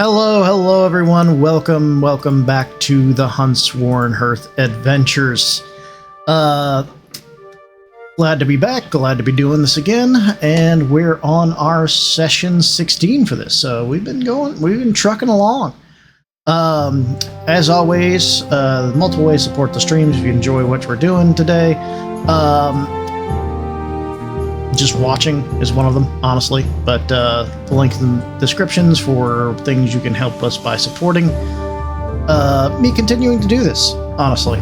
Hello everyone. Welcome back to the Huntsworn Hearth Adventures. Glad to be back, glad to be doing this again, and we're on our session 16 for this. So we've been trucking along. As always, multiple ways to support the streams if you enjoy what we're doing today. Just watching is one of them, honestly, but the link in the descriptions for things you can help us by supporting me continuing to do this, honestly.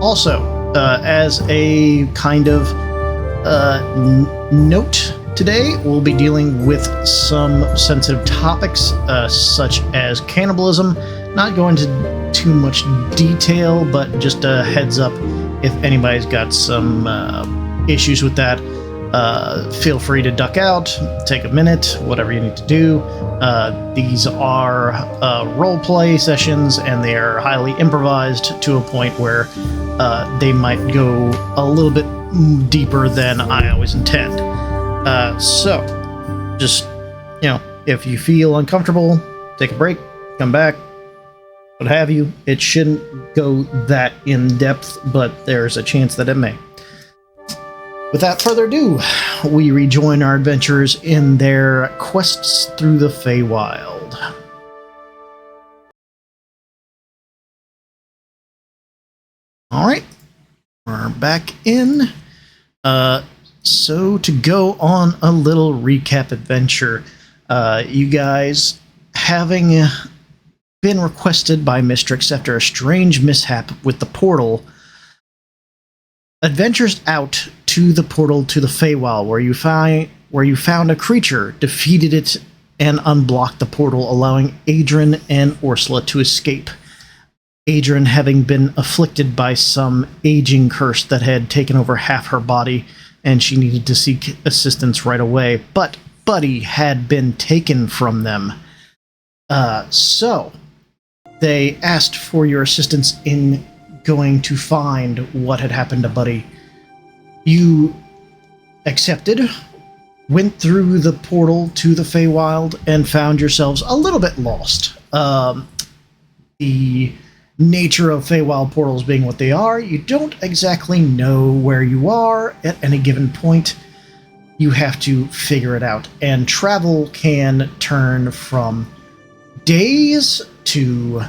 Also, as a kind of note today, we'll be dealing with some sensitive topics such as cannibalism. Not going into too much detail, but just a heads up. If anybody's got some issues with that, feel free to duck out, take a minute, whatever you need to do. These are role-play sessions, and they are highly improvised to a point where they might go a little bit deeper than I always intend. So, just, if you feel uncomfortable, take a break, come back, what have you. It shouldn't go that in depth, but there's a chance that it may. Without further ado, we rejoin our adventurers in their quests through the Feywild. Alright, we're back in. So to go on a little recap adventure, you guys having been requested by Mistrix after a strange mishap with the portal, adventures out to the portal to the Feywild, where you found a creature, defeated it, and unblocked the portal, allowing Adrian and Ursula to escape. Adrian having been afflicted by some aging curse that had taken over half her body, and she needed to seek assistance right away, but Buddy had been taken from them. So they asked for your assistance in going to find what had happened to Buddy. You accepted, went through the portal to the Feywild, and found yourselves a little bit lost. The nature of Feywild portals being what they are, you don't exactly know where you are at any given point. You have to figure it out, and travel can turn from days to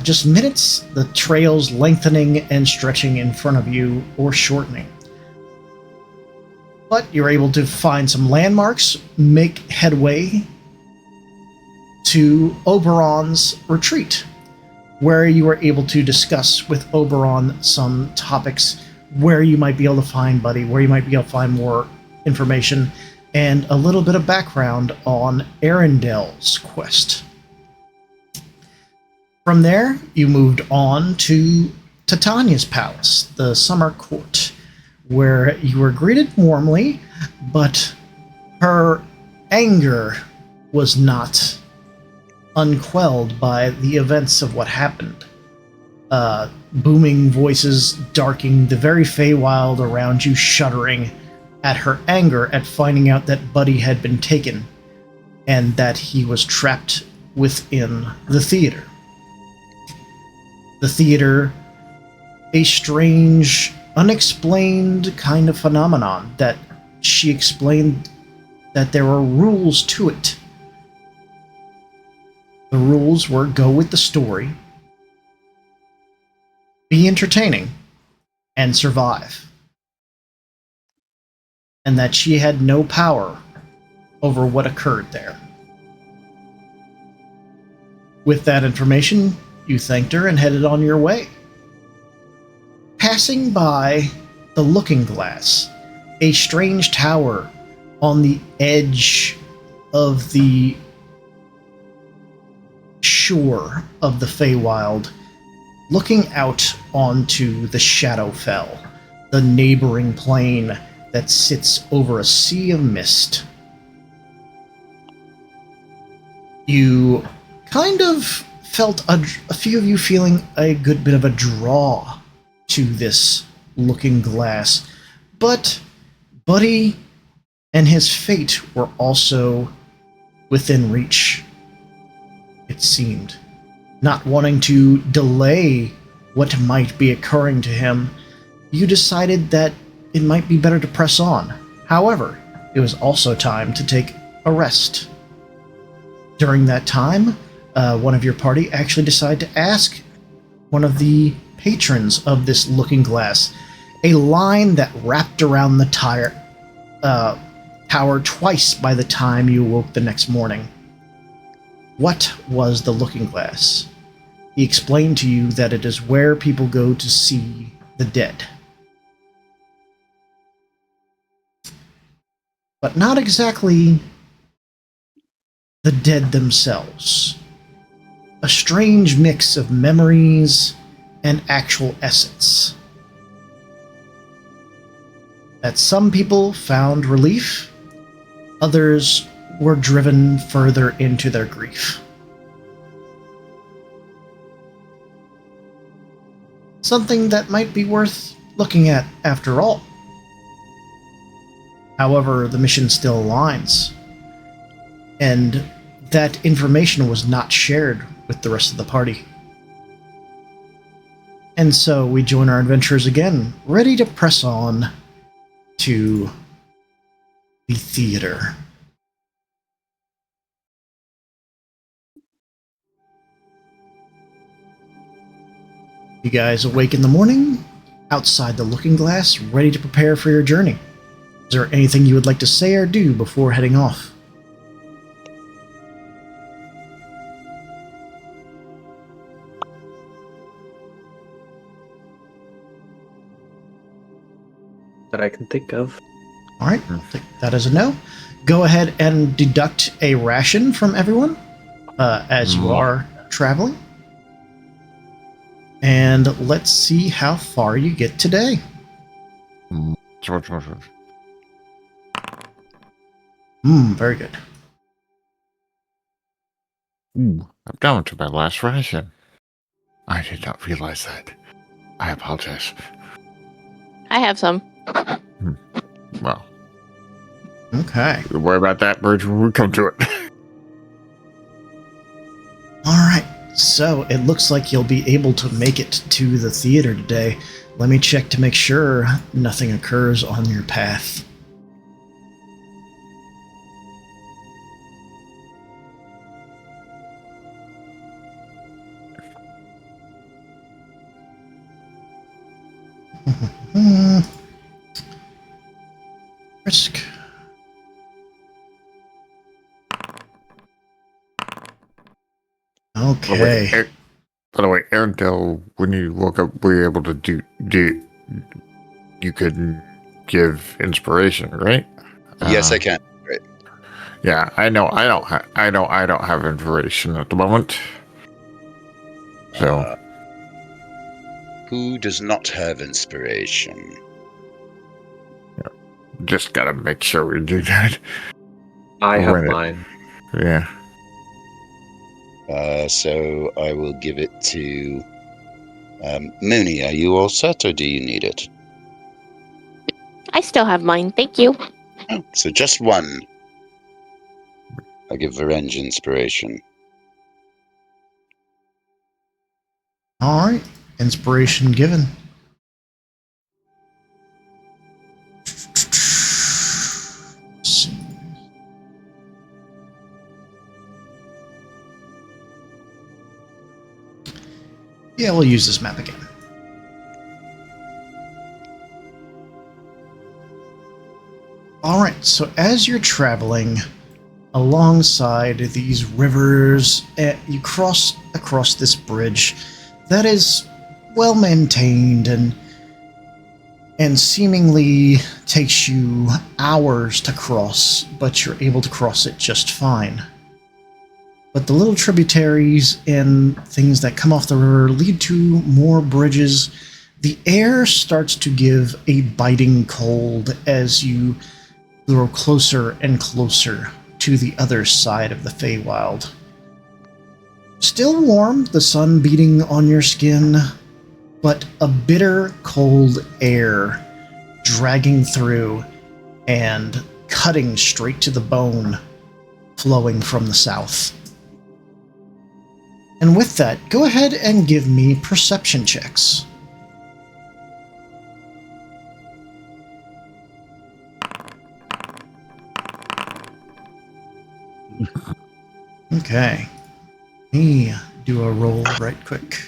just minutes, the trails lengthening and stretching in front of you or shortening. But you're able to find some landmarks, make headway to Oberon's retreat, where you are able to discuss with Oberon some topics, where you might be able to find Buddy, where you might be able to find more information, and a little bit of background on Arendel's quest. From there, you moved on to Titania's palace, the summer court, where you were greeted warmly, but her anger was not unquelled by the events of what happened. Booming voices darking the very Feywild around you, shuddering at her anger at finding out that Buddy had been taken, and that he was trapped within the theater. The theater, a strange, unexplained kind of phenomenon that she explained that there were rules to it. The rules were go with the story, be entertaining, and survive. And that she had no power over what occurred there. With that information, you thanked her and headed on your way. Passing by the Looking Glass, a strange tower on the edge of the shore of the Feywild, looking out onto the Shadowfell, the neighboring plain that sits over a sea of mist. You kind of felt a few of you feeling a good bit of a draw to this Looking Glass, but Buddy and his fate were also within reach, it seemed. Not wanting to delay what might be occurring to him, you decided that it might be better to press on. However, it was also time to take a rest. During that time, one of your party actually decided to ask one of the patrons of this looking glass a line that wrapped around the tower twice by the time you awoke the next morning. What was the looking glass? He explained to you that it is where people go to see the dead. But not exactly the dead themselves. A strange mix of memories and actual essence. That some people found relief, others were driven further into their grief. Something that might be worth looking at after all. However, the mission still aligns, and that information was not shared with the rest of the party. And so we join our adventurers again, ready to press on to the theater. You guys awake in the morning, outside the looking glass, ready to prepare for your journey. Is there anything you would like to say or do before heading off? That I can think of. All right, I'll take that as a no. Go ahead and deduct a ration from everyone as you are traveling. And let's see how far you get today. Very good. I'm down to my last ration. I did not realize that. I apologize. I have some. Well, Okay. we'll worry about that bridge when we come to it. All right. So it looks like you'll be able to make it to the theater today. Let me check to make sure nothing occurs on your path. Risk. Okay. By the way, Arendelle, when you woke up, were you able to do you could give inspiration, right? Yes, I can. Right. Yeah, I know. I don't have inspiration at the moment. So, Who does not have inspiration? just gotta make sure we do that. I have When it- mine. Yeah. So I will give it to Mooney. Are you all set, or do you need it? I still have mine. Thank you. Oh, so just one. I give Varenge inspiration. All right. Inspiration given. Let's see. Yeah, we'll use this map again. All right, so as you're traveling alongside these rivers, you cross across this bridge that is well maintained and seemingly takes you hours to cross, but you're able to cross it just fine. But the little tributaries and things that come off the river lead to more bridges. The air starts to give a biting cold as you grow closer and closer to the other side of the Feywild. Still warm, the sun beating on your skin, but a bitter cold air dragging through and cutting straight to the bone flowing from the south. And with that, go ahead and give me perception checks. Okay. Let me do a roll right quick.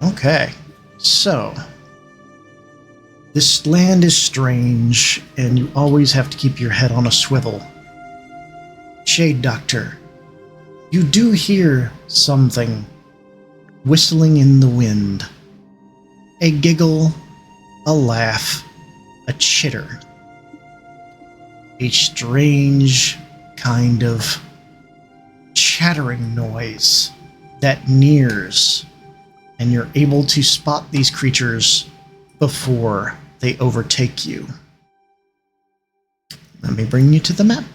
Okay, so this land is strange, and you always have to keep your head on a swivel. Shade Doctor, you do hear something whistling in the wind. A giggle, a laugh, a chitter. A strange kind of chattering noise that nears, and you're able to spot these creatures before they overtake you. Let me bring you to the map.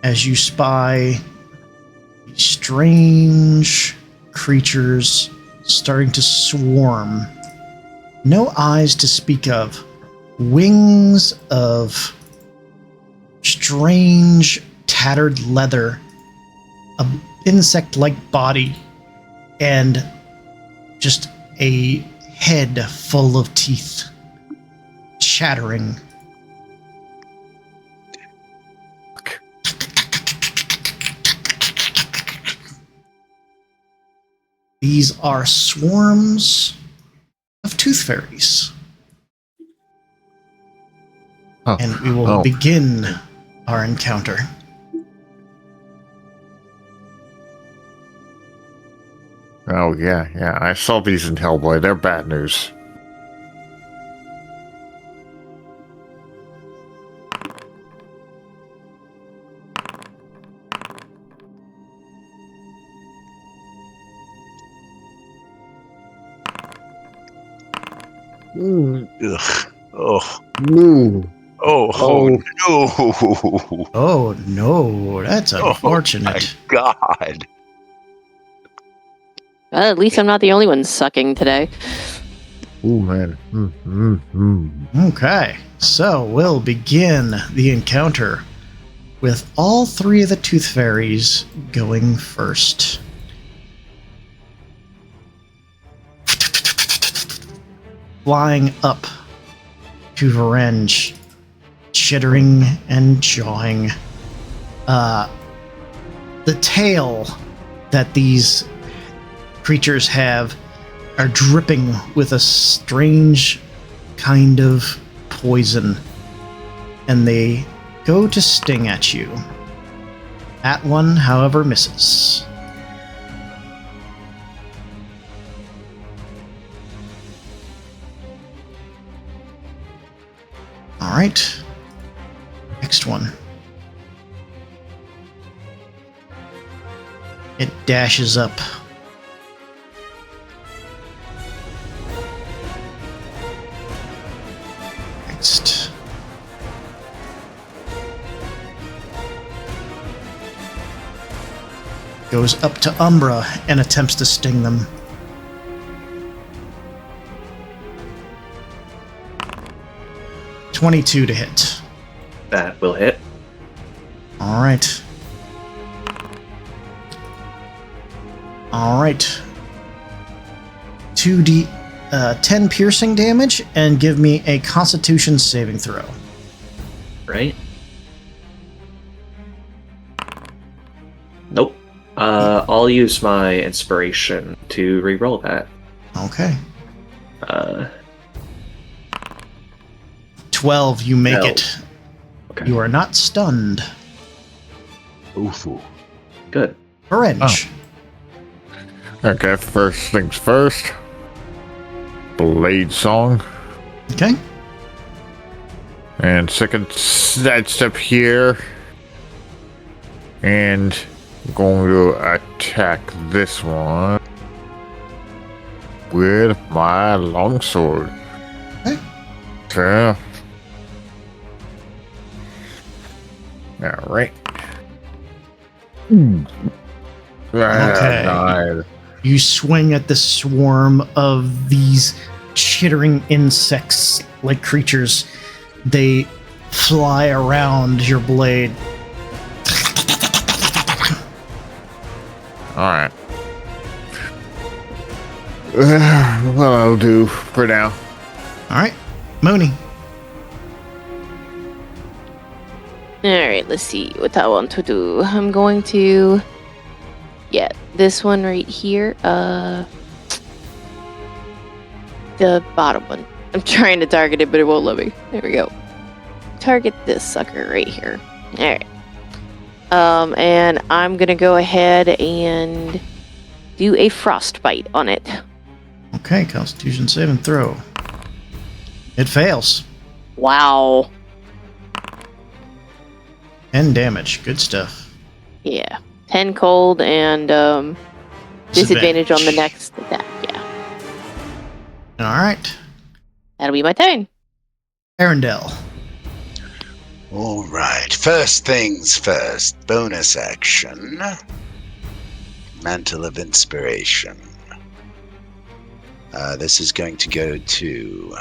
As you spy these strange creatures starting to swarm, no eyes to speak of, wings of strange tattered leather, a insect-like body, and just a head full of teeth, chattering. These are swarms of tooth fairies. Oh. And we will begin our encounter. Oh, yeah. I saw these in Hellboy. They're bad news. Ugh. Oh. Ooh. Oh no! Oh no, that's unfortunate. Oh my God! Well, at least I'm not the only one sucking today. Ooh, man. Okay, so we'll begin the encounter with all three of the tooth fairies going first. Flying up to Varenge, chittering and jawing. The tail that these creatures have are dripping with a strange kind of poison, and they go to sting at you. That one, however, misses. All right. Next one. It dashes up. Next. Goes up to Umbra and attempts to sting them. .22 to hit. That will hit. All right. All right. 10 piercing damage, and give me a Constitution saving throw. Right? Nope. I'll use my inspiration to reroll that. Okay. 12, you make 12. it. Okay. You are not stunned. Oof. Good. Orange. Okay, first things first. Blade Song. Okay. And second sidestep here. And I'm going to attack this one with my longsword. Yeah. All right. Okay. God. You swing at the swarm of these chittering insects like creatures. They fly around your blade. All right. Well, I'll do for now. All right, Mooney. Alright, let's see what I want to do. I'm going to... Yeah, this one right here. The bottom one. I'm trying to target it, but it won't let me. There we go. Target this sucker right here. Alright. And I'm gonna go ahead and do a frostbite on it. Okay, Constitution saving throw. It fails. Wow. 10 damage. Good stuff. Yeah. 10 cold and disadvantage on the next attack. Yeah. All right. That'll be my turn. Arendelle. All right. First things first. Bonus action. Mantle of Inspiration. This is going to go to...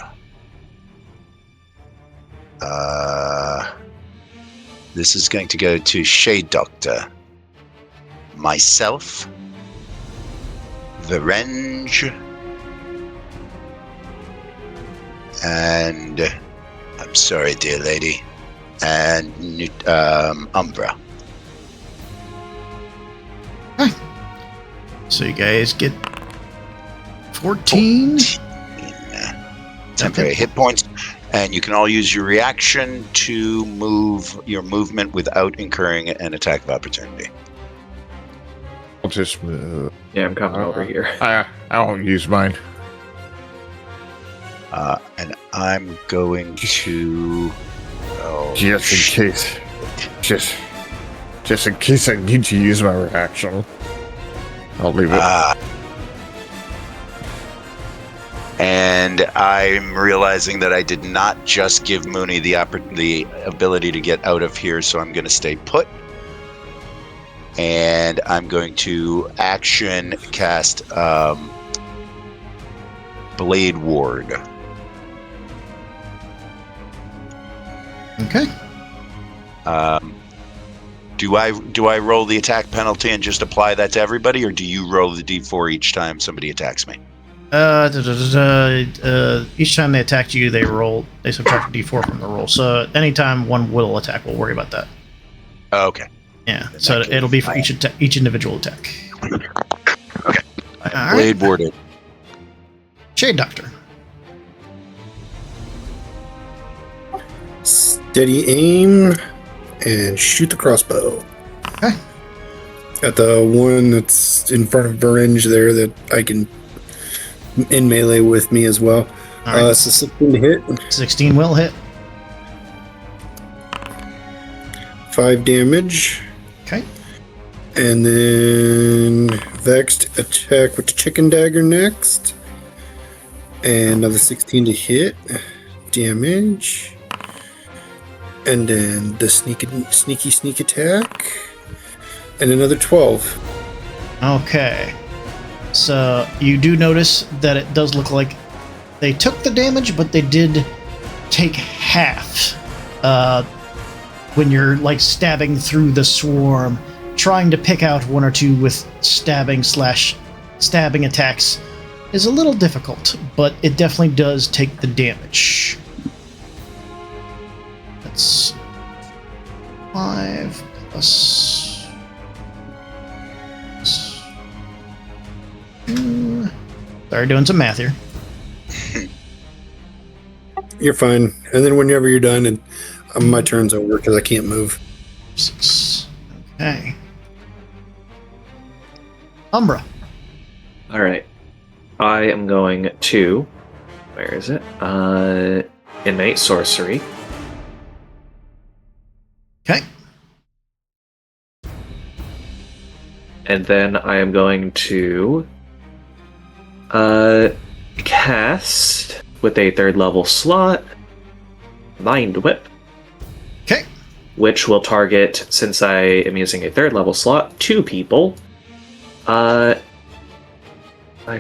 this is going to go to Shade Doctor, myself, Varenge, and I'm sorry, dear lady, and Umbra. So you guys get 14. Temporary hit points, and you can all use your reaction to move your movement without incurring an attack of opportunity. I'll just move. Yeah, I'm coming over here. I won't use mine. And I'm going to... Just in case. Just in case I need to use my reaction. I'll leave it. And I'm realizing that I did not just give Mooney the ability to get out of here, so I'm going to stay put. And I'm going to action cast Blade Ward. Okay. Do I roll the attack penalty and just apply that to everybody, or do you roll the d4 each time somebody attacks me? Each time they attack you, they subtract a d4 from the roll. So anytime one will attack, we'll worry about that. Okay. Yeah. So it'll be for each individual attack. Okay. All Blade right. Warded. Shade Doctor. Steady aim and shoot the crossbow. Okay. Got the one that's in front of Varenge there that I can in melee with me as well. All right. So 16 to hit. 16 will hit. 5 damage. Okay. And then vexed attack with the chicken dagger next. And another 16 to hit. Damage. And then the sneak attack. And another 12. Okay. So you do notice that it does look like they took the damage, but they did take half when you're like stabbing through the swarm, trying to pick out one or two with stabbing attacks is a little difficult, but it definitely does take the damage. That's 5 plus... Sorry, doing some math here. You're fine. And then whenever you're done, and my turn's over because I can't move. 6. Okay. Umbra. All right. I am going to... Where is it? Innate Sorcery. Okay. And then I am going to cast with a 3rd level slot Mind Whip, Okay. which will target, since I am using a 3rd level slot, 2 people. 5,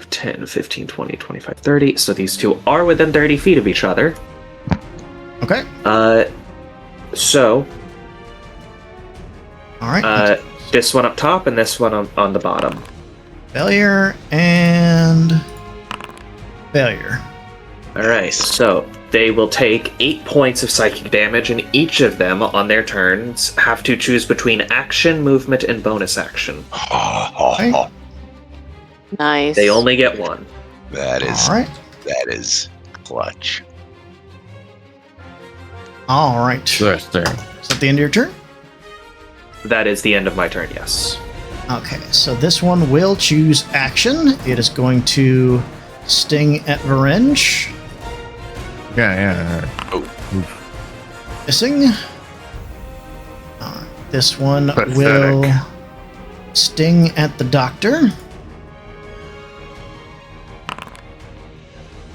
10, 15, 20, 25, 30. So these 2 are within 30 feet of each other. Okay. So All right. this one up top and this one on the bottom. Failure and failure. Alright, so they will take 8 points of psychic damage, and each of them, on their turns, have to choose between action, movement, and bonus action. Okay. Nice. They only get 1. That is All right. that is clutch. All right. That's there. Is that the end of your turn? That is the end of my turn, yes. Okay, so this one will choose action. It is going to sting at Varenge. Yeah. Missing. This one Pathetic. will sting at the doctor.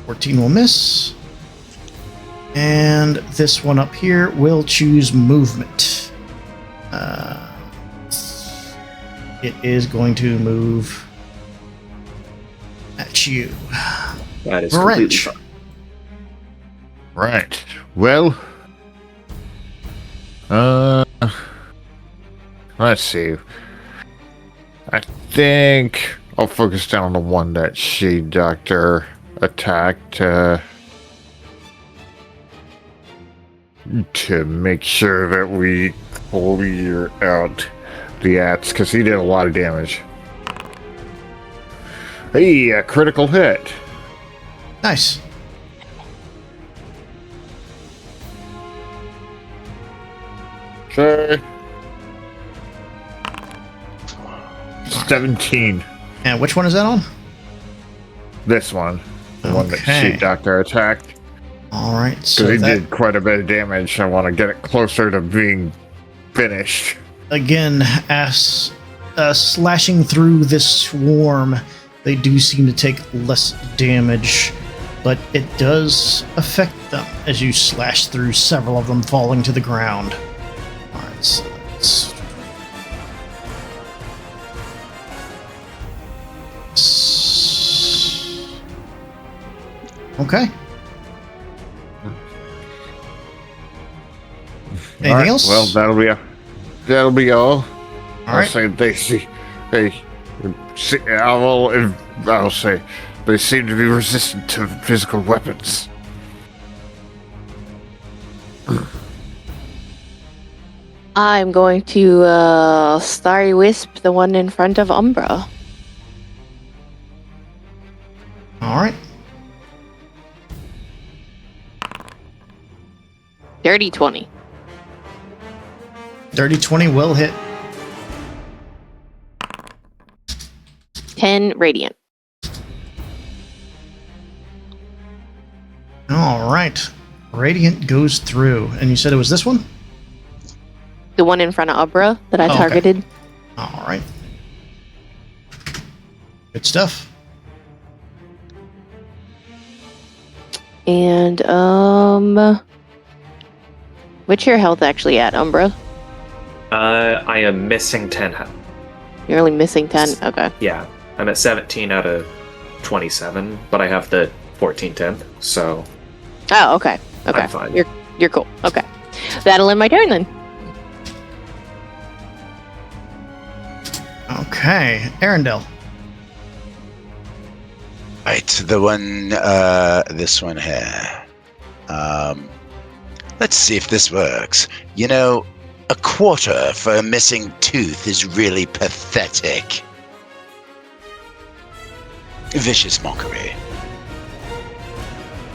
14 will miss. And this one up here will choose movement. It is going to move at you. That is completely Varenge. fine. Right. Well. Let's see. I think I'll focus down on the one that Shade Doctor attacked to make sure that we clear out the ats, because he did a lot of damage. Hey, a critical hit. Nice. Okay. 17. And which one is that on? This one. The one that Okay. Shade Doctor attacked. All right. Because So he that, did quite a bit of damage. I want to get it closer to being finished. again, as slashing through this swarm, they do seem to take less damage, but it does affect them as you slash through several of them falling to the ground. All right, so let's... Okay. Anything Alright, else? Well, that'll be all. All I'll right. say I'll say they seem to be resistant to physical weapons. I'm going to Starry Wisp, the one in front of Umbra. All right. Dirty 20. Dirty 20 will hit. 10 radiant. All right. Radiant goes through. And you said it was this one? The one in front of Umbra that I Oh, okay. targeted. All right. Good stuff. And what's your health actually at, Umbra? I am missing 10 health. You're only missing 10. Okay. Yeah, I'm at 17 out of 27, but I have the 14/10, so Oh, okay. Okay. I'm fine. You're cool. Okay. That'll end my turn then. Okay. Arendelle. Right, the one, this one here. Let's see if this works. You know, a quarter for a missing tooth is really pathetic. Vicious mockery.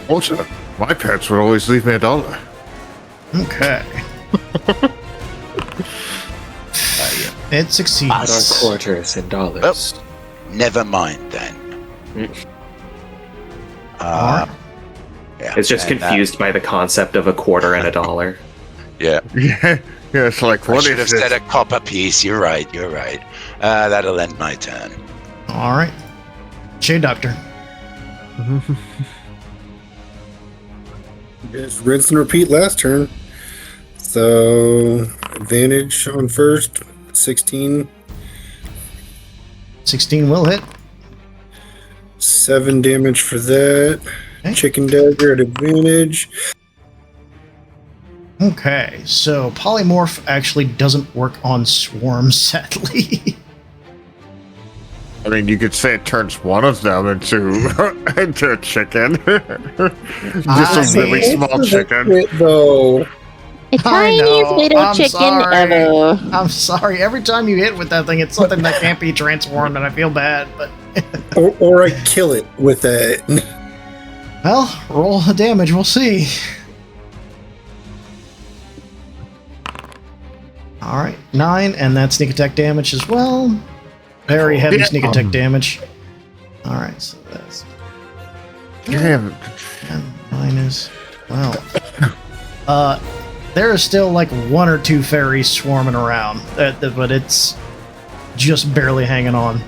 Also, my parents would always leave me $1. Okay. It Not succeeds. on quarters in dollars. Never mind then. Alright. Yeah, It's just and that- confused by the concept of a quarter and a dollar. yeah. Yeah, it's like, I what should if have this? said a copper piece. You're right. That'll end my turn. All right. Shade Doctor. Just rinse and repeat last turn. So, advantage on first, 16. 16 will hit. 7 damage for that. Okay. Chicken dagger at advantage. Okay, so polymorph actually doesn't work on swarms, sadly. I mean, you could say it turns one of them into into a chicken. Just a really small chicken. It, though. A tiny little I'm chicken sorry. ever. I'm sorry. Every time you hit with that thing, it's something that can't be transformed, and I feel bad. But Or I kill it with that. well, roll the damage. We'll see. All right, 9, and that's sneak attack damage as well. Very heavy sneak attack damage. All right, so that's Damn. 10 minus. Well, there is still like 1 or 2 fairies swarming around, but it's just barely hanging on.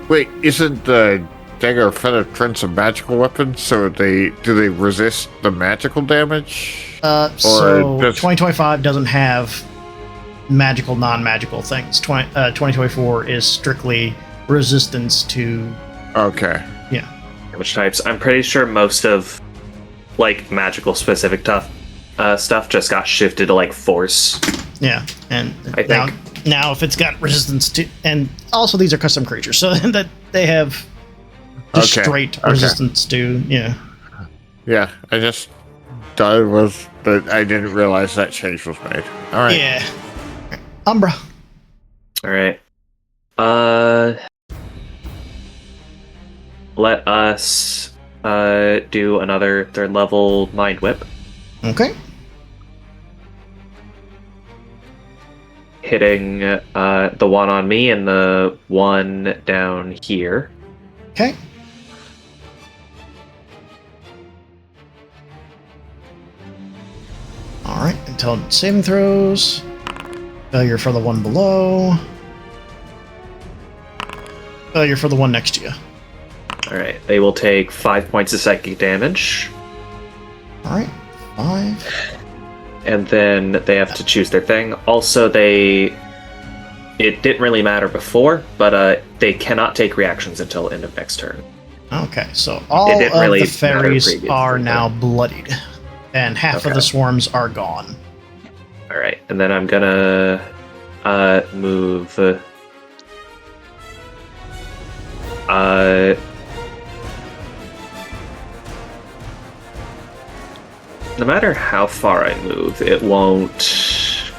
Wait, isn't the dagger of feather prince a magical weapon? So do they resist the magical damage? So just- 2025 doesn't have magical, non-magical things. 2024 is strictly resistance to. Okay. Damage types. I'm pretty sure most of like magical specific stuff just got shifted to like force. Yeah, and I think. now if it's got resistance to, and also these are custom creatures, so that they have just Okay, straight okay. resistance to. Yeah. Yeah, I just thought it was, but I didn't realize that change was made. All right. Yeah. Umbra. All right. Let us do another 3rd level mind whip, Okay. hitting the one on me and the one down here. Okay. All right. Intelligence saving throws. Failure for the one below. Failure for the one next to you. All right. They will take 5 points of psychic damage, All right. 5. and then they have to choose their thing. Also, it didn't really matter before, but they cannot take reactions until end of next turn. Okay. So all It didn't of really the matter fairies previously, are but- now bloodied, and half of Okay. the swarms are gone. All right, and then I'm gonna move. No matter how far I move, it won't.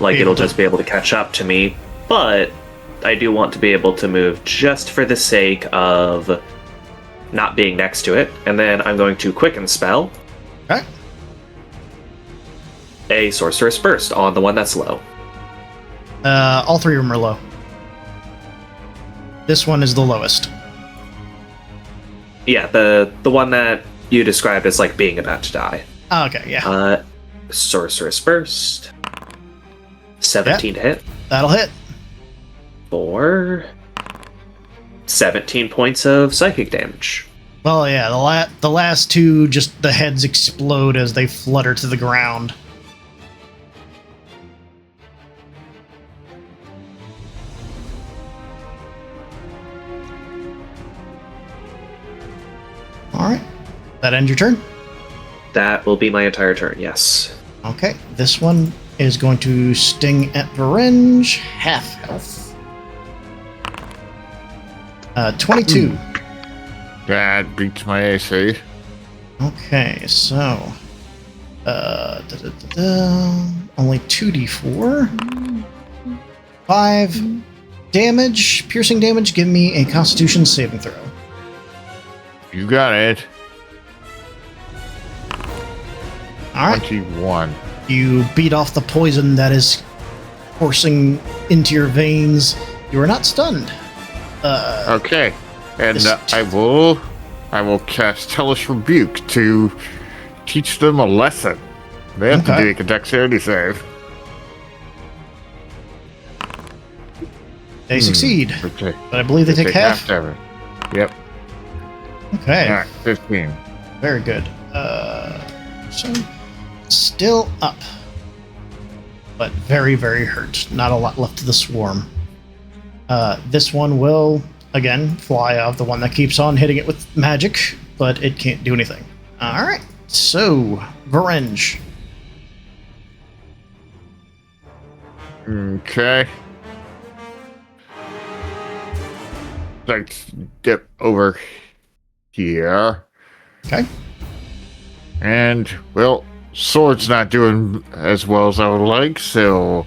Like, it'll just be able to catch up to me. But I do want to be able to move just for the sake of not being next to it. And then I'm going to quicken spell Okay. a sorceress burst on the one that's low. All 3 of them are low. This one is the lowest. Yeah, the one that you described as like being about to die. Oh, okay. Yeah. Sorceress burst. 17 to hit That'll hit. for 17 points of psychic damage. Well, yeah. The last 2, just the heads explode as they flutter to the ground. All right. That ends your turn. That will be my entire turn, yes. Okay. This one is going to sting at Varenge. Half health. 22. That beats my AC. Okay, so only 2d4. 5 damage, piercing damage. Give me a Constitution saving throw. You got it. All right, 21. you beat off the poison that is coursing into your veins. You are not stunned. Okay. And This- I will cast Hellish Rebuke to teach them a lesson. They have Okay. to make a dexterity save. They succeed, Okay. but I believe they take half. damage. Yep. Okay, All right, 15. very good. So, still up, but very, very hurt. Not a lot left of the swarm. This one will, again, fly off, the one that keeps on hitting it with magic, but it can't do anything. Alright, so, Varenge. Okay. Let's dip over here. Okay. And, well, sword's not doing as well as I would like, so...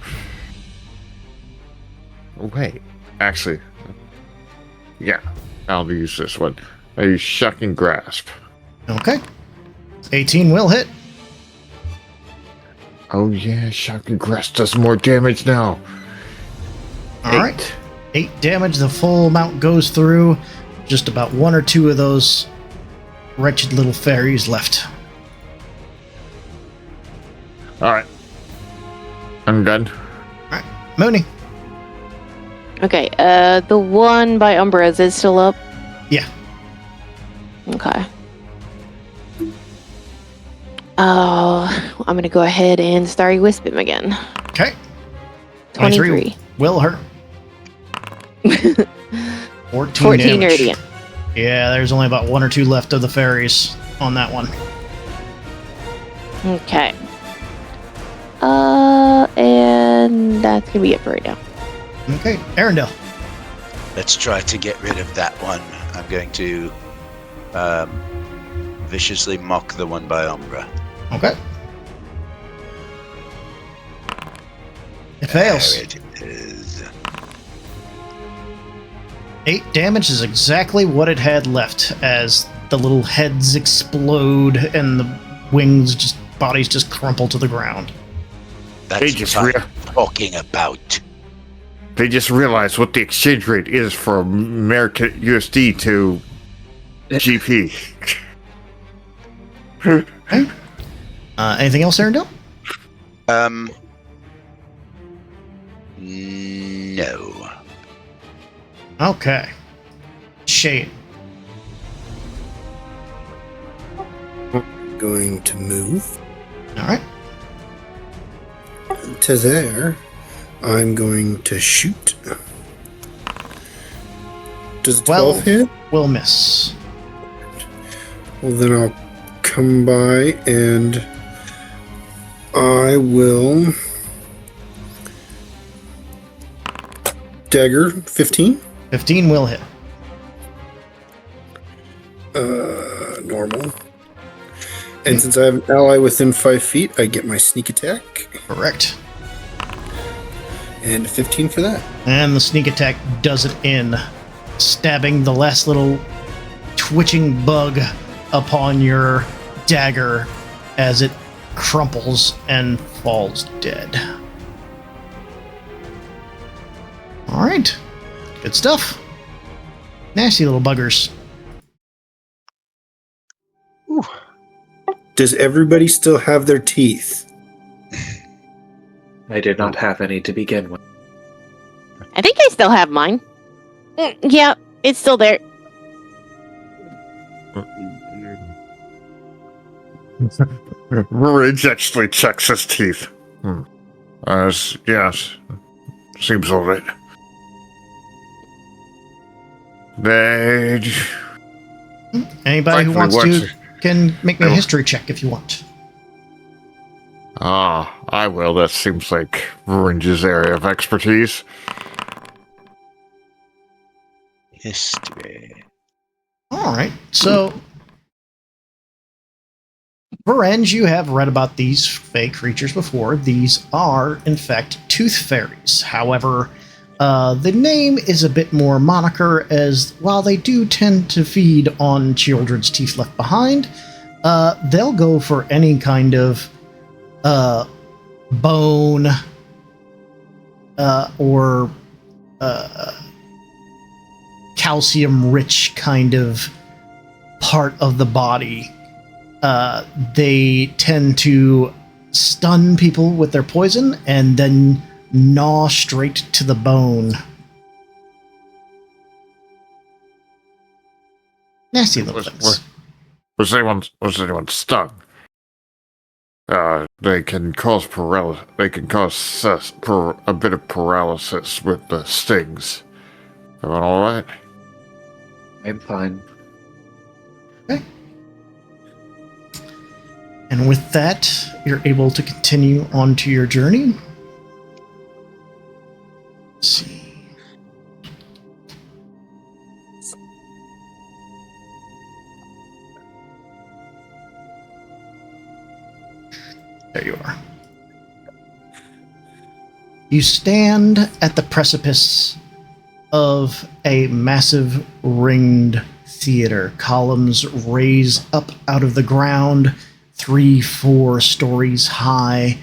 Wait, actually... Yeah, I'll use this one. I use Shuck and Grasp. Okay. 18 will hit. Oh yeah, Shuck and Grasp does more damage now. Alright. 8 damage, the full amount goes through. Just about 1 or 2 of those wretched little fairies left. Alright. I'm done. Alright, Mooney. Okay, the one by Umbra, is it still up? Yeah. Okay. Oh, I'm gonna go ahead and Starry Wisp him again. Okay. 23. Will hurt. 14 14 damage. radiant. Yeah, there's only about 1 or 2 left of the fairies on that one. Okay. And that's gonna be it for right now. Okay, Arendelle. Let's try to get rid of that one. I'm going to viciously mock the one by Umbra. Okay. It fails. There it is. 8 damage is exactly what it had left as the little heads explode and the bodies just crumple to the ground. That's what I'm talking about. They just realized what the exchange rate is for American USD to GP. Anything else, Arendelle? No. Okay. Shade. Going to move Alright. to there. I'm going to shoot. Does 12 hit? Will miss. Well, then I'll come by and I will dagger 15. 15 will hit. Normal. And since I have an ally within 5 feet, I get my sneak attack. Correct. And 15 for that. And the sneak attack does it in, stabbing the last little twitching bug upon your dagger as it crumples and falls dead. Alright. Good stuff. Nasty little buggers. Does everybody still have their teeth? I did not have any to begin with. I think I still have mine. Yeah, it's still there. Ridge actually checks his teeth. Yes. Seems alright. Anybody who wants to can make me a history check if you want. I will. That seems like Ringe's area of expertise. History. Alright, so Varenge, you have read about these fake creatures before. These are, in fact, tooth fairies. However, the name is a bit more moniker, as while they do tend to feed on children's teeth left behind, they'll go for any kind of bone or calcium-rich kind of part of the body. They tend to stun people with their poison and then gnaw straight to the bone Nasty little things. Was anyone stung? They can cause paralysis. They can cause a bit of paralysis with the stings. Everyone all right? I'm fine. Okay. And with that, you're able to continue on to your journey. Let's see. There you are. You stand at the precipice of a massive ringed theater. Columns raise up out of the ground, 3-4 stories high.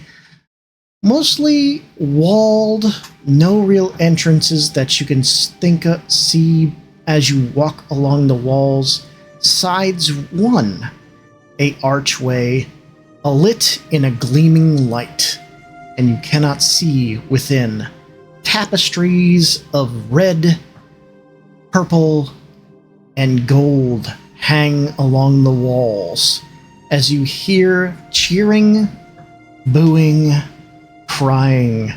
Mostly walled, no real entrances that you can see as you walk along the walls. Sides one, a archway, lit in a gleaming light, and you cannot see within. Tapestries of red, purple, and gold hang along the walls as you hear cheering, booing, crying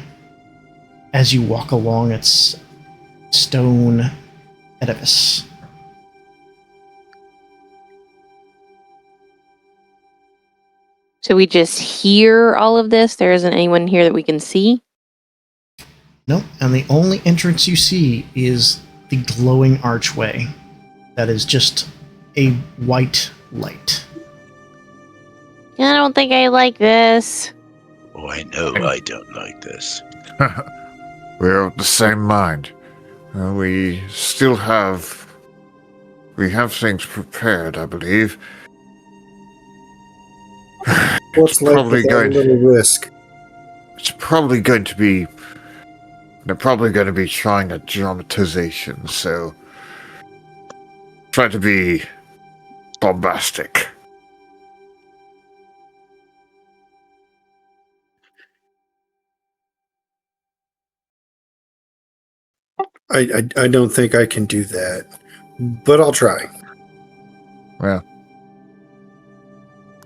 as you walk along its stone edifice. So we just hear all of this? There isn't anyone here that we can see? Nope, and the only entrance you see is the glowing archway that is just a white light. I don't think I like this. Oh, I know I don't like this. We're of the same mind. We have things prepared, I believe. What's probably like going a little risk? It's probably going to be. They're probably going to be trying a dramatization, so try to be bombastic. I don't think I can do that, but I'll try. Well,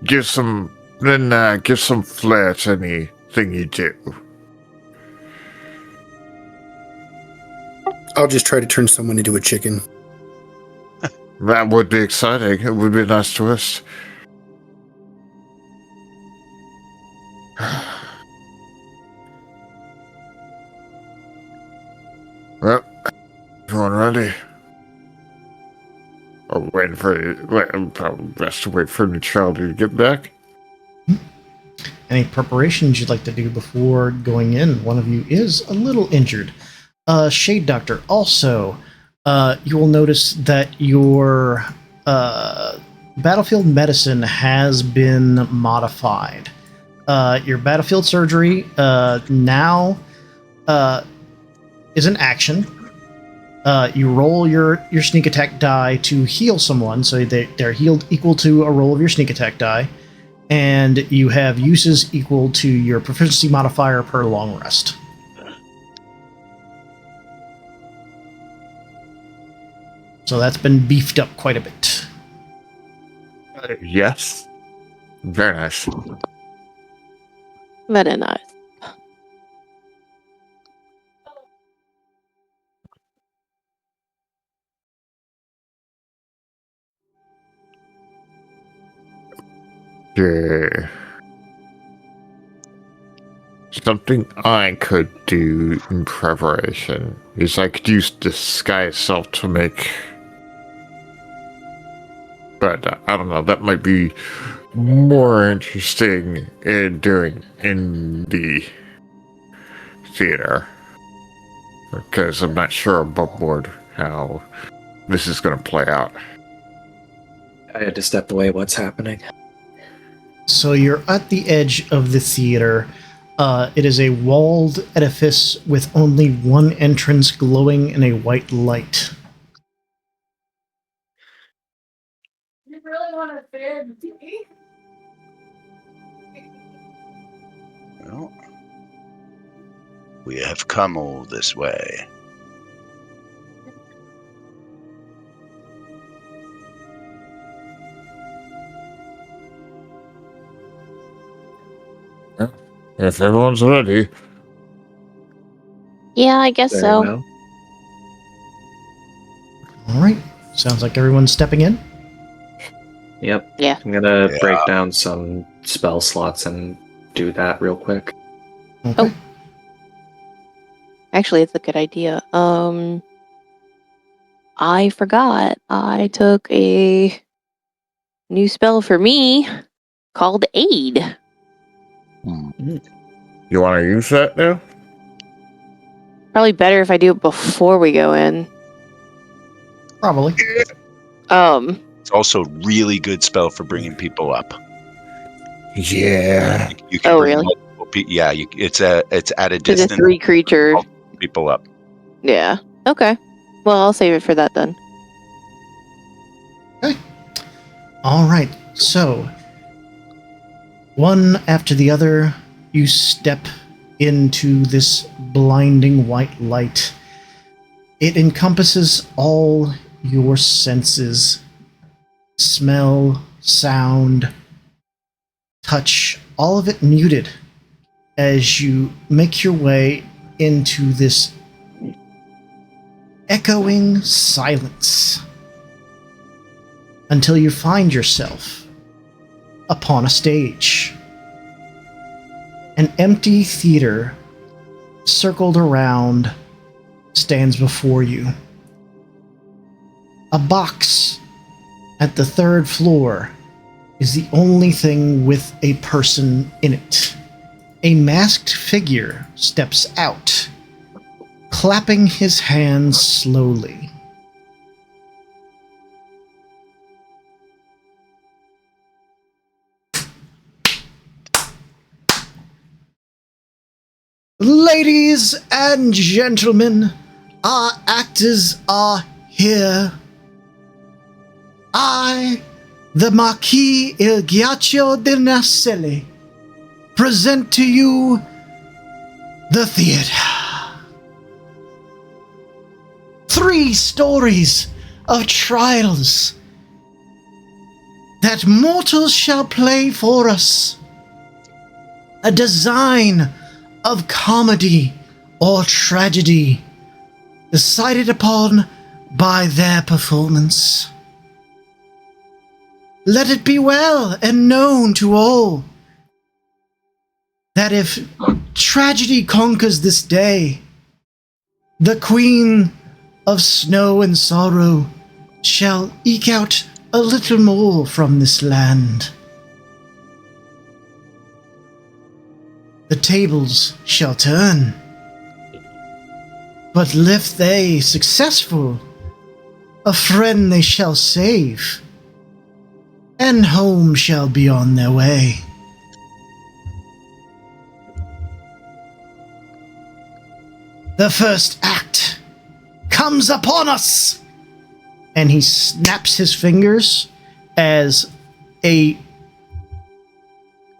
give some flair to anything you do. I'll just try to turn someone into a chicken. That would be exciting. It would be a nice twist. Well, everyone ready? I'm waiting I'm probably best to wait for neutrality to get back. Any preparations you'd like to do before going in? One of you is a little injured. Shade Doctor, also, you will notice that your battlefield medicine has been modified. Your battlefield surgery now is an action. You roll your sneak attack die to heal someone, so they're healed equal to a roll of your sneak attack die, and you have uses equal to your proficiency modifier per long rest. So that's been beefed up quite a bit. Yes. Very nice. Very nice. Yeah. Something I could do in preparation is I could use disguise self to make. But I don't know, that might be more interesting in doing in the theater. Because I'm not sure above board how this is going to play out. I had to step away. What's happening? So you're at the edge of the theater. It is a walled edifice with only one entrance glowing in a white light. You really want to bid me? Well, we have come all this way. If everyone's ready. Yeah, I guess Very so. well. All right. Sounds like everyone's stepping in. Yep. Yeah. I'm gonna Yeah. break down some spell slots and do that real quick. Okay. Oh. Actually, it's a good idea. I forgot. I took a new spell for me called Aid. You want to use that now? Probably better if I do it before we go in. Probably. It's also a really good spell for bringing people up. Yeah. You can Oh, bring really? multiple people. Yeah, it's at a It's a distance. 3 creature. People up. Yeah. Okay. Well, I'll save it for that then. All right. So, one after the other, you step into this blinding white light. It encompasses all your senses: smell, sound, touch, all of it muted as you make your way into this echoing silence until you find yourself upon a stage. An empty theater circled around stands before you. A box at the 3rd floor is the only thing with a person in it. A masked figure steps out, clapping his hands slowly. Ladies and gentlemen, our actors are here. I, the Marquis Il Ghiaccio de Naselli, present to you the theater. 3 stories of trials that mortals shall play for us. A design of comedy or tragedy, decided upon by their performance. Let it be well and known to all that if tragedy conquers this day, the Queen of Snow and Sorrow shall eke out a little more from this land. The tables shall turn, but if they successful, a friend they shall save, and home shall be on their way. The first act comes upon us! And he snaps his fingers as a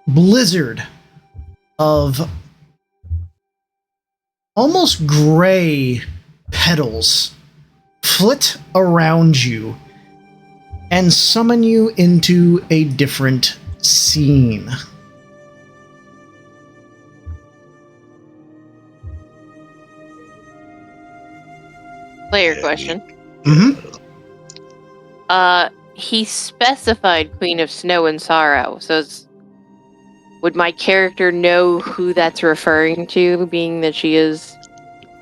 blizzard of almost gray petals flit around you and summon you into a different scene. Player question. Mm-hmm. He specified Queen of Snow and Sorrow, so would my character know who that's referring to, being that she is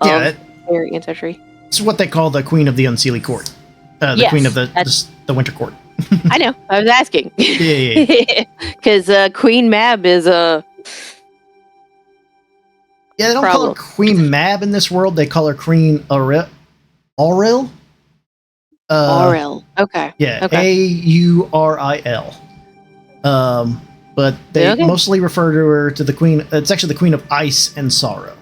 Yeah, their ancestry? it's what they call the Queen of the Unseelie Court. The Yes, Queen of the Winter Court. I know, I was asking. Yeah. Because Queen Mab is a... Yeah, they don't call her Queen Mab in this world. They call her Queen Auril. Auril. Okay. Yeah, Okay. Auril. But they mostly refer to her to the Queen. It's actually the Queen of Ice and Sorrow,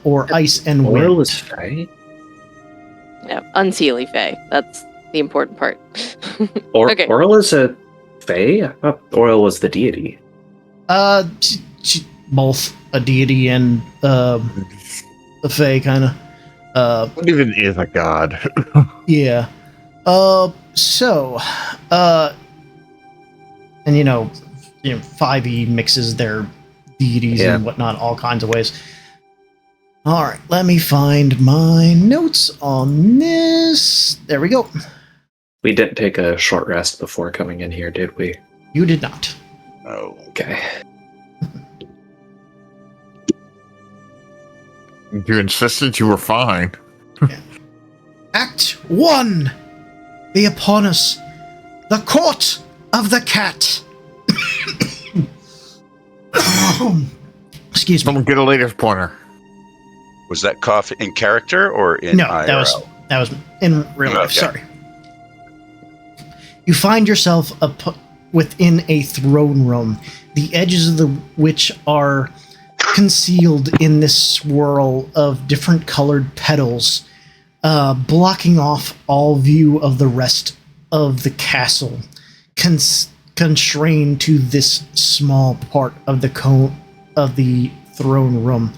or Ice and Wind. Oil is Fae? Yeah, Unseelie Fae. That's the important part. Okay. Oil is a Fae? I thought Oil was the deity. Both a deity and a Fae, kind of. What even is a god? Yeah. And 5e mixes these deities Yeah. and whatnot, all kinds of ways. All right, let me find my notes on this. There we go. We didn't take a short rest before coming in here, did we? You did not. Oh. Okay. You insisted you were fine. Act 1. Be upon us. The Court of the Cat. Excuse me. Someone get a latest pointer. Was that cough in character or in No, IRL? that was in real life. Okay. Sorry. You find yourself within a throne room, the edges of which are concealed in this swirl of different colored petals, blocking off all view of the rest of the castle, constrained to this small part of the throne room.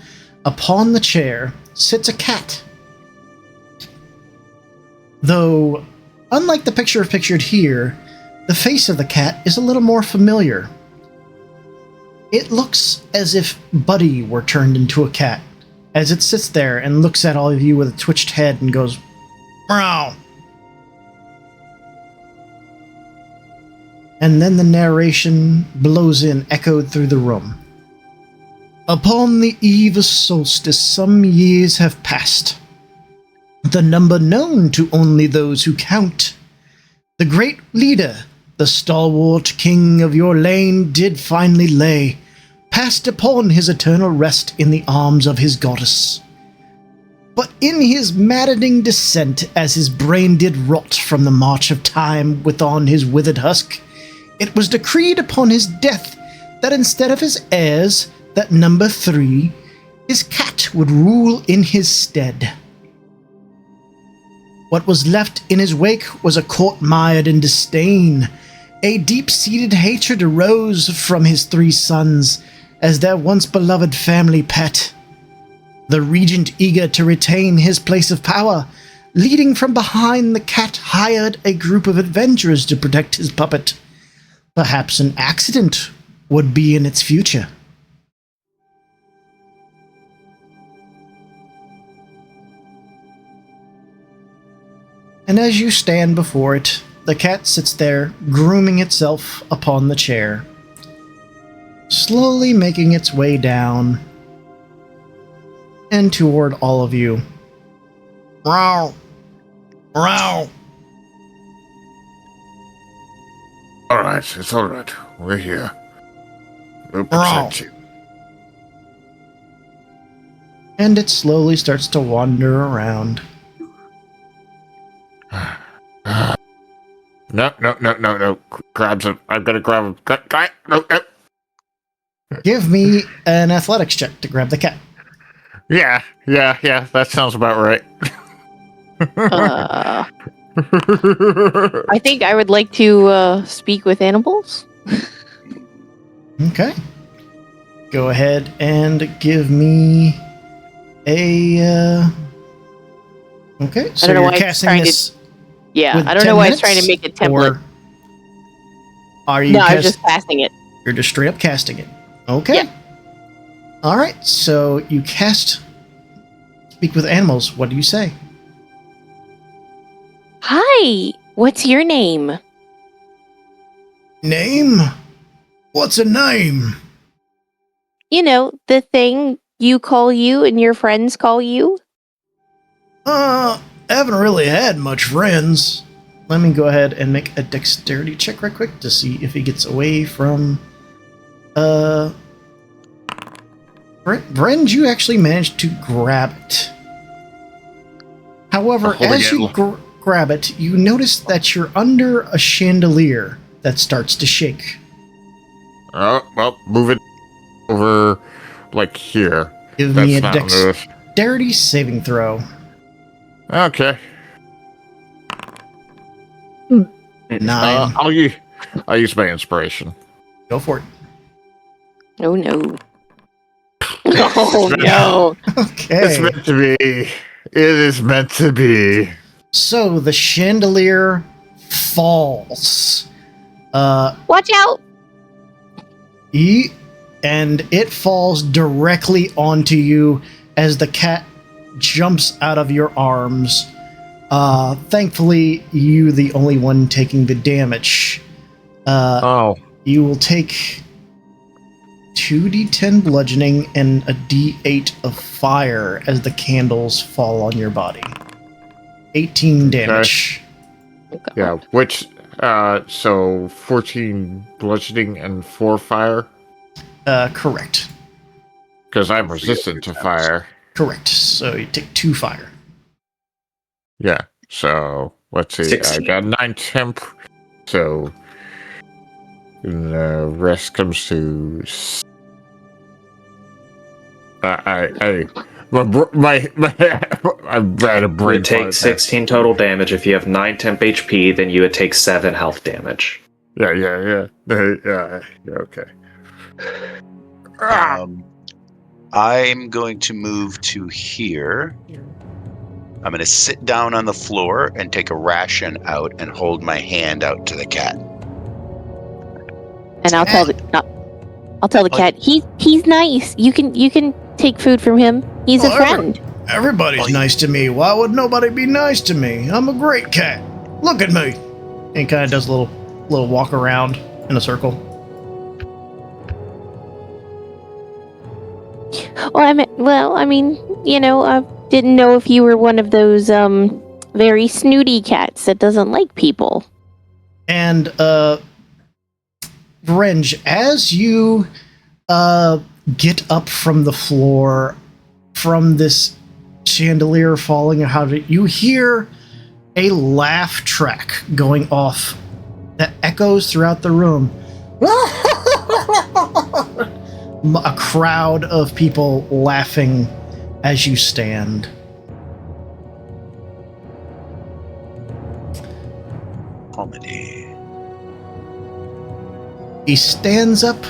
Upon the chair sits a cat. Though, unlike the picture pictured here, the face of the cat is a little more familiar. It looks as if Buddy were turned into a cat, as it sits there and looks at all of you with a twitched head and goes, meow. And then the narration blows in, echoed through the room. Upon the eve of solstice, some years have passed. The number known to only those who count. The great leader, the stalwart king of your lane, did finally lay, passed upon his eternal rest in the arms of his goddess. But in his maddening descent, as his brain did rot from the march of time within his withered husk, it was decreed upon his death that instead of his heirs, that number 3, his cat would rule in his stead. What was left in his wake was a court mired in disdain. A deep-seated hatred arose from his 3 sons as their once beloved family pet. The regent, eager to retain his place of power, leading from behind, the cat hired a group of adventurers to protect his puppet. Perhaps an accident would be in its future. And as you stand before it, the cat sits there, grooming itself upon the chair, slowly making its way down and toward all of you. Meow. Meow. Alright, it's alright. We're here. We'll Meow. protect you. And it slowly starts to wander around. No. Grabs it. I've got to grab him. No. Give me an athletics check to grab the cat. Yeah. That sounds about right. I think I would like to speak with animals. Okay. Go ahead and give me a... Okay, so know you're why it's casting trying to- this... Yeah, with I don't 10 know why it's trying to minutes, make a template. or are you No, I was just casting it. You're just straight up casting it. Okay. Yeah. All right, so you cast Speak with Animals. What do you say? Hi, what's your name? Name? What's a name? You know, the thing you call you and your friends call you? Haven't really had much friends. Let me go ahead and make a dexterity check right quick to see if he gets away from... Brend, you actually managed to grab it. However, Holding as you it. grab it, you notice that you're under a chandelier that starts to shake. Oh, well, move it over, like, here. Give me a That's not enough. dexterity saving throw. Okay. 9. I'll use my inspiration. Go for it. Oh no. Oh no. It's Okay. meant to be. It is meant to be. So the chandelier falls. Watch out! and it falls directly onto you as the cat jumps out of your arms. Thankfully, you the only one taking the damage. You will take 2d10 bludgeoning and a d8 of fire as the candles fall on your body. 18 damage. Yeah, which, so 14 bludgeoning and 4 fire? Correct. Because I'm resistant to fire. Correct. So you take 2 fire. Yeah, so let's see. 16. I got 9 temp, so the rest comes to. My I'm bad at You brain. would take 16 total damage. If you have 9 temp HP, then you would take 7 health damage. Yeah. Okay. I'm going to move to here. I'm going to sit down on the floor and take a ration out and hold my hand out to the cat. And I'll tell the cat he's nice. You can take food from him. He's a friend. Everybody's nice to me. Why would nobody be nice to me? I'm a great cat. Look at me. And he kind of does a little walk around in a circle. I mean, I didn't know if you were one of those very snooty cats that doesn't like people. And Veringe, as you get up from the floor from this chandelier falling, you hear a laugh track going off that echoes throughout the room. A crowd of people laughing as you stand. Comedy. He stands up,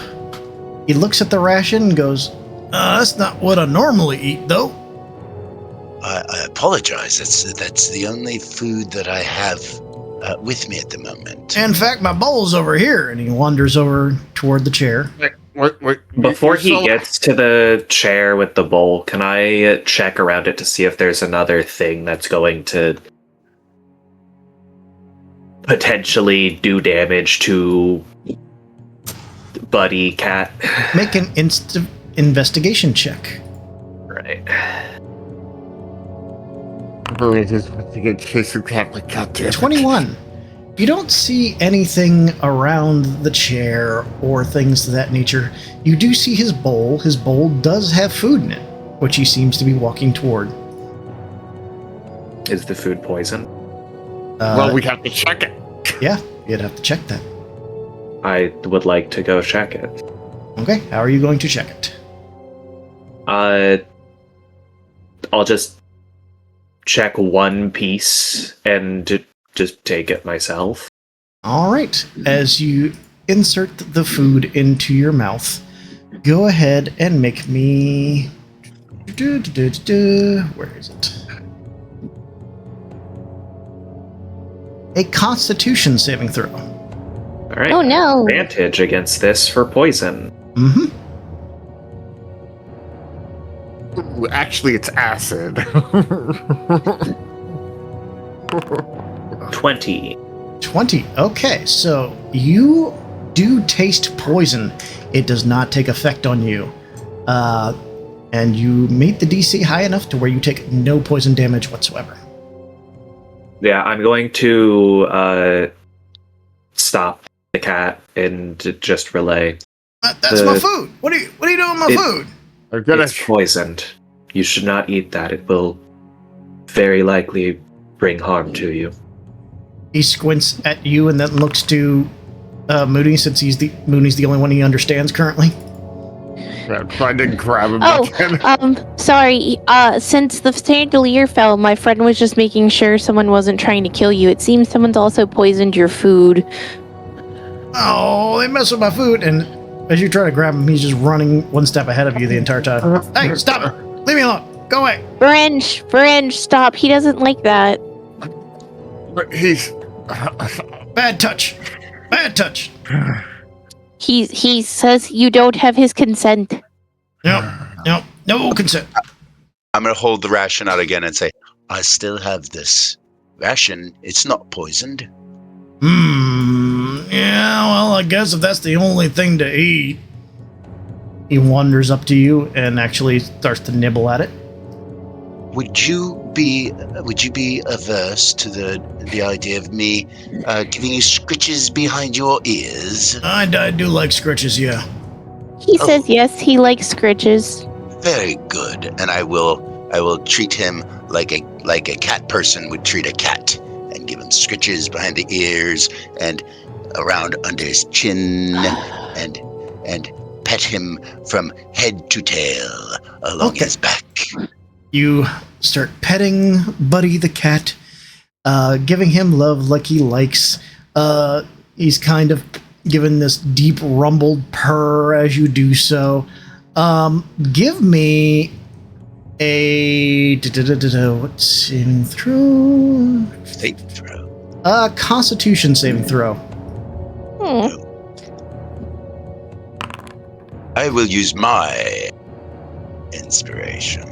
he looks at the ration and goes, that's not what I normally eat, though. I apologize. That's the only food that I have with me at the moment. In fact, my bowl's over here. And he wanders over toward the chair. Wait. Before he gets to the chair with the bowl, can I check around it to see if there's another thing that's going to potentially do damage to Buddy Cat? Make an instant investigation check. Right. Really just want to get chasing cat like goddamn. 21. You don't see anything around the chair or things of that nature. You do see his bowl. His bowl does have food in it, which he seems to be walking toward. Is the food poison? Well, we have to check it. Yeah, you'd have to check that. I would like to go check it. Okay, how are you going to check it? I'll just check one piece and just take it myself. All right. As you insert the food into your mouth, go ahead and make me... Where is it? A Constitution saving throw. All right. Oh no! Advantage against this for poison. Mm-hmm. Ooh, actually, it's acid. 20. 20. Okay, so you do taste poison. It does not take effect on you. And you made the DC high enough to where you take no poison damage whatsoever. Yeah, I'm going to stop the cat and just relay. That's my food. What are you doing with my food? It's poisoned. You should not eat that. It will very likely bring harm to you. He squints at you and then looks to Mooney, since Mooney's the only one he understands currently. I didn't grab him. Sorry. Since the chandelier fell, my friend was just making sure someone wasn't trying to kill you. It seems someone's also poisoned your food. Oh, they mess with my food. And as you try to grab him, he's just running one step ahead of you the entire time. Hey, stop it! Leave me alone! Go away! Fringe, stop. He doesn't like that. But he's... Bad touch! Bad touch! He says you don't have his consent. No consent. I'm going to hold the ration out again and say, I still have this ration. It's not poisoned. Yeah, well, I guess if that's the only thing to eat. He wanders up to you and actually starts to nibble at it. Would you be averse to the idea of me giving you scritches behind your ears? I do like scritches, yeah. He says yes, he likes scritches. Very good, and I will treat him like a cat person would treat a cat, and give him scritches behind the ears and around under his chin, and pet him from head to tail along his back. You start petting Buddy the cat, giving him love like he likes. He's kind of given this deep rumbled purr as you do so. Give me a what saving throw? Saving throw. Constitution saving throw. I will use my inspiration.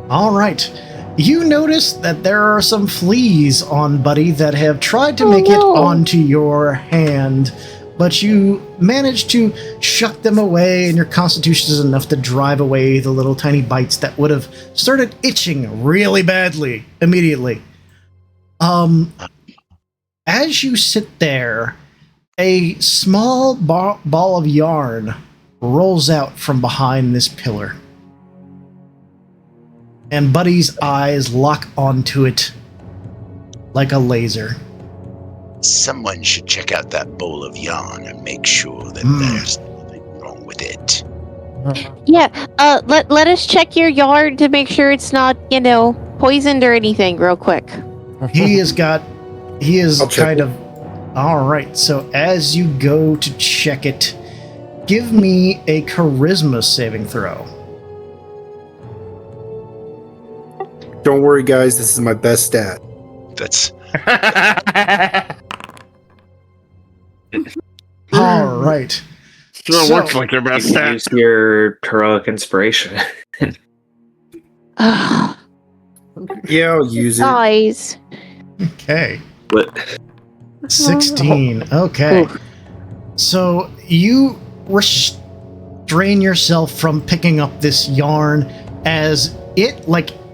All right. You notice that there are some fleas on Buddy that have tried to make it onto your hand, but you manage to shuck them away, and your constitution is enough to drive away the little tiny bites that would have started itching really badly immediately. As you sit there, a small ball of yarn rolls out from behind this pillar. And Buddy's eyes lock onto it like a laser. Someone should check out that bowl of yarn and make sure that there's nothing wrong with it. Yeah, let us check your yard to make sure it's not, poisoned or anything real quick. He is I'll check kind it. of... Alright, so as you go to check it, give me a charisma saving throw. Don't worry, guys. This is my best stat. That's Alright. Still So- looks like your best You stat. use your heroic inspiration. Yeah, I'll use it. Guys. Okay. But 16. Okay. Oof. So you restrain yourself from picking up this yarn as it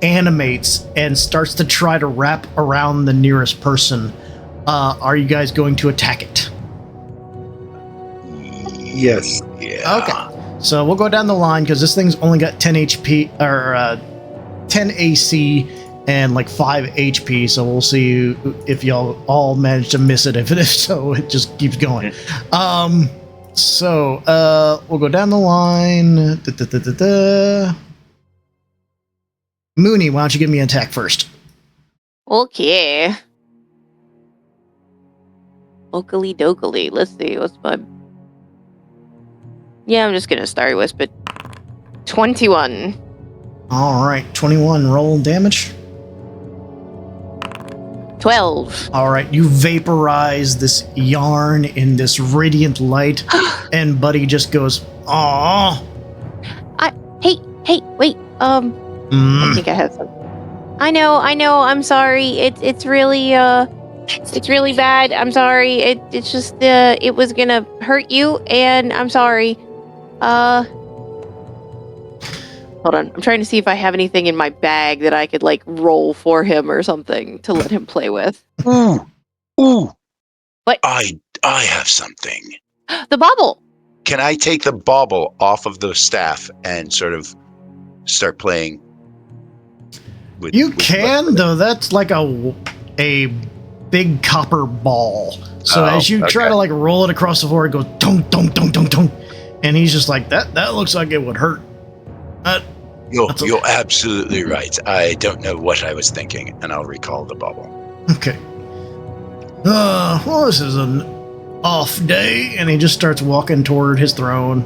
animates and starts to try to wrap around the nearest person. Are you guys going to attack it? Yes. yeah. Okay. So we'll go down the line because this thing's only got 10 HP or 10 AC and 5 HP. So we'll see if y'all all manage to miss it. If so, it just keeps going. So we'll go down the line. Mooney, why don't you give me an attack first? Okay. Okily dokily. Let's see. What's my... Yeah, I'm just gonna start with, but 21. All right, 21. Roll damage. 12. All right, you vaporize this yarn in this radiant light, and Buddy just goes, "Aw." Hey, wait. I think I have some. I know. I'm sorry. It's really bad. I'm sorry. It's just it was gonna hurt you, and I'm sorry. Hold on. I'm trying to see if I have anything in my bag that I could roll for him or something to let him play with. Ooh. What? I have something. The bauble. Can I take the bauble off of the staff and sort of start playing? You can, though. That's like a big copper ball. So as you try to roll it across the floor, it goes dong dong dong dong dong, and he's just like that. That looks like it would hurt. You're absolutely right. I don't know what I was thinking, and I'll recall the bauble. Okay. Well, this is an off day, and he just starts walking toward his throne.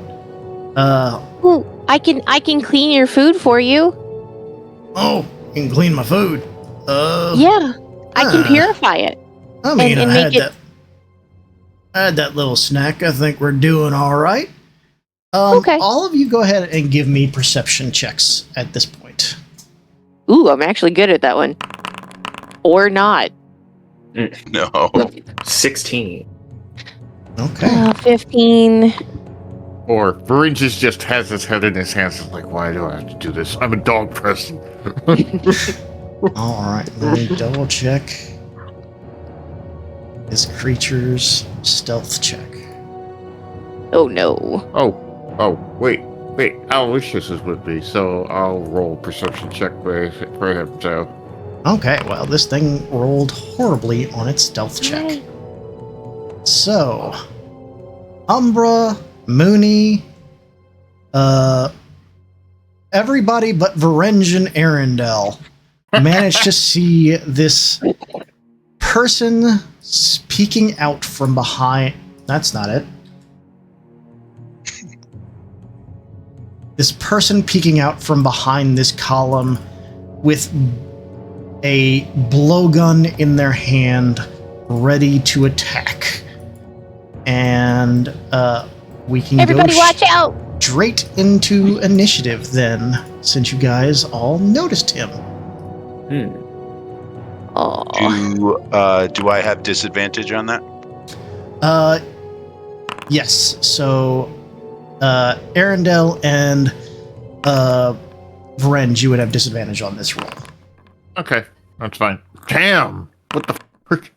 Ooh, I can clean your food for you. Oh, you can clean my food. Yeah, I can purify it. I mean, and I make had it- that. I had that little snack. I think we're doing all right. Okay. All of you go ahead and give me perception checks at this point. Ooh, I'm actually good at that one. Or not. No. 16. Okay. 15. Or Varinges just has his head in his hands and like, why do I have to do this? I'm a dog person. All right. Let me double check this creature's stealth check. Oh no. Wait. Aloysius is with me, so I'll roll a perception check for him, so. Okay. Well, this thing rolled horribly on its stealth check. So, Umbra, Mooney, everybody but Varengian Arendelle managed to see this person peeking out from behind. That's not it. This person peeking out from behind this column with a blowgun in their hand, ready to attack. And we can Everybody go watch out! straight into initiative then, since you guys all noticed him. Oh. Do I have disadvantage on that? Yes. So, Arendelle and Varenge, you would have disadvantage on this roll. Okay, that's fine. Damn! What the frick?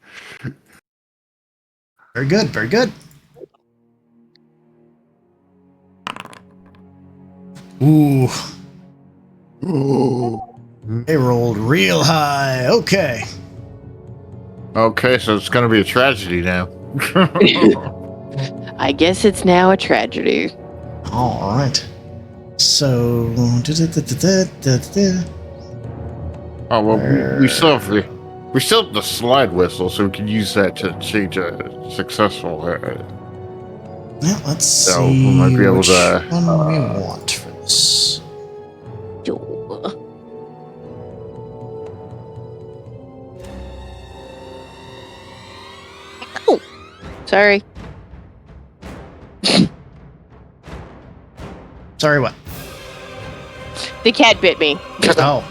Very good, very good. Ooh, Ooh. they rolled real high. Okay. Okay, so it's gonna be a tragedy now. I guess it's now a tragedy. All right. So, Oh well, we still have the slide whistle, so we can use that to change a successful. yeah, let's So, see we might be able which to, one we want for this. Oh, sorry. Sorry, what? The cat bit me. Oh,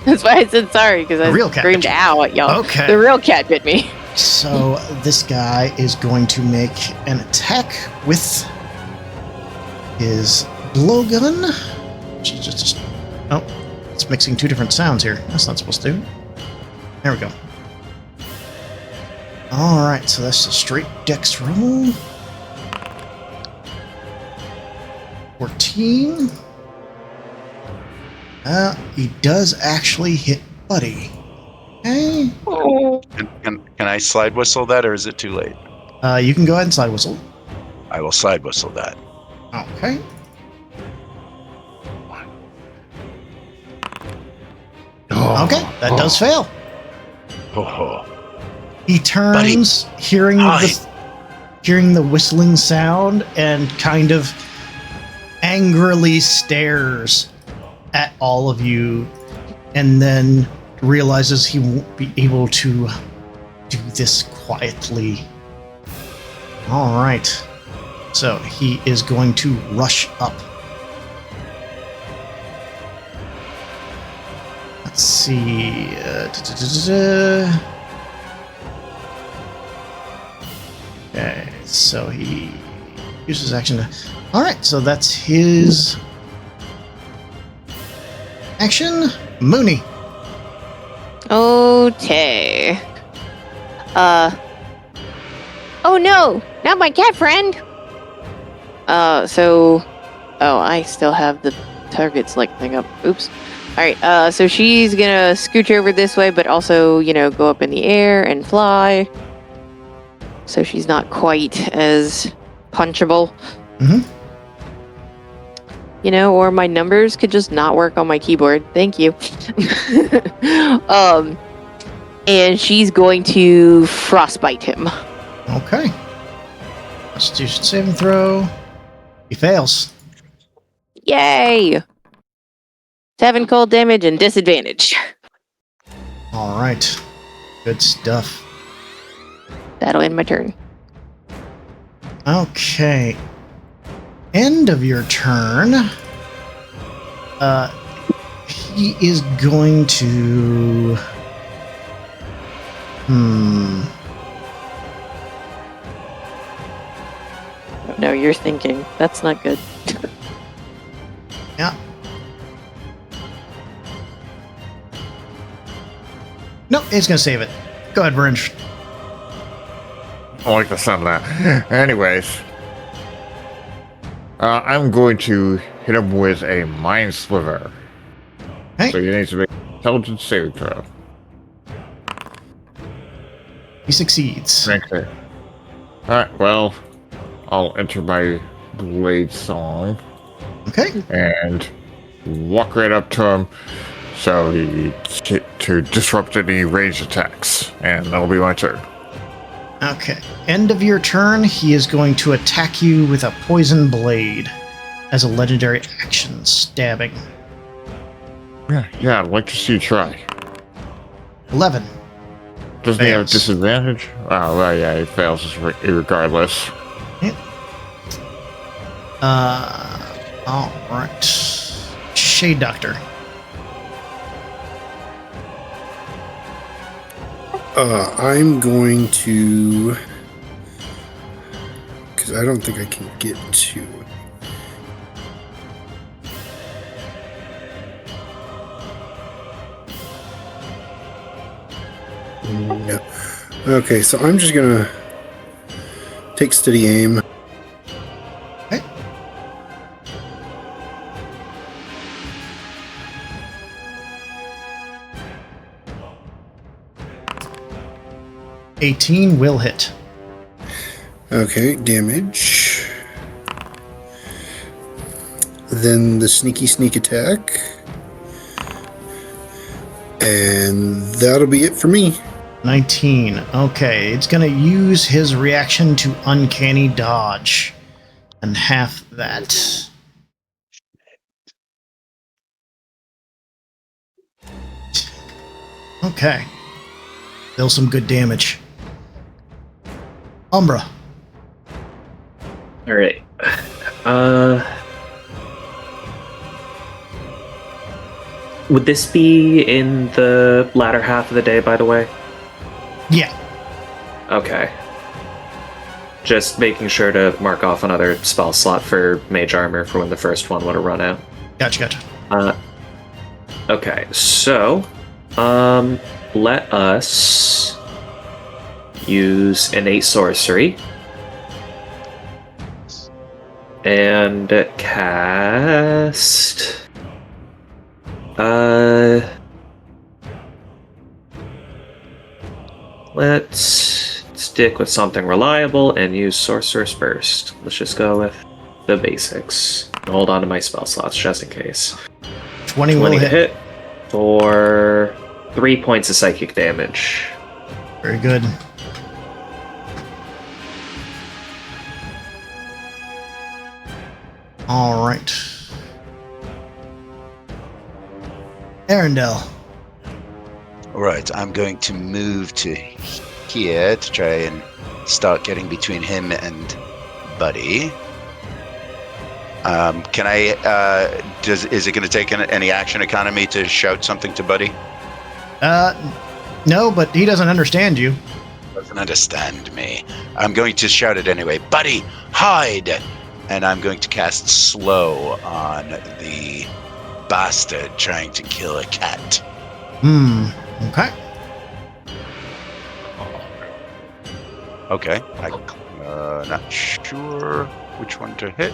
That's why I said sorry, because I real cat screamed bit you. ow at y'all. Okay. The real cat bit me. So this guy is going to make an attack with his blowgun. Which is just oh, it's mixing two different sounds here. That's not supposed to. There we go. All right, so that's a straight dex roll. 14. He does actually hit Buddy. Okay. Can I slide whistle that, or is it too late? You can go ahead and slide whistle. I will slide whistle that. Okay. Okay, that does fail. Oh, He turns, hearing the whistling sound, and kind of angrily stares at all of you, and then realizes he won't be able to do this quietly. All right. So he is going to rush up. Let's see. Okay, so he uses action to... All right, so that's his action. Mooney. Okay. Oh no! Not my cat friend! Oh, I still have the target select thing up. Oops. Alright, so she's gonna scooch over this way, but also, go up in the air and fly. So she's not quite as punchable. Mm-hmm. Or my numbers could just not work on my keyboard. Thank you. And she's going to frostbite him. Okay. Constitution saving throw. He fails. Yay! 7 cold damage and disadvantage. All right. Good stuff. That'll end my turn. Okay. End of your turn. He is going to... No, you're thinking. That's not good. Yeah. Nope, he's gonna save it. Go ahead, Veringe. I like the sound of that. Anyways, I'm going to hit him with a Mind Sliver. Okay. So he needs to make an intelligence saving throw. He succeeds. Okay. Alright, well, I'll enter my blade song Okay. and walk right up to him so to disrupt any ranged attacks. And that'll be my turn. Okay. End of your turn, he is going to attack you with a poison blade as a legendary action, stabbing. Yeah, I'd like to see you try. 11. Doesn't he have Fails. disadvantage? Oh, well, yeah, he fails regardless. Yep. Alright. Shade Doctor. I'm going to... Because I don't think I can get to... No. Okay, so I'm just gonna take steady aim. Okay. $18 will hit. Okay, damage. Then the sneaky sneak attack. And that'll be it for me. 19. Okay, it's gonna use his reaction to uncanny dodge. And half that. Okay. Still some good damage. Umbra. All right. Would this be in the latter half of the day, by the way? Yeah. Okay. Just making sure to mark off another spell slot for Mage Armor for when the first one would have run out. Gotcha. Okay, so, let us use Innate Sorcery and cast... Let's stick with something reliable and use Sorcerer's Burst. Let's just go with the basics. Hold on to my spell slots just in case. 20 will 20 to hit. hit for 3 points of psychic damage. Very good. All right. Arendelle. All right, I'm going to move to here to try and start getting between him and Buddy. Can I? Is it going to take any action economy to shout something to Buddy? No, but he doesn't understand you. Doesn't understand me. I'm going to shout it anyway. Buddy, hide! And I'm going to cast slow on the bastard trying to kill a cat. Okay. Okay, I'm not sure which one to hit.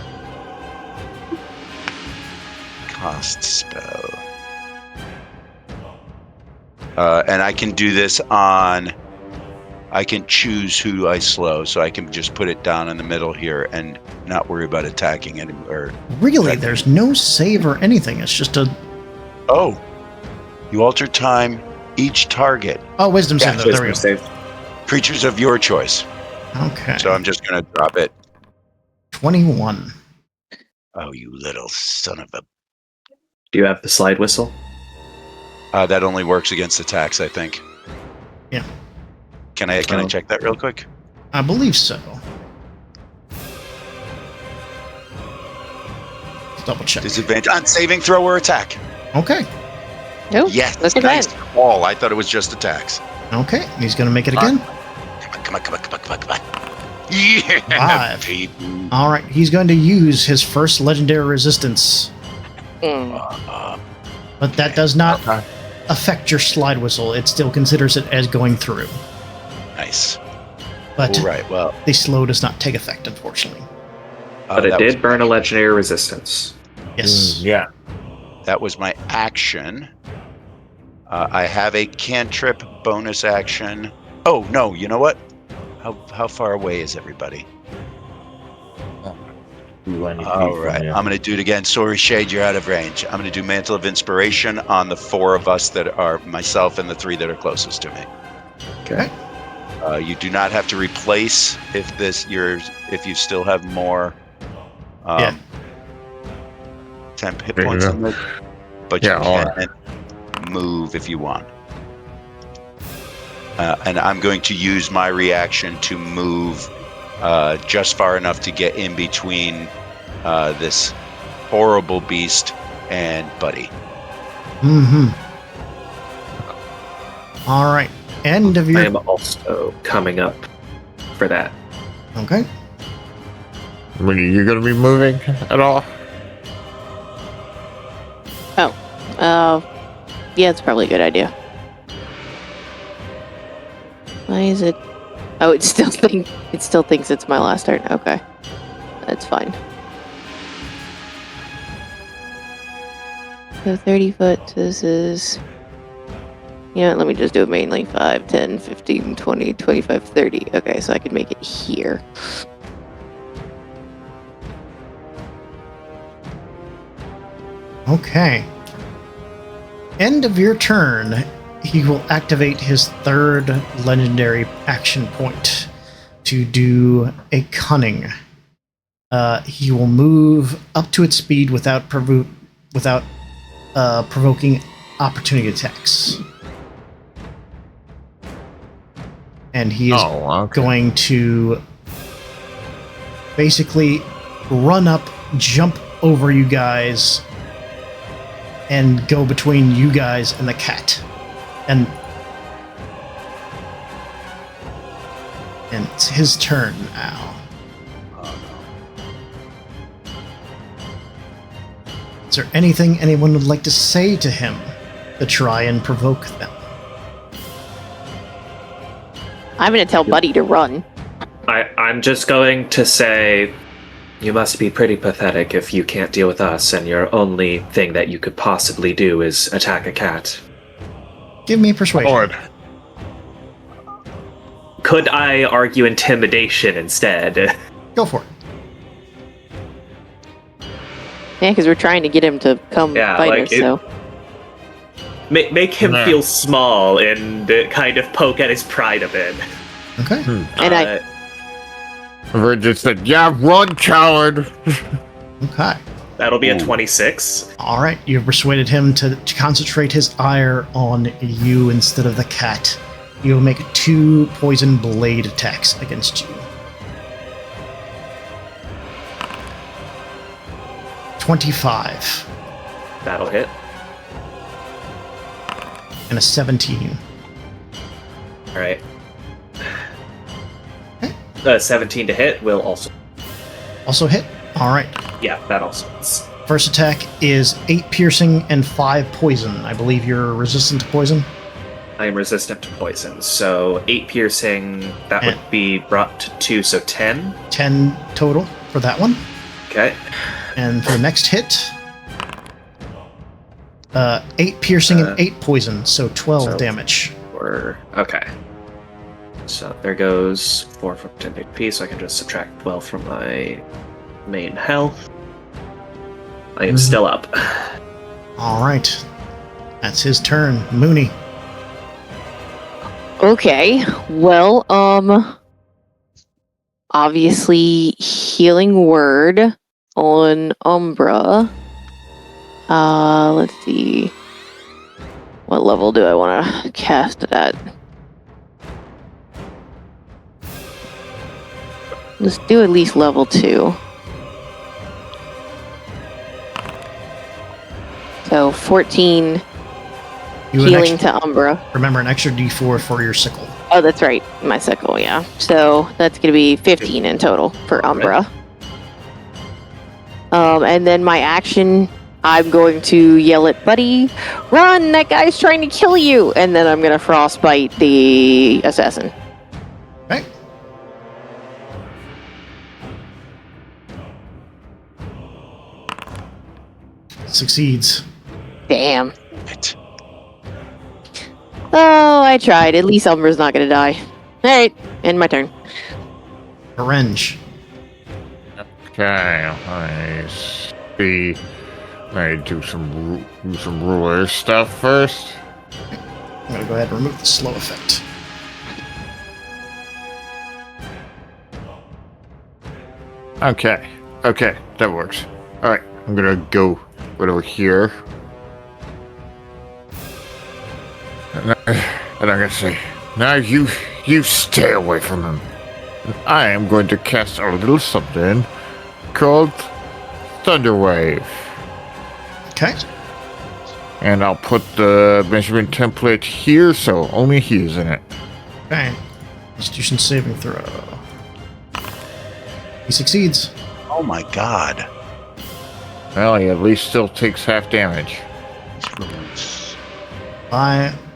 Cast spell. And I can do this on... I can choose who I slow, so I can just put it down in the middle here and not worry about attacking anymore. Really, there's no save or anything. It's just a... Oh! You alter time each target. Oh, wisdom save. Yeah, There we go. Save. Creatures of your choice. Okay. So I'm just going to drop it. 21. Oh, you little son of a... Do you have the slide whistle? that only works against attacks, I think. Yeah. Can I check that real quick? I believe so. double check. Disadvantage on saving throw or attack. Okay. No. Yes, Look at nice that. call. I thought it was just attacks. Okay. He's going to make it again. Come on. Yeah, 5. baby. All right. He's going to use his first legendary resistance, Mm. but that does not Okay. affect your slide whistle. It still considers it as going through. Nice. But All right. Well, the slow does not take effect, unfortunately. But it that did was- burn a legendary resistance. Yes. Yeah. That was my action. I have a cantrip bonus action. Oh no! You know what? How far away is everybody? All right, I'm going to do it again. Sorry, Shade, you're out of range. I'm going to do Mantle of Inspiration on the 4 of us that are myself and the 3 that are closest to me. Okay. You do not have to replace if you still have more. Yeah. 10 hit There you points go. in it, but Yeah, all you can move if you want. And I'm going to use my reaction to move just far enough to get in between this horrible beast and Buddy. Mm-hmm. All right. End of I your... am also coming up for that. Okay. I mean, are you going to be moving at all? Yeah, it's probably a good idea. Why is it? Oh, it still thinks it's my last turn. Okay, that's fine. So 30 foot. This is. You know what, let me just do it mainly. 5, 10, 15, 20, 25, 30. Okay, so I can make it here. Okay. End of your turn. He will activate his third legendary action point to do a cunning. He will move up to its speed without provoking opportunity attacks. And he is going to basically run up, jump over you guys, and go between you guys and the cat. And it's his turn now. Is there anything anyone would like to say to him to try and provoke them? I'm gonna tell Buddy to run. I'm just going to say, you must be pretty pathetic if you can't deal with us and your only thing that you could possibly do is attack a cat. Give me persuasion. Lord. Could I argue intimidation instead? Go for it. Yeah, because we're trying to get him to come Yeah, fight like us. So Make him Nah. feel small and kind of poke at his pride a bit. Okay. And Virgin just said, yeah, run, coward. Okay. That'll be a Ooh. 26. All right. You've persuaded him to concentrate his ire on you instead of the cat. He will make 2 poison blade attacks against you. 25 That'll hit. and a 17. All right. Okay. 17 to hit will also. Also hit. All right. Yeah, that also hits. First attack is 8 piercing and 5 poison. I believe you're resistant to poison. I am resistant to poison, so 8 piercing, that And- would be brought to 2, so 10. 10 total for that one. Okay. And for the next hit, 8 piercing and 8 poison, so 12 so- damage. Okay. So there goes 4 from 10 HP, so I can just subtract 12 from my main health. I am still up. All right. That's his turn. Mooney. okay, well, obviously healing word on Umbra. Let's see. What level do I want to cast it at? Let's do at least level 2. So 14 You an healing extra, to Umbra. remember an extra D4 for your sickle. Oh, that's right. My sickle, yeah. So that's going to be 15 in total for Umbra. And then my action, I'm going to yell at Buddy, run, that guy's trying to kill you. And then I'm going to frostbite the assassin. Okay. Succeeds. Damn. Right. Oh, I tried. At least Umbra's not going to die. All right, end my turn. Orange. Okay, I see. I do some ruler stuff first. I'm going to go ahead and remove the slow effect. Okay, that works. All right, I'm gonna go right over here, and I'm gonna say, now you stay away from him. I am going to cast a little something called Thunderwave. Okay. And I'll put the measurement template here, so only he's in it. Okay. Constitution saving throw. He succeeds. Oh my god. Well, he at least still takes half damage.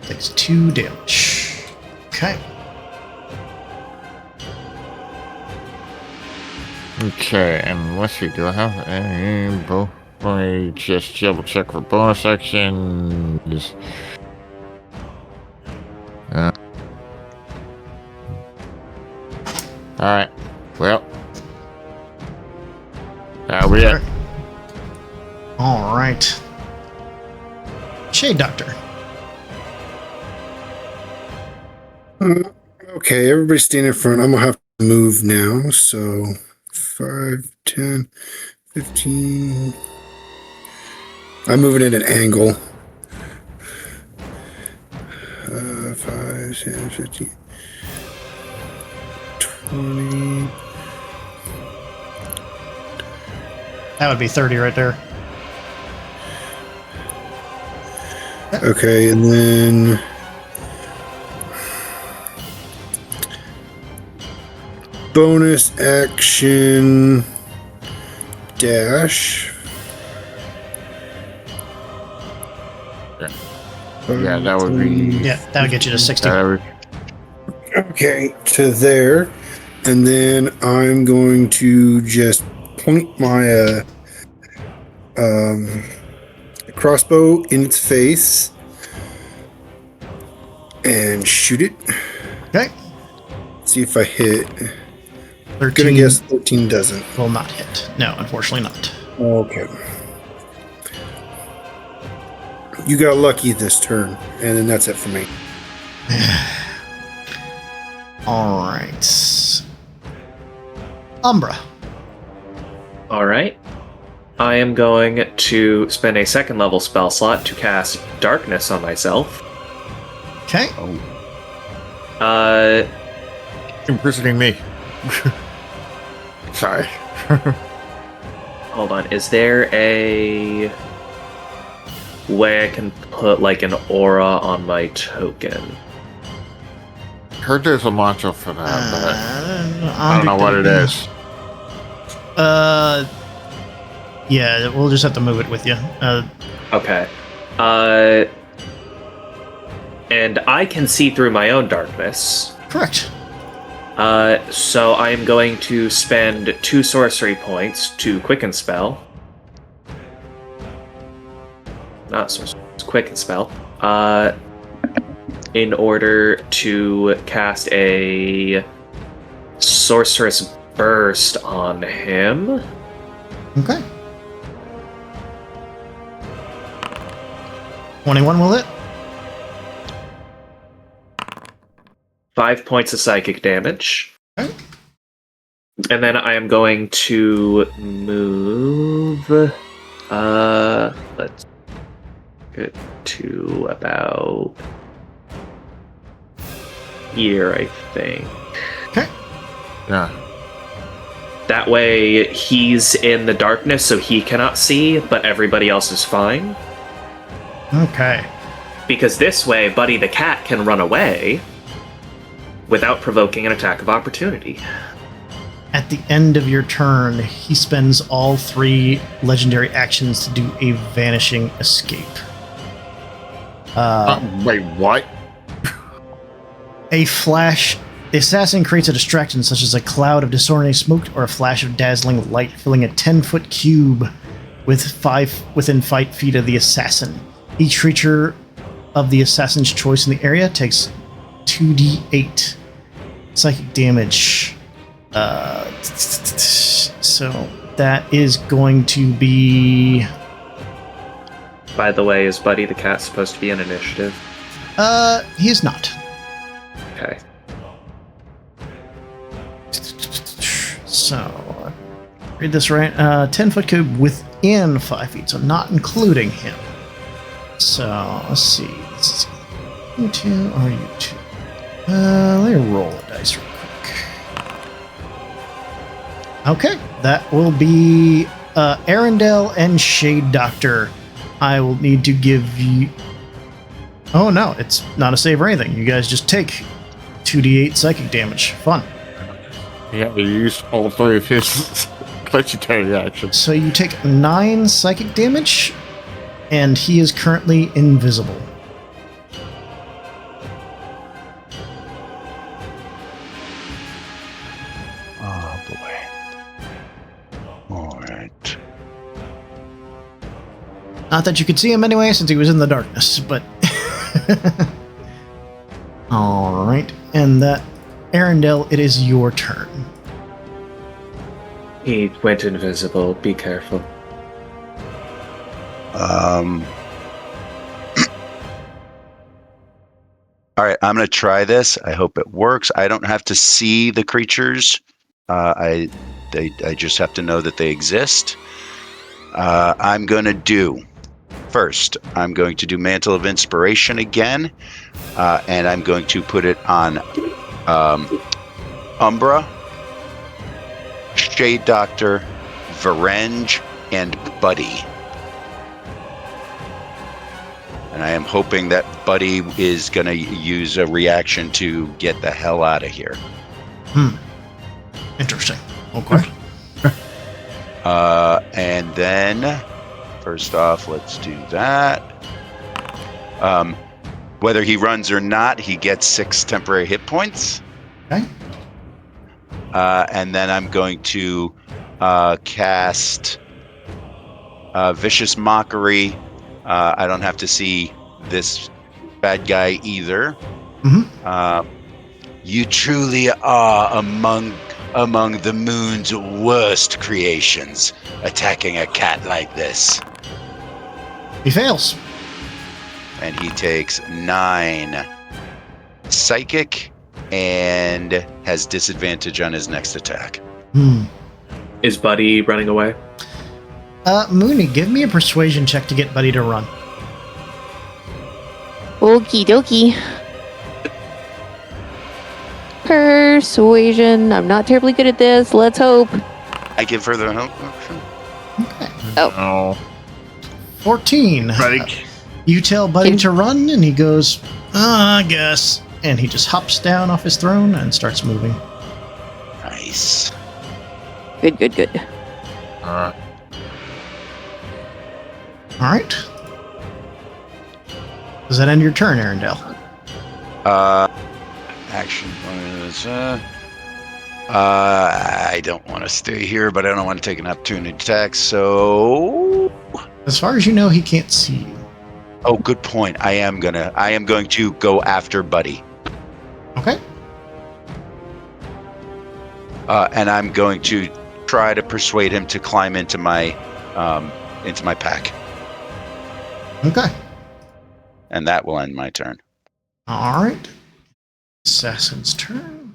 Takes 2 damage. Okay. Okay, and let's see, do I have any let me just double check for bonus actions. Alright, well. That'll be it. Alright. Shade Doctor. Okay, everybody stand in front. I'm gonna have to move now. So 5, 10, 15. I'm moving at an angle. 5, 10, 15, 20. That would be 30 right there. Okay, and then bonus action dash. Yeah, that would be. Yeah, that would get you to 60. Okay, to there. And then I'm going to just point my crossbow in its face and shoot it. Okay. See if I hit. 13 Gonna guess 13 doesn't. will not hit. No, unfortunately not. Okay. You got lucky this turn, and then that's it for me. Alright. Umbra. Alright. I am going to spend a second level spell slot to cast Darkness on myself. Okay. Imprisoning me. Sorry. Hold on. Is there a way I can put like an aura on my token? Heard there's a module for that, but I don't know what it is. Yeah, we'll just have to move it with you. Okay. And I can see through my own darkness. Correct. So I am going to spend 2 sorcery points to quicken spell. Not sorcery, it's quicken spell. In order to cast a sorceress burst on him. Okay. 21 will hit. 5 points of psychic damage. Okay. And then I am going to move. Let's get to about here, I think. Okay. Yeah. That way he's in the darkness so he cannot see, but everybody else is fine. Okay. Because this way, Buddy the cat can run away without provoking an attack of opportunity. At the end of your turn, he spends all 3 legendary actions to do a vanishing escape. Wait, what? A flash. The assassin creates a distraction such as a cloud of disorienting smoke or a flash of dazzling light, filling a 10-foot cube within 5 feet of the assassin. Each creature of the assassin's choice in the area takes 2d8 psychic damage. So that is going to be. By the way, is Buddy the cat supposed to be an initiative? He is not. Okay. So, read this right. 10-foot cube within 5 feet, so not including him. So, let's see. You two or you two? Let me roll a dice real quick. Okay, that will be Arendelle and Shade Doctor. I will need to give you. Oh no, it's not a save or anything. You guys just take 2d8 psychic damage. Fun. Yeah, he used all 3 of his legendary actions. So you take 9 psychic damage, and he is currently invisible. Oh boy. All right. Not that you could see him anyway, since he was in the darkness, but... Alright, and that... Arendelle, it is your turn. He went invisible. Be careful. All right, I'm going to try this. I hope it works. I don't have to see the creatures. I just have to know that they exist. I'm going to do... First, I'm going to do Mantle of Inspiration again, and I'm going to put it on Umbra, Shade Doctor, Varenge, and Buddy. And I am hoping that Buddy is going to use a reaction to get the hell out of here. Interesting. Okay. And then, first off, let's do that. Whether he runs or not, he gets 6 temporary hit points. Okay. And then I'm going to cast Vicious Mockery. I don't have to see this bad guy either. Mm-hmm. You truly are among the moon's worst creations, attacking a cat like this. He fails. And he takes 9 psychic and has disadvantage on his next attack. Is Buddy running away? Mooney, give me a persuasion check to get Buddy to run. Okie dokie. Persuasion. I'm not terribly good at this. Let's hope. I give further help. Okay. Oh. 14. Buddy. You tell Buddy to run, and he goes, I guess. And he just hops down off his throne and starts moving. Nice. Good, good, good. All right. Does that end your turn, Arendelle? Action bonus. I don't want to stay here, but I don't want to take an opportunity attack, so... As far as you know, he can't see you. Oh, good point. I am going to go after Buddy. Okay. And I'm going to try to persuade him to climb into my pack. Okay. And that will end my turn. All right. Assassin's turn.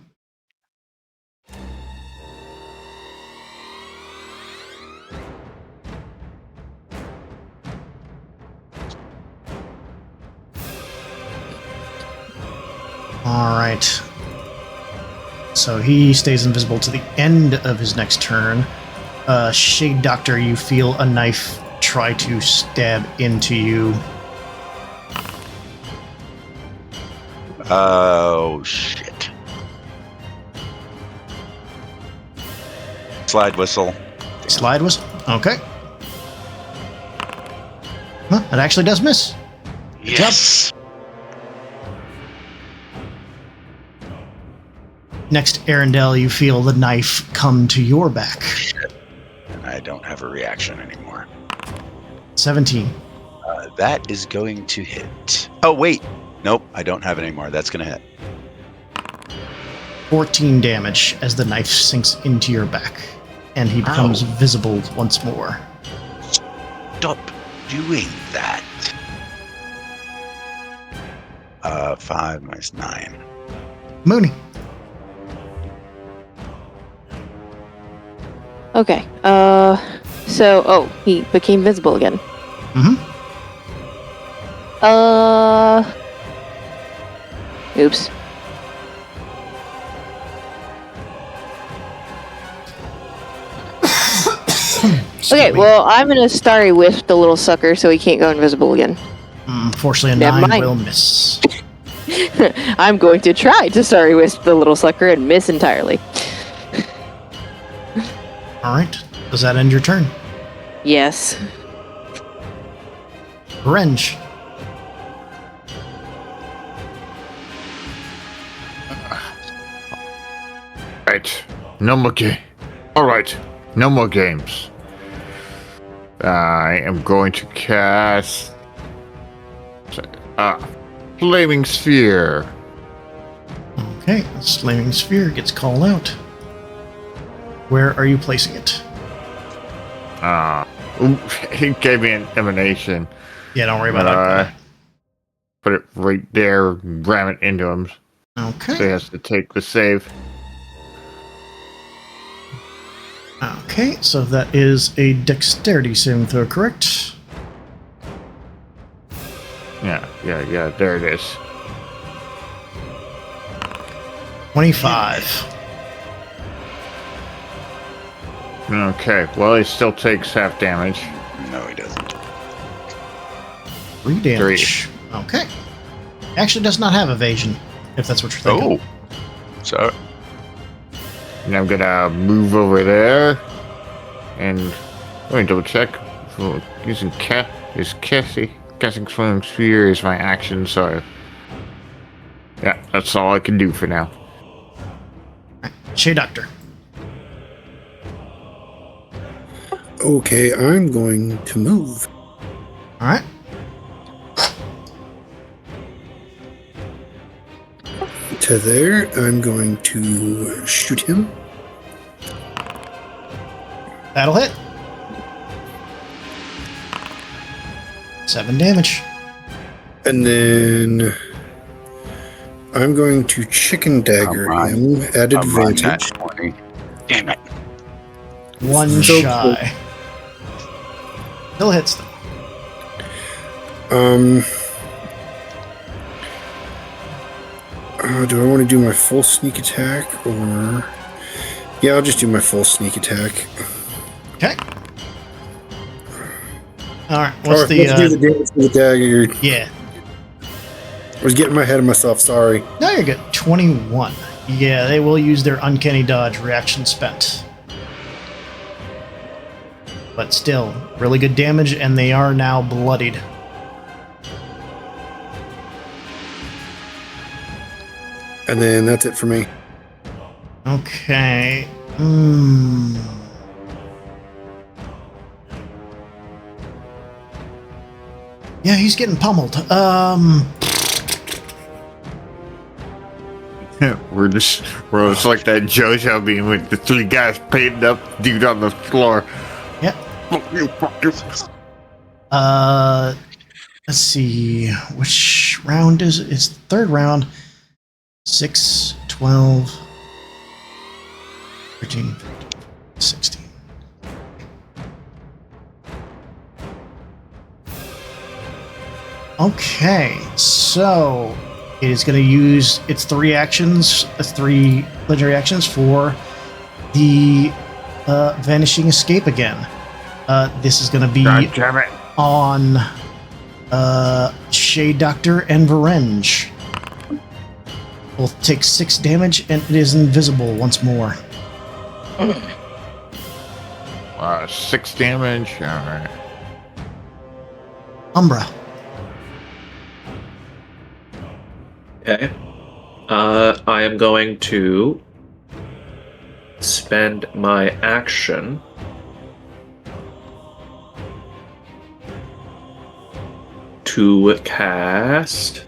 All right. So he stays invisible to the end of his next turn. Shade Doctor, you feel a knife try to stab into you. Oh, shit. Slide whistle. Slide was okay. Huh, it actually does miss. Yes. Next, Arendelle, you feel the knife come to your back. Shit. And I don't have a reaction anymore. 17. That is going to hit. Oh, wait. Nope, I don't have it anymore. That's going to hit. 14 damage as the knife sinks into your back, and he becomes Ow. visible once more. Stop doing that. 5 minus 9. Mooney. Okay. He became visible again. Mm-hmm. Oops. Okay, well, I'm gonna Starry Wisp the little sucker so he can't go invisible again. Fortunately, a Never 9 mind. will miss. I'm going to try to Starry Wisp the little sucker and miss entirely. All right. Does that end your turn? Yes. Renge. Right. No more game. Alright. No more games. I am going to cast Flaming Sphere. Okay, the Flaming Sphere gets called out. Where are you placing it? He gave me an emanation. Yeah, don't worry about it. Put it right there, ram it into him. So he Okay. has to take the save. Okay, so that is a dexterity saving throw, correct? Yeah, there it is. 25. Okay, well, he still takes half damage. No, he doesn't. 3 damage. Okay. Actually does not have evasion, if that's what you're thinking. Oh. So, And I'm gonna move over there. And let me double check. Using casting Flaming Sphere is my action, so yeah, that's all I can do for now. Shea Doctor. Okay, I'm going to move. All right. To there, I'm going to shoot him. That'll hit. 7 damage. And then I'm going to chicken dagger Come on. him at I'm on that advantage. 20. Damn it. 1 So shy. Still hits them. Do I want to do my full sneak attack or? Yeah, I'll just do my full sneak attack. Okay. All right. What's Alright, let's do the the? damage with the dagger. Yeah. I was getting ahead of myself. Sorry. No, you're good. 21. Yeah, they will use their uncanny dodge reaction spent. But still, really good damage, and they are now bloodied. And then that's it for me. Okay. Yeah, he's getting pummeled. We're just like that JoJo beam with the 3 guys painted up dude on the floor. Yeah. Fuck you, fuck you. Let's see. Which round is it? It's the third round. 6, 12, 13, 15, 16. Okay, so it is going to use its 3 actions, 3 legendary actions for the Vanishing Escape again. This is going to be God damn it. on Shea Doctor and Varenge. will take 6 damage, and it is invisible once more. 6 damage. All right. Umbra. Okay. I am going to spend my action to cast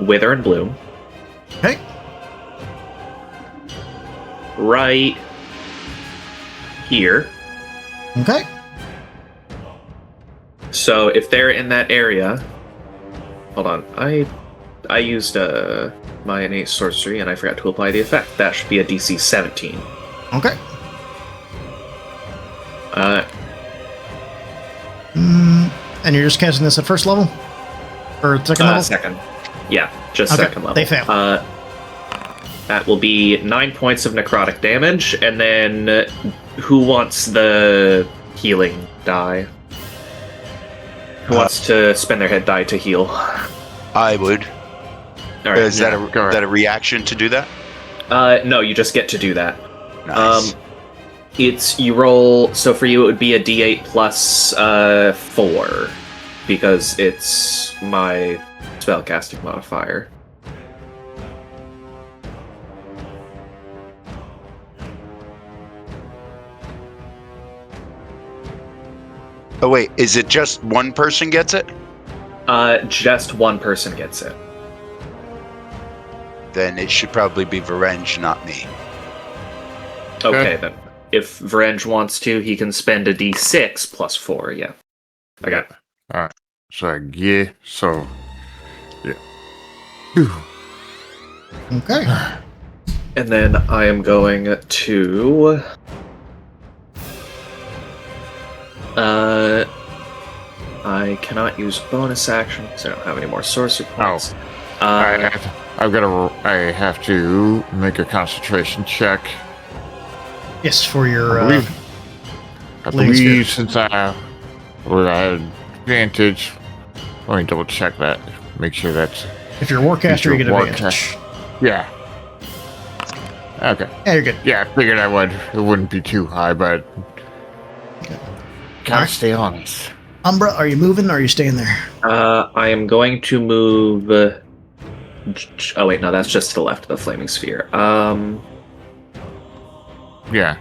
Wither and Bloom. Okay. Right here. Okay. So if they're in that area, hold on. I used my innate sorcery and I forgot to apply the effect. That should be a DC 17. Okay. And you're just casting this at first level? Or second level? Second. Yeah, just Okay, second level. they fail. That will be 9 points of necrotic damage, and then who wants the healing die? Who wants to spend their head die to heal? I would. All right. Is that a reaction to do that? No, you just get to do that. Nice. You roll. So for you, it would be a D8 plus 4 because it's my spellcasting modifier. Oh wait, is it just one person gets it? Just one person gets it. Then it should probably be Varenge, not me. Okay, then. If Vrenge wants to, he can spend a D6 plus 4, yeah. I got it. Alright. Yeah. Okay. And then I am going to... I cannot use bonus action because I don't have any more sorcery points. I have to make a concentration check. Yes, for your... I Blade spear. believe since I had advantage. Let me double check that. Make sure that's... if you're a warcaster, you get advantage. Yeah. Okay. Yeah, you're good. Yeah, I figured it wouldn't be too high, but... Gotta stay honest. Umbra, are you moving or are you staying there? I am going to move... oh wait, no, that's just to the left of the flaming sphere. Yeah.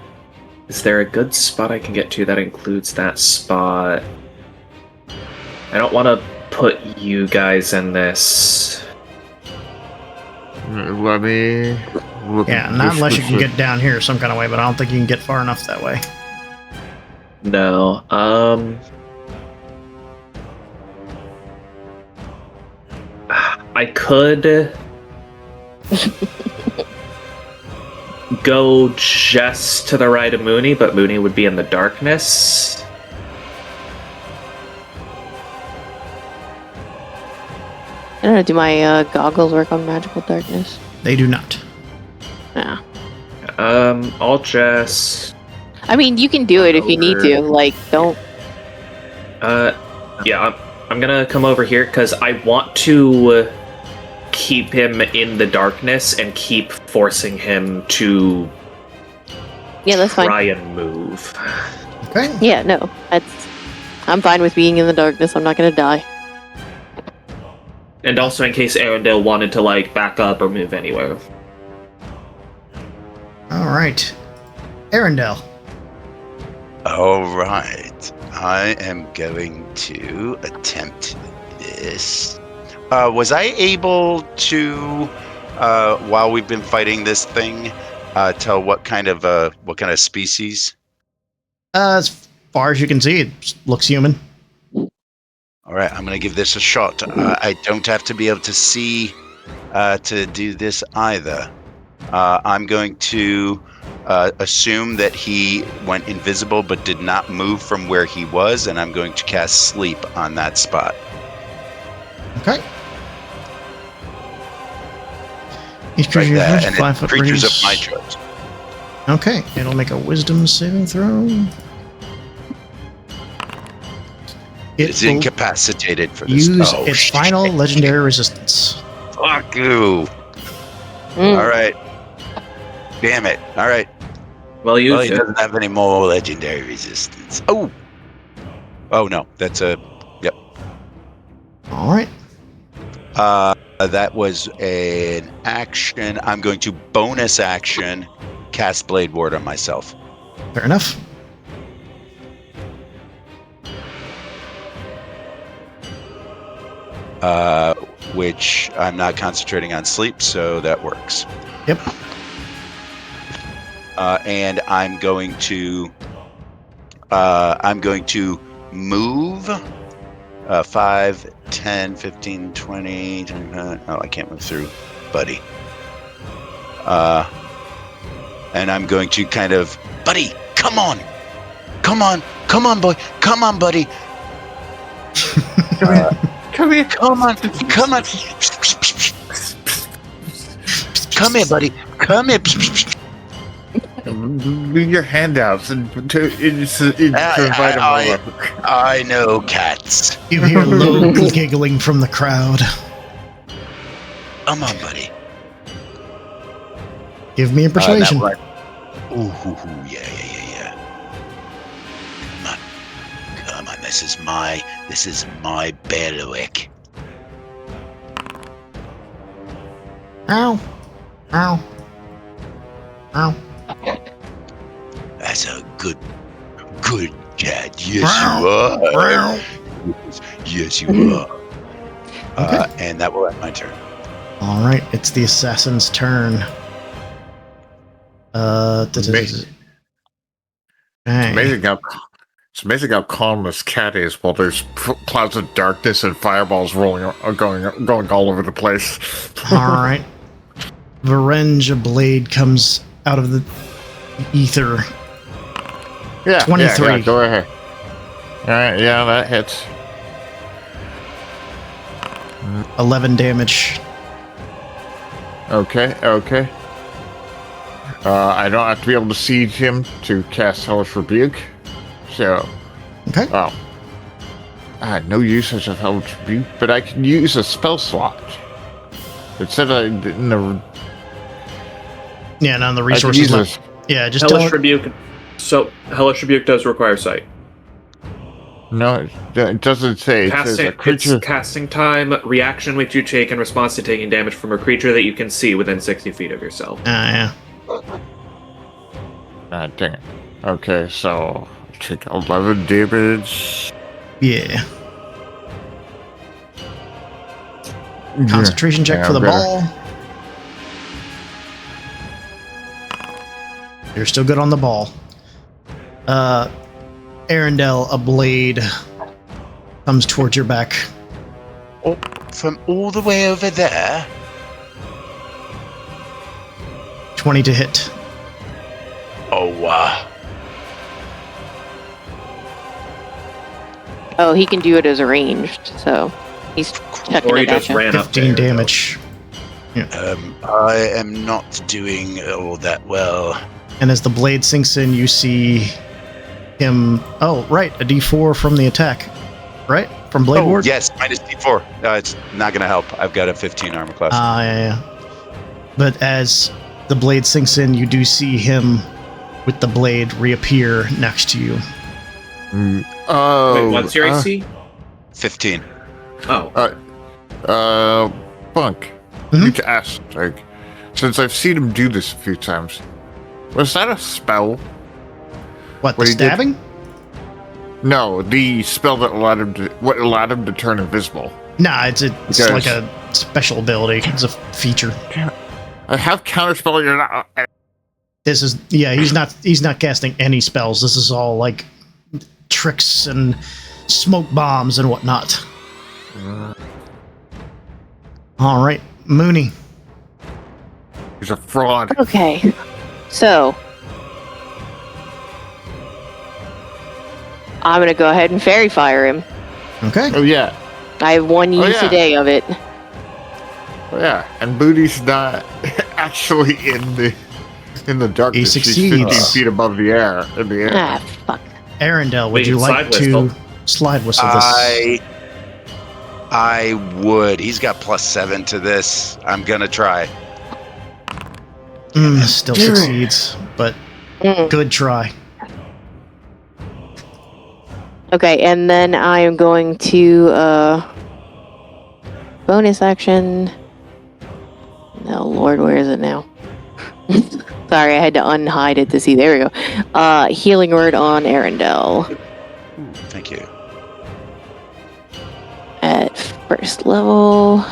Is there a good spot I can get to that includes that spot? I don't want to put you guys in this. Let me look. Yeah, not unless you can get down here some kind of way, but I don't think you can get far enough that way. No. I could go just to the right of Mooney, but Mooney would be in the darkness. I don't know, do my goggles work on magical darkness? They do not. Yeah. I'll just... I mean, you can do it if you need to. Like, don't... Yeah, I'm gonna come over here, because I want to keep him in the darkness and keep forcing him to that's fine. try and move. Okay. Yeah, no. I'm fine with being in the darkness. I'm not gonna die. And also in case Arendelle wanted to, like, back up or move anywhere. Alright. Arendelle. Alright. I am going to attempt this. Was I able to, while we've been fighting this thing, tell what kind of species? As far as you can see, it looks human. All right, I'm going to give this a shot. I don't have to be able to see to do this either. I'm going to assume that he went invisible but did not move from where he was, and I'm going to cast Sleep on that spot. Okay. Each Like creature that, has and 5 it's foot creatures radius. of my choice. Okay, it'll make a wisdom saving throw. It's will incapacitated for this. use Oh, its shit. final legendary resistance. Fuck you. Mm. All right. Damn it. All right. Well, Well, use he it. doesn't have any more legendary resistance. Oh. Oh, no. That's a... Yep. All right. That was an action. I'm going to bonus action cast Blade Ward on myself. Fair enough. Which I'm not concentrating on sleep, so that works. Yep. And I'm going to move 5, 10, 15, 20, 25. Oh, I can't move through, buddy. And I'm going to kind of, buddy, come on, boy, come on, buddy. Come here. Come on. Come here, buddy. Come here. Leave your handouts and to provide a more. I know cats. You hear low giggling from the crowd. Come on, buddy. Give me a persuasion. Ooh, yeah. Come on. This is my bailiwick. Ow. That's a good cat. Yes, you are. Yes, you are. Okay. And that will end my turn. All right, it's the assassin's turn. It's amazing how calm this cat is while there's clouds of darkness and fireballs going all over the place. All right. Varenge, a blade comes out of the ether. Yeah, 23. Yeah, go ahead. All right, yeah, that hits. 11 damage. Okay. I don't have to be able to siege him to cast Hellish Rebuke. So, Okay. I had no usage of Hellish Rebuke, but I can use a spell slot. It said in the... Yeah, none of the I can resources use left. Yeah, just Hellish tell Rebuke. So, Hellish Rebuke does require sight. No, it doesn't say. It says a creature... It's casting time, reaction which you take in response to taking damage from a creature that you can see within 60 feet of yourself. yeah. Ah, dang it. Okay, so take 11 damage. Yeah. Concentration check for the ball. You're still good on the ball. Arendelle, a blade comes towards your back. Oh, from all the way over there. 20 to hit. Oh, wow. Oh, he can do it as a ranged, so he's chucking Or he it at just you. ran up 15 there. damage. I am not doing all that well. And as the blade sinks in, you see him... Oh, right, a d4 from the attack. Right? From Blade Ward? Yes, minus D4. It's not going to help. I've got a 15 armor class. Yeah. But as the blade sinks in, you do see him with the blade reappear next to you. Oh. Wait, what's your AC? 15. Oh. Bunk. Mhm. Need to ask, like, since I've seen him do this a few times, was that a spell? What, the What he did? stabbing? No, the spell that allowed him to turn invisible. Nah, it's Because- like a special ability. It's a feature. I have counterspell. You're not. This is he's not casting any spells. This is all like tricks and smoke bombs and whatnot. All right, Mooney. He's a fraud. Okay, so I'm gonna go ahead and fairy fire him. Okay. Oh yeah, I have one use yeah. a day of it. oh yeah. And Booty's not actually in the darkness. He She's 15 succeeds. feet above the air. In the air. Ah, fuck. Arendelle, would Wait, you like side to whistle. slide whistle this. I would. He's got +7 to this. I'm gonna try. Still succeeds, but good try. Okay, and then I am going to bonus action. No, Lord, where is it now? Sorry, I had to unhide it to see. There we go. Healing word on Arendelle. Thank you. At first level.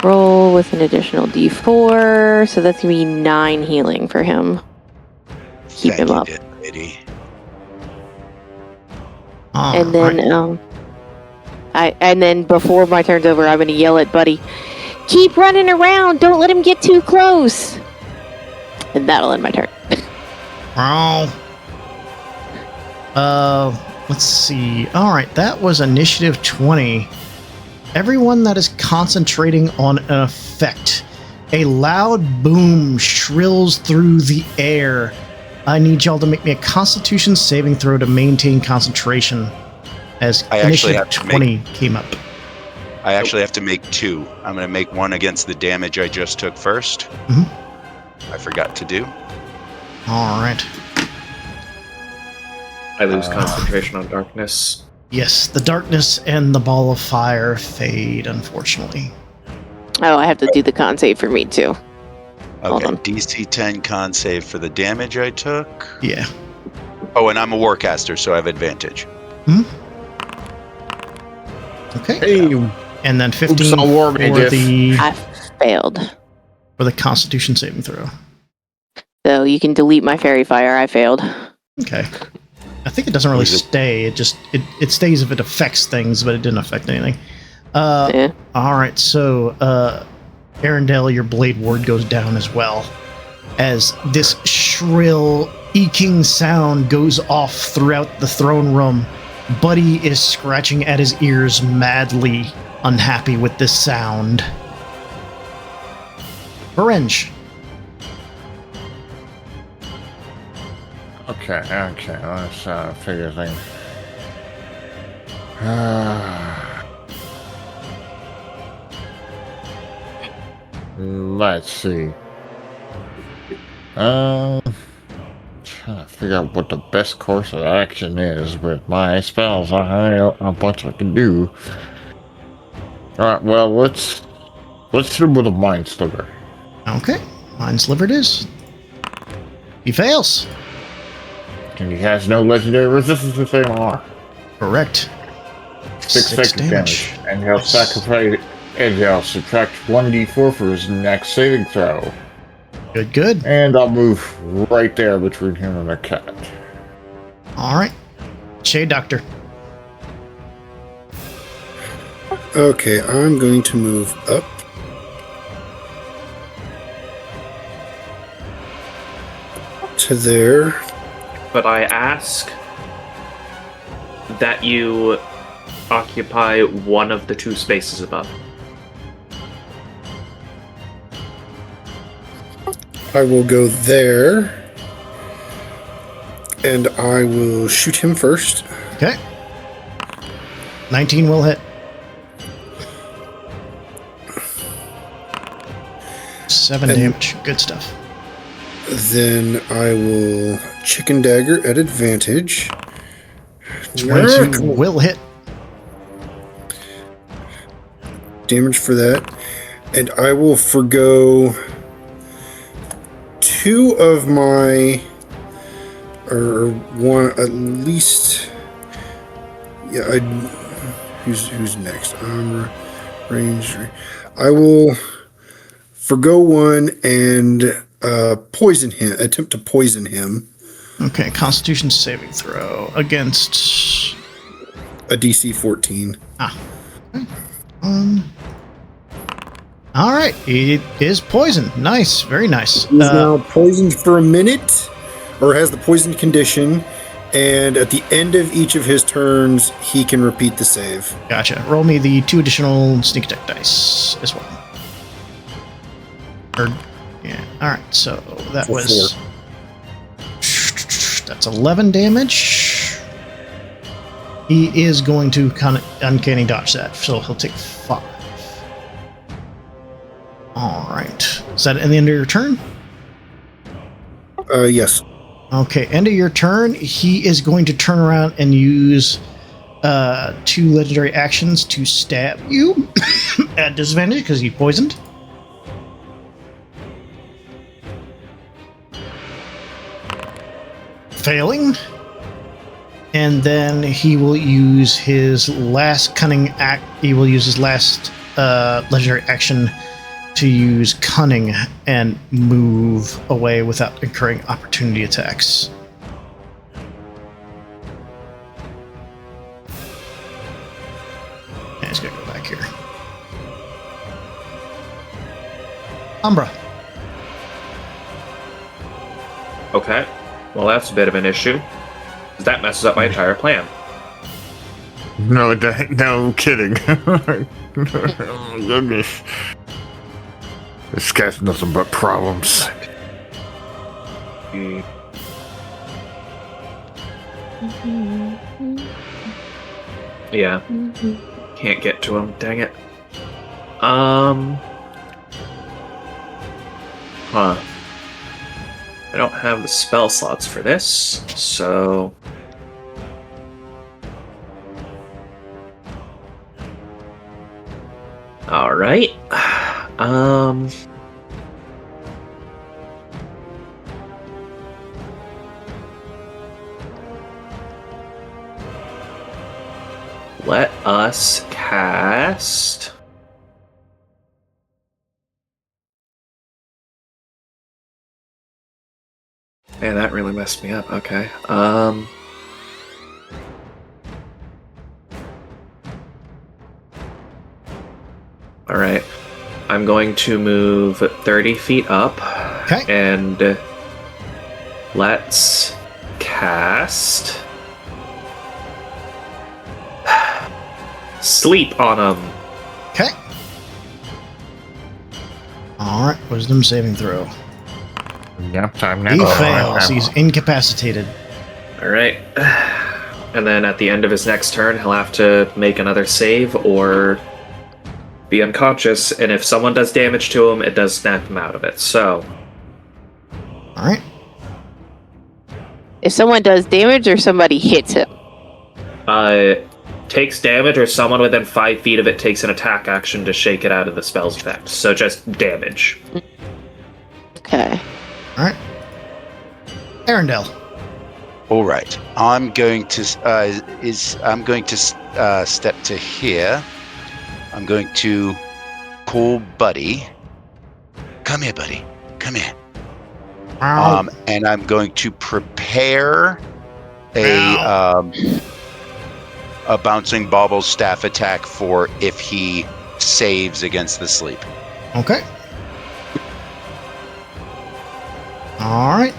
Roll with an additional d4. So that's going to be 9 healing for him. Keep him up. Lady. And then, and then before my turn's over, I'm going to yell at Buddy, "Keep running around! Don't let him get too close!" And that'll end my turn. Let's see. All right, that was initiative 20. Everyone that is concentrating on an effect, a loud boom shrills through the air. I need y'all to make me a Constitution saving throw to maintain concentration as initiative 20 came up. I actually have to make 2. I'm going to make 1 against the damage I just took first. I forgot to do. All right. I lose concentration on darkness. Yes, the darkness and the ball of fire fade, unfortunately. Oh, I have to do the con save for me, too. Hold Okay, on. DC 10 con save for the damage I took. Yeah. Oh, and I'm a warcaster, so I have advantage. Okay. Hey, And then 15 Oops, I'll warm it, for Jeff. I failed. the Constitution saving throw. So you can delete my fairy fire. I failed. Okay. I think it doesn't really stay. It just it stays if it affects things, but it didn't affect anything. Yeah. All right. So, Arendelle, your blade ward goes down as well, as this shrill eking sound goes off throughout the throne room. Buddy is scratching at his ears, madly unhappy with this sound. Orange. Okay, let's figure things. Let's see. Trying to figure out what the best course of action is with my spells. I have a bunch I can do. Alright, well, let's hit him with a mind sliver. Okay. Mind sliver it is. He fails. And he has no legendary resistance to AMR. Correct. 6 effective damage. And he'll sacrifice, and he'll subtract 1d4 for his next saving throw. Good, good. And I'll move right there between him and the cat. All right. Shade Doctor. Okay, I'm going to move up. To there. But I ask that you occupy one of the 2 spaces above. I will go there. And I will shoot him first. Okay. 19 will hit. 7 damage. Good stuff. Then I will chicken dagger at advantage. 22 will hit. Damage for that. And I will forgo 2 of my, or 1 at least. Yeah, who's next? Range. I will forgo 1 and poison him. Attempt to poison him. Okay, Constitution saving throw against A DC 14. All right, it is poison. Nice, very nice. He's now poisoned for a minute, or has the poison condition, and at the end of each of his turns, he can repeat the save. Gotcha. Roll me the 2 additional sneak attack dice as well. Yeah. All right. So that was 4. That's 11 damage. He is going to kind of uncanny dodge that, so he'll take 5. All right. Is that at the end of your turn? Yes. Okay, end of your turn. He is going to turn around and use 2 legendary actions to stab you at disadvantage because he's poisoned. Failing. And then he will use his last cunning act. He will use his last legendary action to use cunning and move away without incurring opportunity attacks. Okay, he's gonna go back here. Umbra. Okay. Well, that's a bit of an issue. 'Cause that messes up my entire plan. No, no kidding. Oh my goodness. This guy's nothing but problems. Yeah. Can't get to him. Dang it. Huh. I don't have the spell slots for this, so... Alright. Let us cast... Man, that really messed me up. Okay. Alright. I'm going to move 30 feet up. Okay. And let's cast Sleep on him. Okay. All right. Wisdom saving throw. Yep, time now. He fails. He's incapacitated. Alright. And then at the end of his next turn, he'll have to make another save or be unconscious. And if someone does damage to him, it does snap him out of it. So, All right. If someone does damage or somebody hits him. takes damage or someone within 5 feet of it takes an attack action to shake it out of the spell's effect. So just damage. Okay. All right. Arendelle. All right, I'm going to step to here. I'm going to call Buddy. Come here, Buddy. Come here. And I'm going to prepare a bouncing bauble staff attack for if he saves against the sleep. Okay. All right.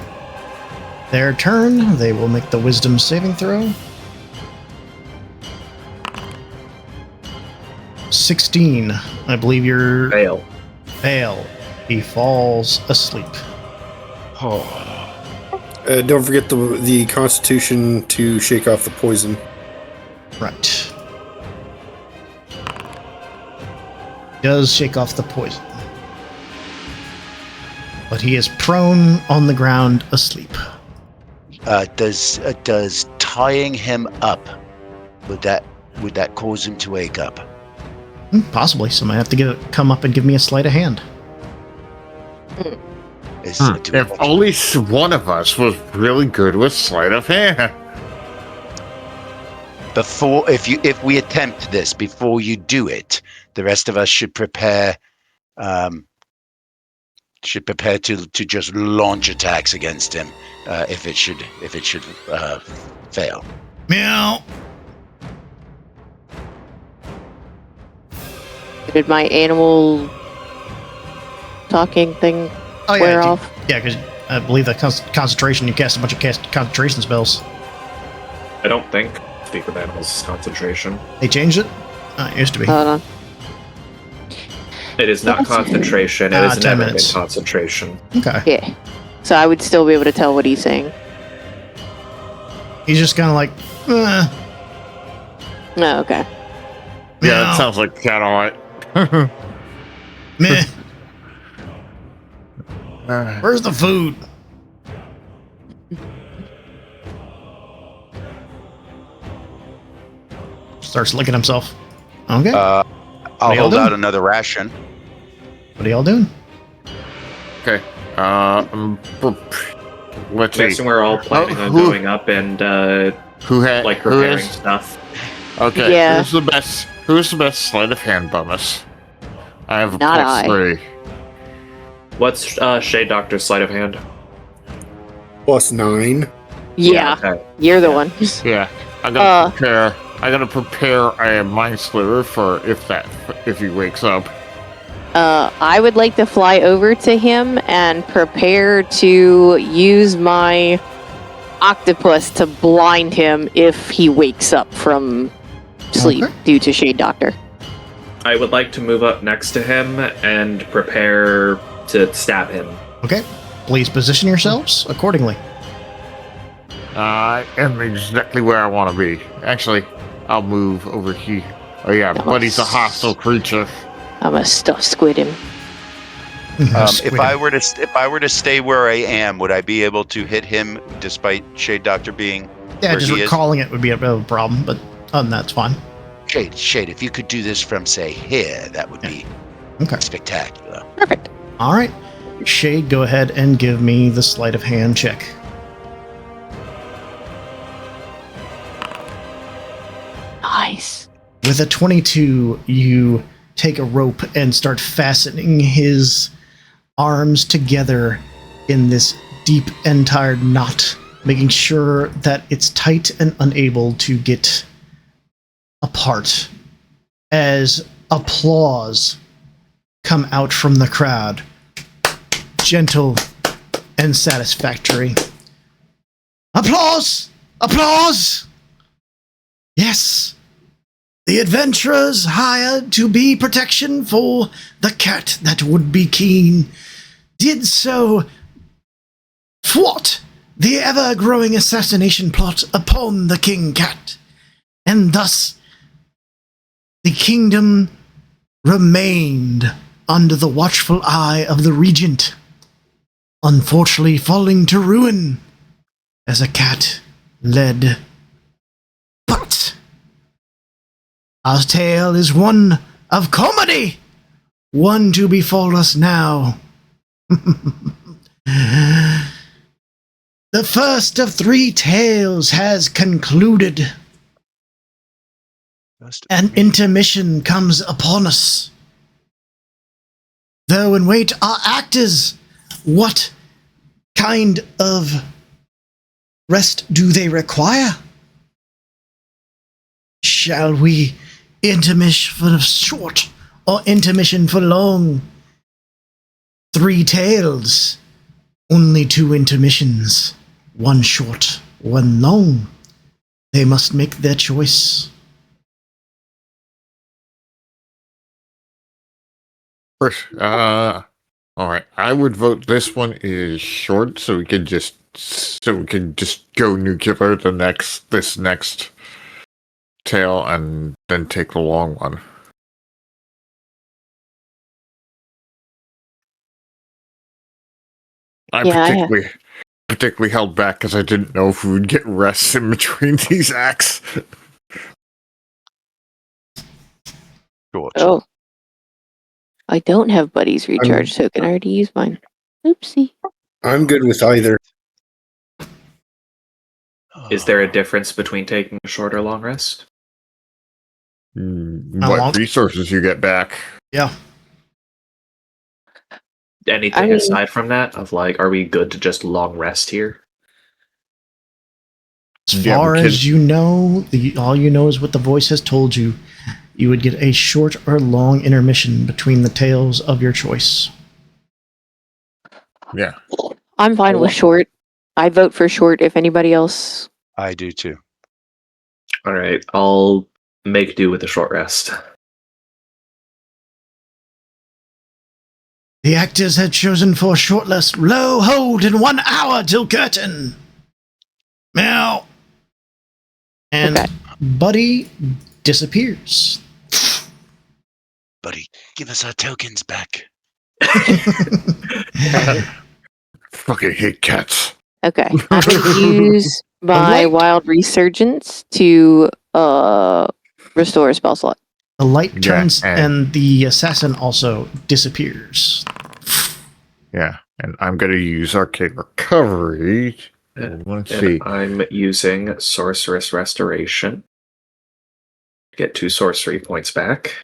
Their turn. They will make the wisdom saving throw. 16. I believe you're... Fail. Fail. He falls asleep. Don't forget the Constitution to shake off the poison. Right. Does shake off the poison. But he is prone on the ground asleep. Does tying him up, would that cause him to wake up? Possibly. Somebody have to come up and give me a sleight of hand. If only one of us was really good with sleight of hand. If we attempt this before you do it, the rest of us should prepare to just launch attacks against him if it should fail. Meow. Did my animal talking thing wear off? Yeah, because I believe that concentration, you cast a bunch of concentration spells. I don't think Speak with Animals is concentration. They changed it? It used to be. Hold on. It is not concentration. It is 10 never minutes. been concentration. Okay. Yeah. So I would still be able to tell what he's saying. He's just kind of like, Oh, okay. Yeah, Meow. that sounds like cat alright. Meh. Uh, Where's the food? Starts licking himself. Okay. I'll y'all hold doing? out another ration. What are y'all doing? okay. Let's see. Guessing we're all planning on who- going up and Who preparing is? stuff. Okay. Yeah. Who's the best? Who's the best sleight of hand bonus? I have a Not I. +3. What's Shade Doctor's sleight of hand? +9. Yeah, Okay. you're the one. Yeah. I gotta prepare a mind sliver for if he wakes up. I would like to fly over to him and prepare to use my octopus to blind him if he wakes up from sleep Okay. due to Shade Doctor. I would like to move up next to him and prepare to stab him. Okay. Please position yourselves accordingly. I am exactly where I want to be. Actually, I'll move over here. Oh yeah, Nice. Buddy's a hostile creature. I'm gonna stuff squid him. If I were to stay where I am, would I be able to hit him despite Shade Doctor being Yeah, where just he is? recalling it would be a bit of a problem, but that's fine. Shade, if you could do this from, say, here, that would be Okay. spectacular. Perfect. All right. Shade, go ahead and give me the sleight of hand check. Nice. With a 22, you take a rope and start fastening his arms together in this deep and tired knot, making sure that it's tight and unable to get apart. As applause come out from the crowd, gentle and satisfactory. Applause! Applause! Yes! The adventurers hired to be protection for the cat that would be keen did so thwart the ever-growing assassination plot upon the king cat, and thus the kingdom remained under the watchful eye of the regent, unfortunately falling to ruin as a cat led. But our tale is one of comedy, one to befall us now. The first of 3 tales has concluded. An intermission comes upon us. Though and wait, our actors, what kind of rest do they require? Shall we intermission for short or intermission for long? 3 tales, only 2 intermissions, 1 short, 1 long. They must make their choice. All right. I would vote this one is short, so we can just go nuclear this next tale, and then take the long one. I Yeah, particularly held back because I didn't know if we would get rest in between these acts. George. Oh. I don't have Buddy's recharge token. I already used mine. Oopsie. I'm good with either. Is there a difference between taking a short or long rest? What long? resources you get back? Yeah. Anything I mean- aside from that? Of like, are we good to just long rest here? As Yeah, far we as you know, all you know is what the voice has told you. You would get a short or long intermission between the tales of your choice. Yeah. I'm fine with short. I'd vote for short if anybody else. I do too. All right, I'll make do with a short rest. The actors had chosen for short rest. Lo, hold in 1 hour till curtain. Meow. And Okay. Buddy, disappears. Buddy, give us our tokens back. Fucking hate cats. Okay, I'm gonna use my light. wild resurgence to restore a spell slot. The light Yeah, turns and- and the assassin also disappears. Yeah, and I'm going to use Arcane Recovery. Let's see. And I'm using Sorceress Restoration. Get 2 sorcery points back.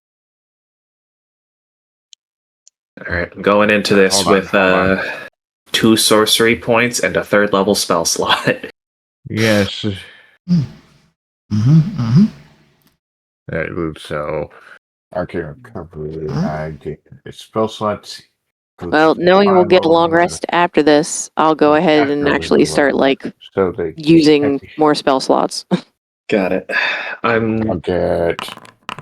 Alright, I'm going into this Hold on, with hold on. 2 sorcery points and a 3rd level spell slot. Yes. So, Arcane Recovery. I get spell slots. Well, knowing we'll get a long rest after this, I'll go ahead and actually start So they using more spell slots. Got it. I'll get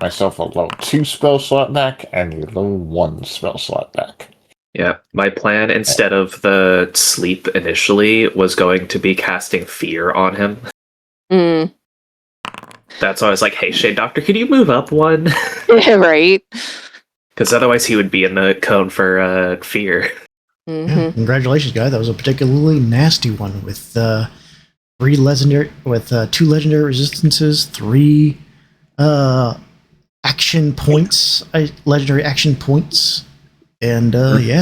myself a level 2 spell slot back and a level 1 spell slot back. Yeah, my plan instead of the sleep initially was going to be casting fear on him. Mm. That's why I was like, hey, Shade Doctor, can you move up one? Yeah, right. Because otherwise he would be in the cone for fear. Hmm. Yeah, congratulations, guy. That was a particularly nasty one with 2 legendary resistances, 3 action points, legendary action points, and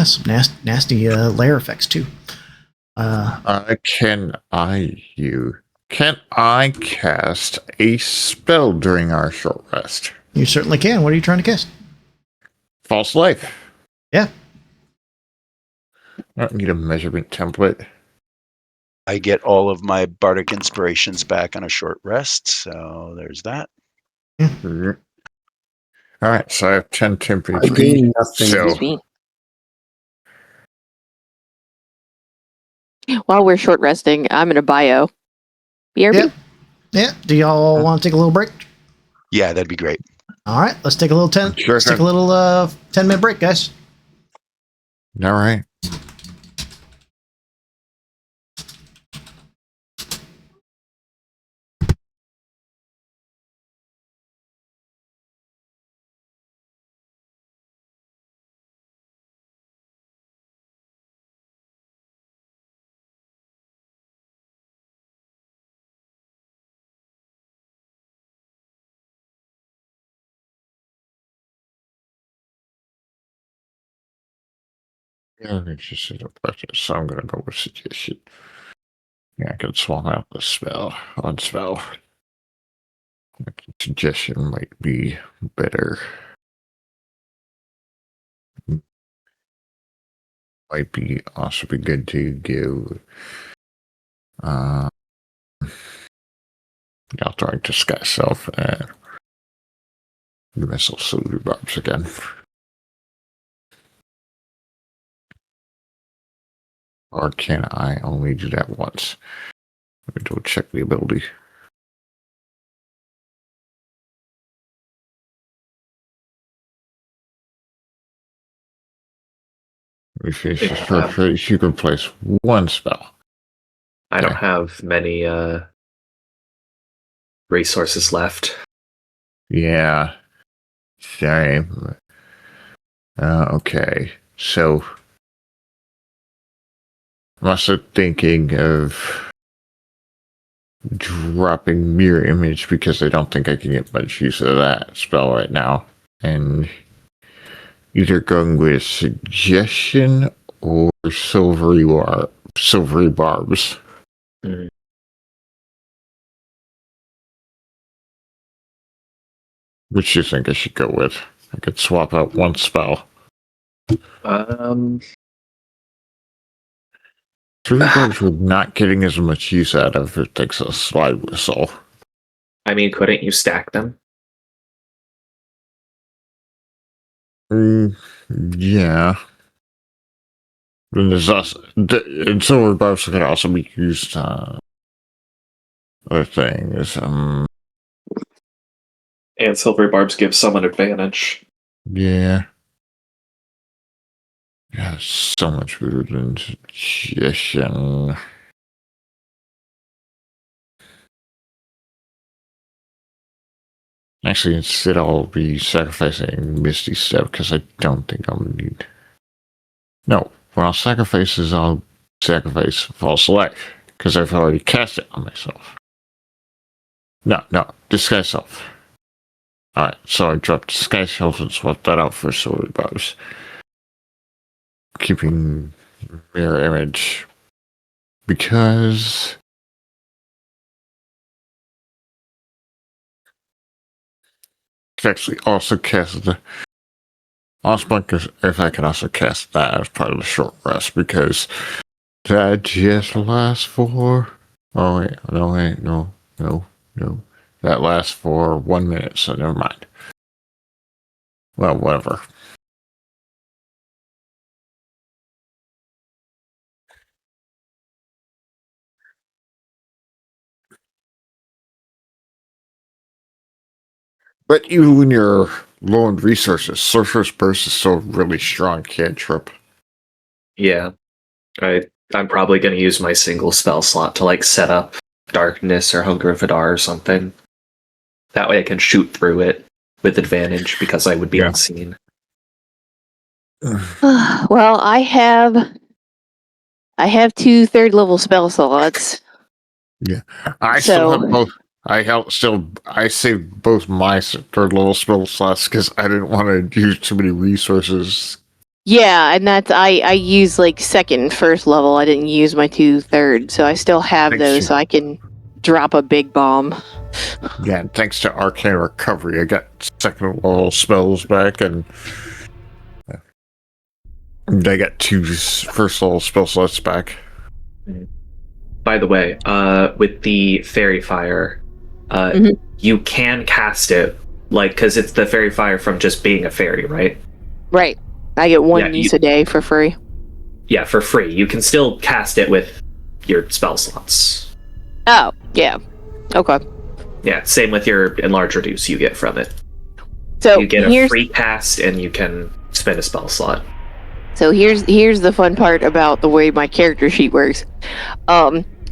some nasty layer effects too. Can I cast a spell during our short rest? You certainly can. What are you trying to cast? False life. Yeah. I don't need a measurement template. I get all of my bardic inspirations back on a short rest, so there's that. All right, so I have 10 temp I HP. gain nothing. So, Excuse me. While we're short resting, I'm in a bio. BRB? Yep. Yeah. Do y'all want to take a little break? Yeah, that'd be great. All right. Let's take a little Sure let's take thing. a little 10-minute break, guys. all right. Yeah, it's just a budget, so I'm going to go with suggestion. Yeah, I can swap out the spell on spell. Suggestion might be better. Might be also be good to give outright disguise self and missile silver barbs again. Or can I only do that once? Let me double check the ability. If you finish the short phase, you can place one spell. I don't Okay. have many resources left. Yeah. Same. Okay. So I'm also thinking of dropping mirror image because I don't think I can get much use of that spell right now. And either going with suggestion or silvery barbs. Mm. Which do you think I should go with? I could swap out one spell. Silvery barbs we're not getting as much use out of. It takes a slide whistle. I mean, couldn't you stack them? Yeah. And there's also, and silver barbs could also be used. Other things. And silver barbs give some an advantage. Yeah. Yeah, so much better than suggestion. Actually, instead I'll be sacrificing Misty Step because I don't think I'll need. No, what I'll sacrifice is I'll sacrifice False Life because I've already cast it on myself. No, Disguise Self. Alright, so I dropped Disguise Self and swapped that out for Sword Bars. Keeping Mirror Image because I actually also cast the Osmonk if I can also cast that as part of the short rest because that just lasts for no. That lasts for 1 minute, so never mind. Well, whatever. But even when you're low on resources, Sorcerer's Burst is still a really strong cantrip. Yeah. I'm probably going to use my single spell slot to like set up Darkness or Hunger of Hadar or something. That way I can shoot through it with advantage because I would be unseen. Well, I have 2 third-level spell slots. Yeah, I still have both. I saved both my third level spell slots because I didn't want to use too many resources. Yeah, and that's I use like second and first level. I didn't use my 2 third, so I still have Thanks those, to- so I can drop a big bomb. Yeah, and thanks to Arcane Recovery, I got second level spells back, and I got 2 first level spell slots back. By the way, with the Fairy Fire, you can cast it, like, because it's the Fairy Fire from just being a fairy, right? Right. I get 1 use a day for free. Yeah, for free. You can still cast it with your spell slots. Oh, yeah. Okay. Yeah, same with your Enlarge Reduce you get from it. So you get a free cast and you can spend a spell slot. So here's the fun part about the way my character sheet works.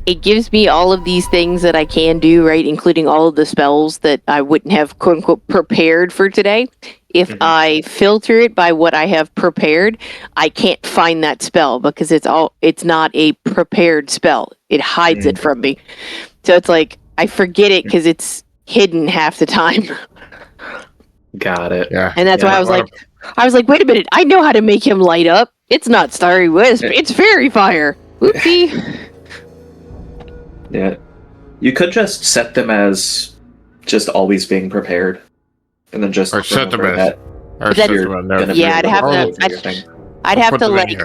It gives me all of these things that I can do, right, including all of the spells that I wouldn't have quote unquote prepared for today. If I filter it by what I have prepared, I can't find that spell because it's not a prepared spell. It hides it from me. So it's like I forget it because it's hidden half the time. Got it. Yeah. And that's why I was like, wait a minute, I know how to make him light up. It's not Starry Wisp, it's Fairy Fire. Oopsie. Yeah. You could just set them as just always being prepared. And then just set them as that. Yeah, I'd have to like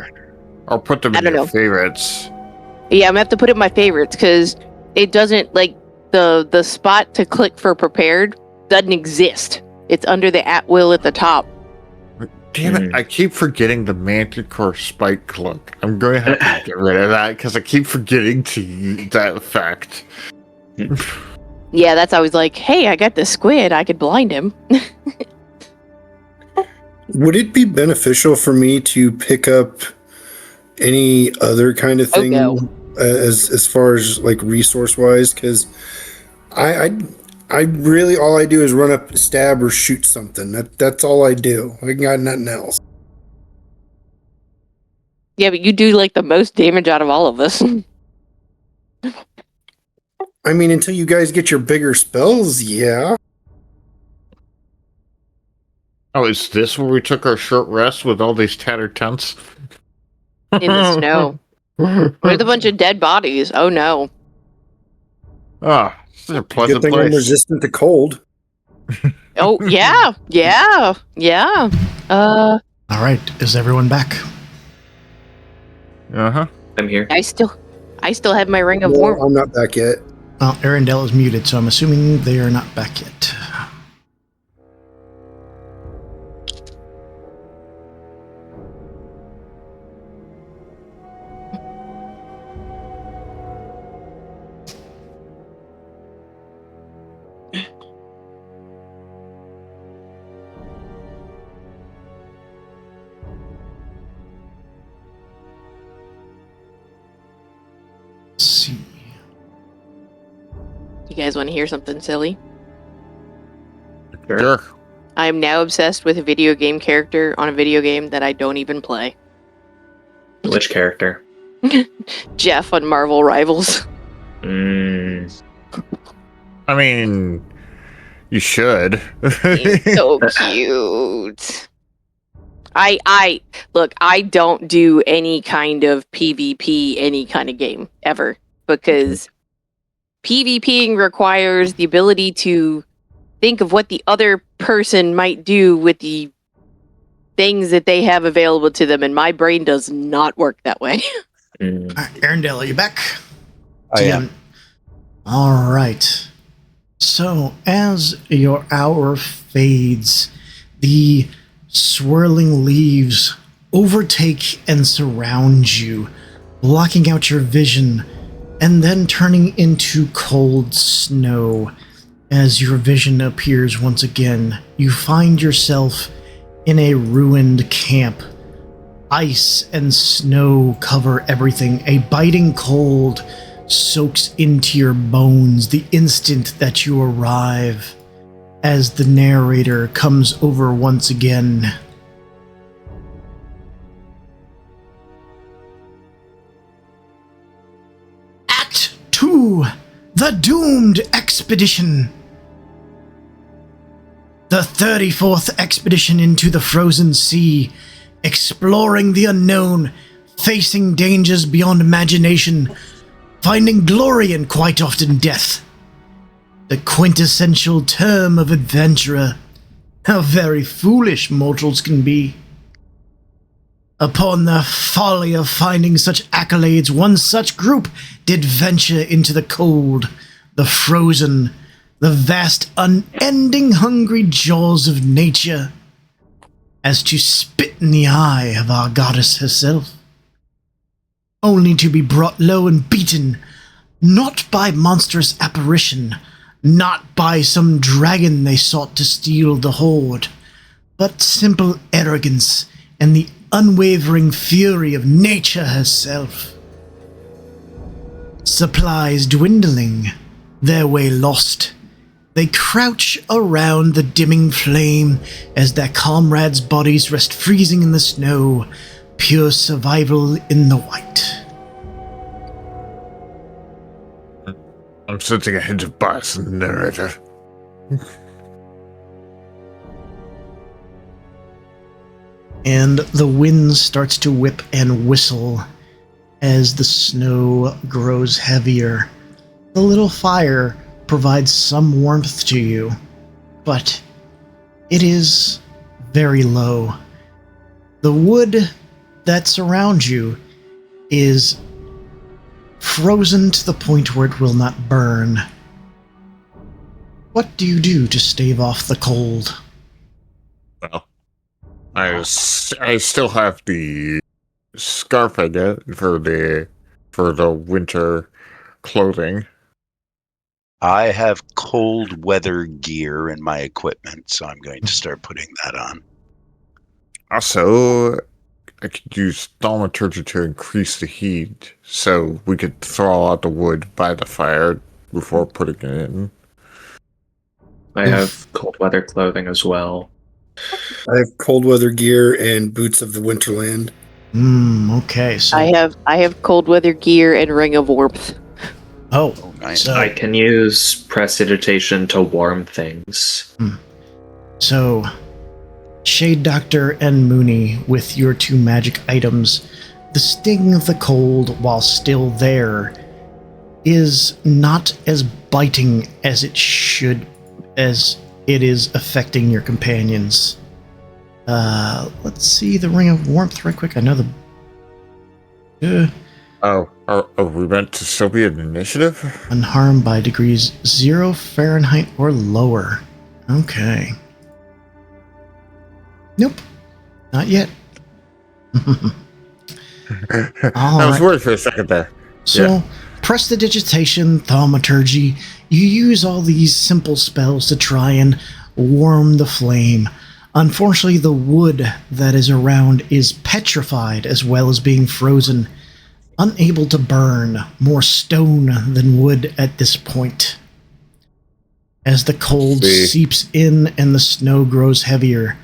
or put them in your favorites. Yeah, I'm gonna have to put it in my favorites because it doesn't like the spot to click for prepared doesn't exist. It's under the at will at the top. Damn it, I keep forgetting the Manticore Spike Cloak. I'm going to have to get rid of that because I keep forgetting to use that fact. Yeah, that's always like, hey, I got the squid, I could blind him. Would it be beneficial for me to pick up any other kind of thing as far as like resource wise? Because I really all I do is run up, stab, or shoot something. That's all I do. I got nothing else. Yeah, but you do like the most damage out of all of us. I mean, until you guys get your bigger spells, yeah. Oh, is this where we took our short rest with all these tattered tents? In the snow. With a bunch of dead bodies. Oh no. Ah, this is a pleasant Good thing I'm place. resistant to cold. Oh yeah. All right, is everyone back? I'm here. I still have my ring of No, warmth. I'm not back yet. Well, Arendelle is muted, so I'm assuming they are not back yet. Let's see. You guys want to hear something silly? Sure. I am now obsessed with a video game character on a video game that I don't even play. Which character? Jeff on Marvel Rivals. I mean, you should. He's so cute. I look, I don't do any kind of PvP, any kind of game ever, because PvPing requires the ability to think of what the other person might do with the things that they have available to them, and my brain does not work that way. All right, Arendelle, are you back? I am. All right. So, as your hour fades, the swirling leaves overtake and surround you, blocking out your vision, and then turning into cold snow. As your vision appears once again, you find yourself in a ruined camp. Ice and snow cover everything. A biting cold soaks into your bones the instant that you arrive. As the narrator comes over once again. Act 2: The Doomed Expedition. The 34th expedition into the frozen sea, exploring the unknown, facing dangers beyond imagination, finding glory and quite often death. The quintessential term of adventurer. How very foolish mortals can be. Upon the folly of finding such accolades, one such group did venture into the cold, the frozen, the vast, unending hungry jaws of nature, as to spit in the eye of our goddess herself, only to be brought low and beaten, not by monstrous apparition, not by some dragon they sought to steal the hoard, but simple arrogance and the unwavering fury of nature herself. Supplies dwindling, their way lost, they crouch around the dimming flame as their comrades' bodies rest freezing in the snow, pure survival in the white. I'm sensing a hint of bias in the narrator. And the wind starts to whip and whistle as the snow grows heavier. The little fire provides some warmth to you, but it is very low. The wood that surrounds you is frozen to the point where it will not burn. What do you do to stave off the cold? Well, I still have the scarf I get for the winter clothing. I have cold weather gear in my equipment, so I'm going to start putting that on. Also, I could use thaumaturgy to increase the heat, so we could throw out the wood by the fire before putting it in. I have cold weather clothing as well. I have cold weather gear and boots of the Winterland. Okay, so... I have cold weather gear and ring of warmth. Oh, Nice. so... I can use prestidigitation to warm things. So, Shade Doctor and Mooney, with your two magic items, the sting of the cold, while still there, is not as biting as it should, as it is affecting your companions. Let's see the Ring of Warmth right quick. I know the... Are we meant to still be an initiative? unharmed by degrees 0 Fahrenheit or lower. Okay. Nope. Not yet. I was worried for a second there. So, prestidigitation, thaumaturgy, you use all these simple spells to try and warm the flame. Unfortunately, the wood that is around is petrified as well as being frozen, unable to burn, more stone than wood at this point. as the cold See. seeps in and the snow grows heavier.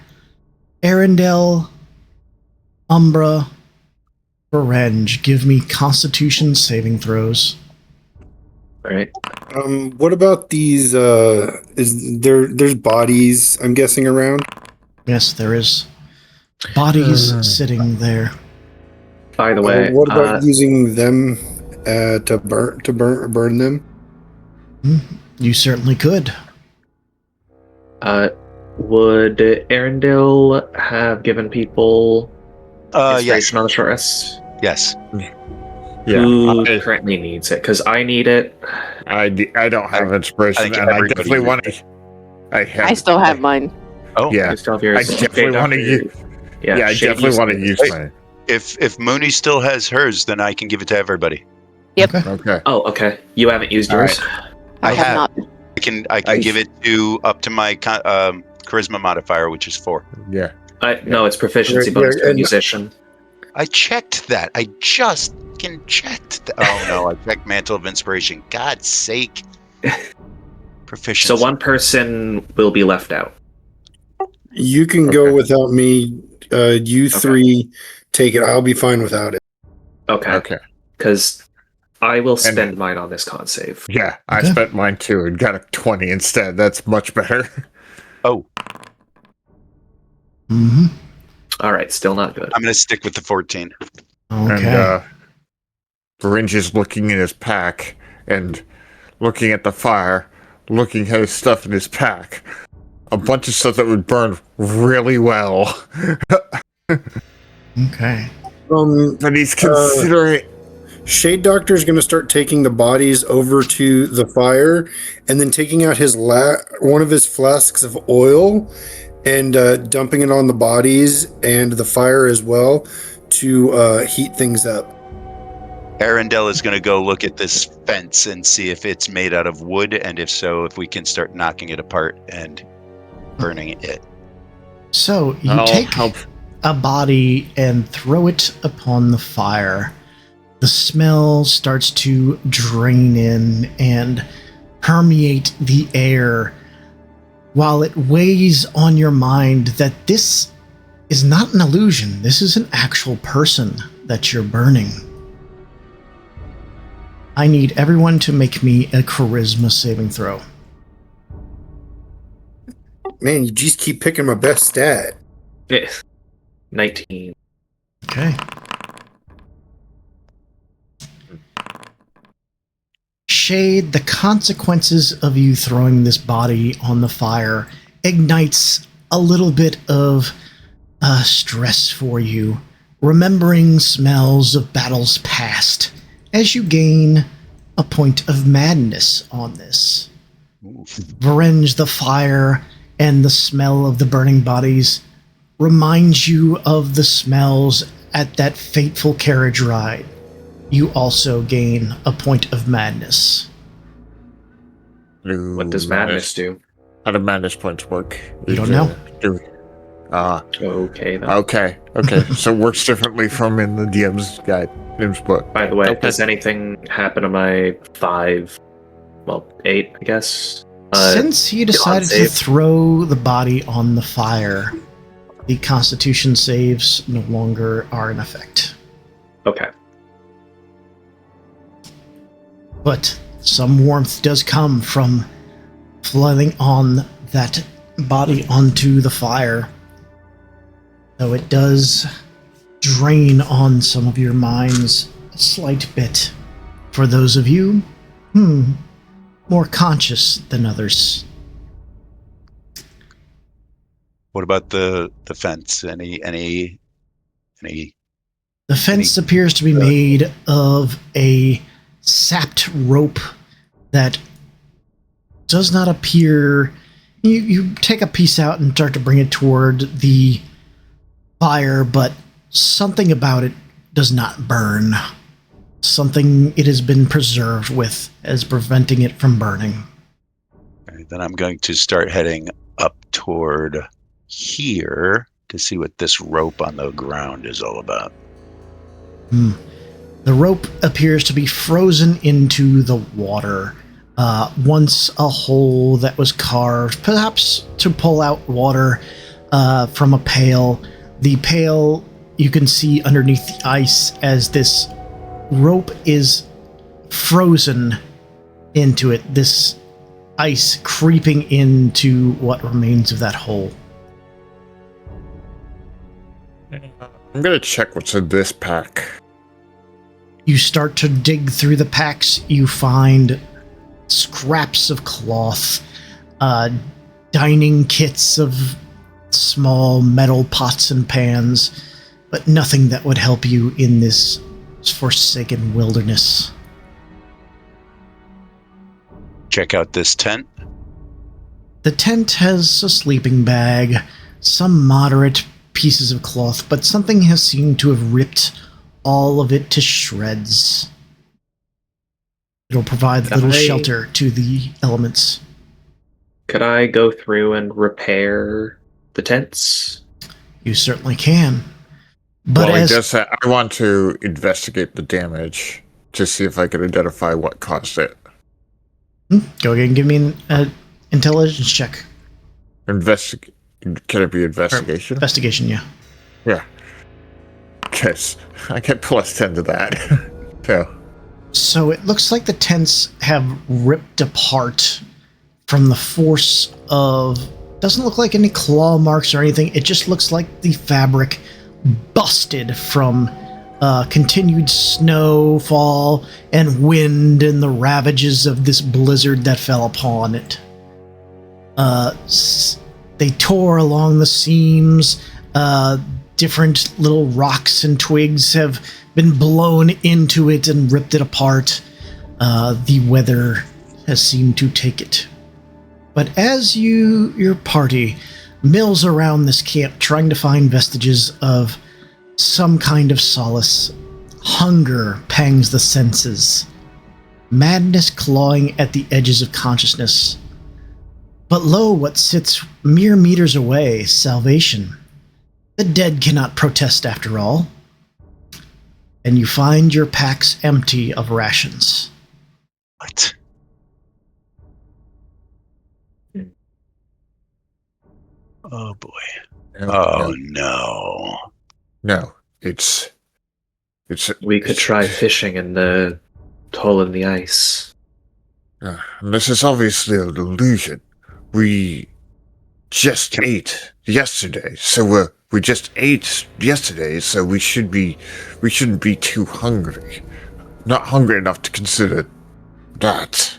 Arendelle, Umbra, Berenge, give me Constitution saving throws. All right. What about these? There's bodies, I'm guessing, around? Yes, there is bodies sitting there. By the way, What about using them to burn them? You certainly could. would Arendelle have given people Yes. inspiration on the short rest? Yes. Yeah, Who I, currently needs it? Because I need it. I don't have inspiration, think and I everybody definitely uses want to. I still have mine. Oh, Yeah, You still have yours. I definitely Okay, want to Doctor. use. Yeah, I Shade definitely want to used use it. mine. If Mooney still has hers, then I can give it to everybody. Okay. Oh, okay. You haven't used All yours. I have have. not. I can give it to up to my charisma modifier, which is 4. Yeah. No, it's proficiency Yeah, bonus to a and- musician. I checked that. I just checked. Oh no, I checked Mantle of Inspiration. God's sake. Proficiency. So one person will be left out. You can Okay. go without me. You three take it. I'll be fine without it. Okay. Okay. Because I will spend mine on this con save. Yeah, I Okay. spent mine too and got a 20 instead. That's much better. Oh, Mm-hmm. All right, still not good. I'm going to stick with the 14. Okay. And Berenge is looking in his pack and looking at the fire, looking at his stuff in his pack. A bunch of stuff that would burn really well. Okay. But he's considering. Shade Doctor is going to start taking the bodies over to the fire, and then taking out his one of his flasks of oil, and dumping it on the bodies and the fire as well to heat things up. Arendelle is going to go look at this fence and see if it's made out of wood, and if so, if we can start knocking it apart and burning it. So you I'll take help. a body and throw it upon the fire. The smell starts to drain in and permeate the air, while it weighs on your mind that this is not an illusion. This is an actual person that you're burning. I need everyone to make me a charisma saving throw. Man, you just keep picking my best stat. 19. Okay. Shade, the consequences of you throwing this body on the fire ignites a little bit of stress for you, remembering smells of battles past, as you gain a point of madness on this. Berenge, the fire and the smell of the burning bodies reminds you of the smells at that fateful carriage ride. You also gain a point of madness. What does madness do? How do madness points work? You don't know? Okay, then. Okay. So it works differently from in the DM's guide, DM's book. By the way, Okay. does anything happen to my 8, I guess? Since he decided to save. throw the body on the fire, the Constitution saves no longer are in effect. Okay. But some warmth does come from flooding on that body onto the fire. Though it does drain on some of your minds a slight bit. For those of you, more conscious than others. What about the fence? Any The fence appears to be made of a sapped rope that does not appear. You take a piece out and start to bring it toward the fire, but something about it does not burn. Something it has been preserved with as preventing it from burning. Then I'm going to start heading up toward here to see what this rope on the ground is all about. The rope appears to be frozen into the water, Once a hole that was carved, perhaps to pull out water from a pail. The pail, you can see underneath the ice as this rope is frozen into it, this ice creeping into what remains of that hole. I'm gonna check what's in this pack. You start to dig through the packs. You find scraps of cloth, dining kits of small metal pots and pans, but nothing that would help you in this forsaken wilderness. Check out this tent. The tent has a sleeping bag, some moderate pieces of cloth, but something has seemed to have ripped all of it to shreds. It'll provide little shelter to the elements. Could I go through and repair the tents? You certainly can. But Well, as I want to investigate the damage to see if I can identify what caused it. Go ahead and give me an intelligence check. Can it be investigation? Investigation, yeah. Yeah. Yes, I get plus 10 to that. So it looks like the tents have ripped apart from the force of... Doesn't look like any claw marks or anything. It just looks like the fabric busted from continued snowfall and wind and the ravages of this blizzard that fell upon it. They tore along the seams. Different little rocks and twigs have been blown into it and ripped it apart. The weather has seemed to take it. But as your party mills around this camp trying to find vestiges of some kind of solace, hunger pangs the senses, madness clawing at the edges of consciousness. But lo, what sits mere meters away, salvation. The dead cannot protest after all. And you find your packs empty of rations. What? Oh boy. No. No, it's We could try fishing in the hole in the ice. this is obviously an illusion. We just ate yesterday, so we just ate yesterday, so we shouldn't be too hungry. Not hungry enough to consider that.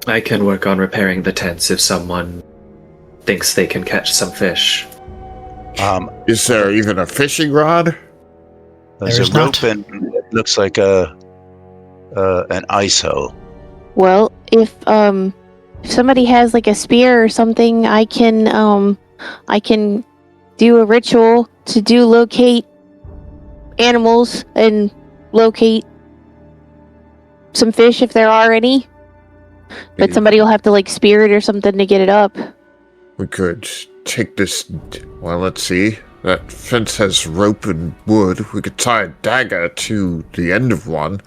I can work on repairing the tents if someone thinks they can catch some fish. Is there even a fishing rod? There's There's a rope not. and it looks like an ice hoe. Well, if somebody has like a spear or something, I can do a ritual to locate animals and locate some fish if there are any. But somebody will have to like spear it or something to get it up. We could take this. Well, let's see. That fence has rope and wood. We could tie a dagger to the end of one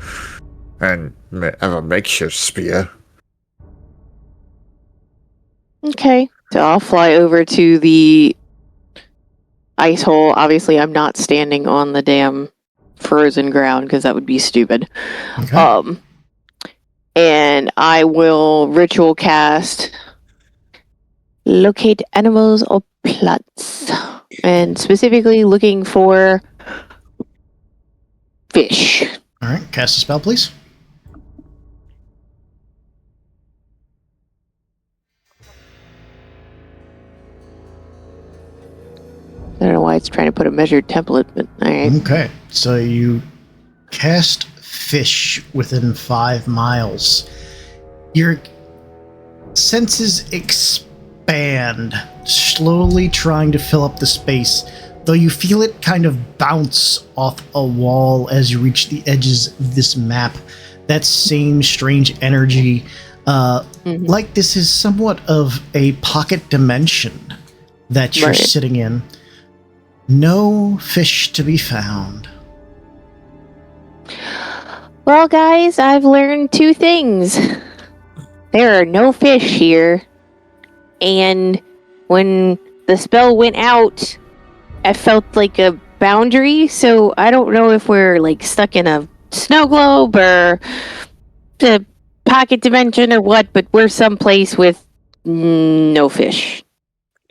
and have a makeshift spear. Okay. So I'll fly over to the ice hole. Obviously, I'm not standing on the damn frozen ground because that would be stupid. Okay. And I will ritual cast locate animals or plants, and specifically looking for fish. All right, cast a spell, please. I don't know why it's trying to put a measured template, but alright. Okay, so you cast fish within 5 miles. Your senses expand, slowly trying to fill up the space, though you feel it kind of bounce off a wall as you reach the edges of this map. That same strange energy, like this is somewhat of a pocket dimension that you're sitting in. No fish to be found. Well, guys, I've learned 2 things. There are no fish here. And when the spell went out, I felt like a boundary, so I don't know if we're like stuck in a snow globe or a pocket dimension or what, but we're someplace with no fish.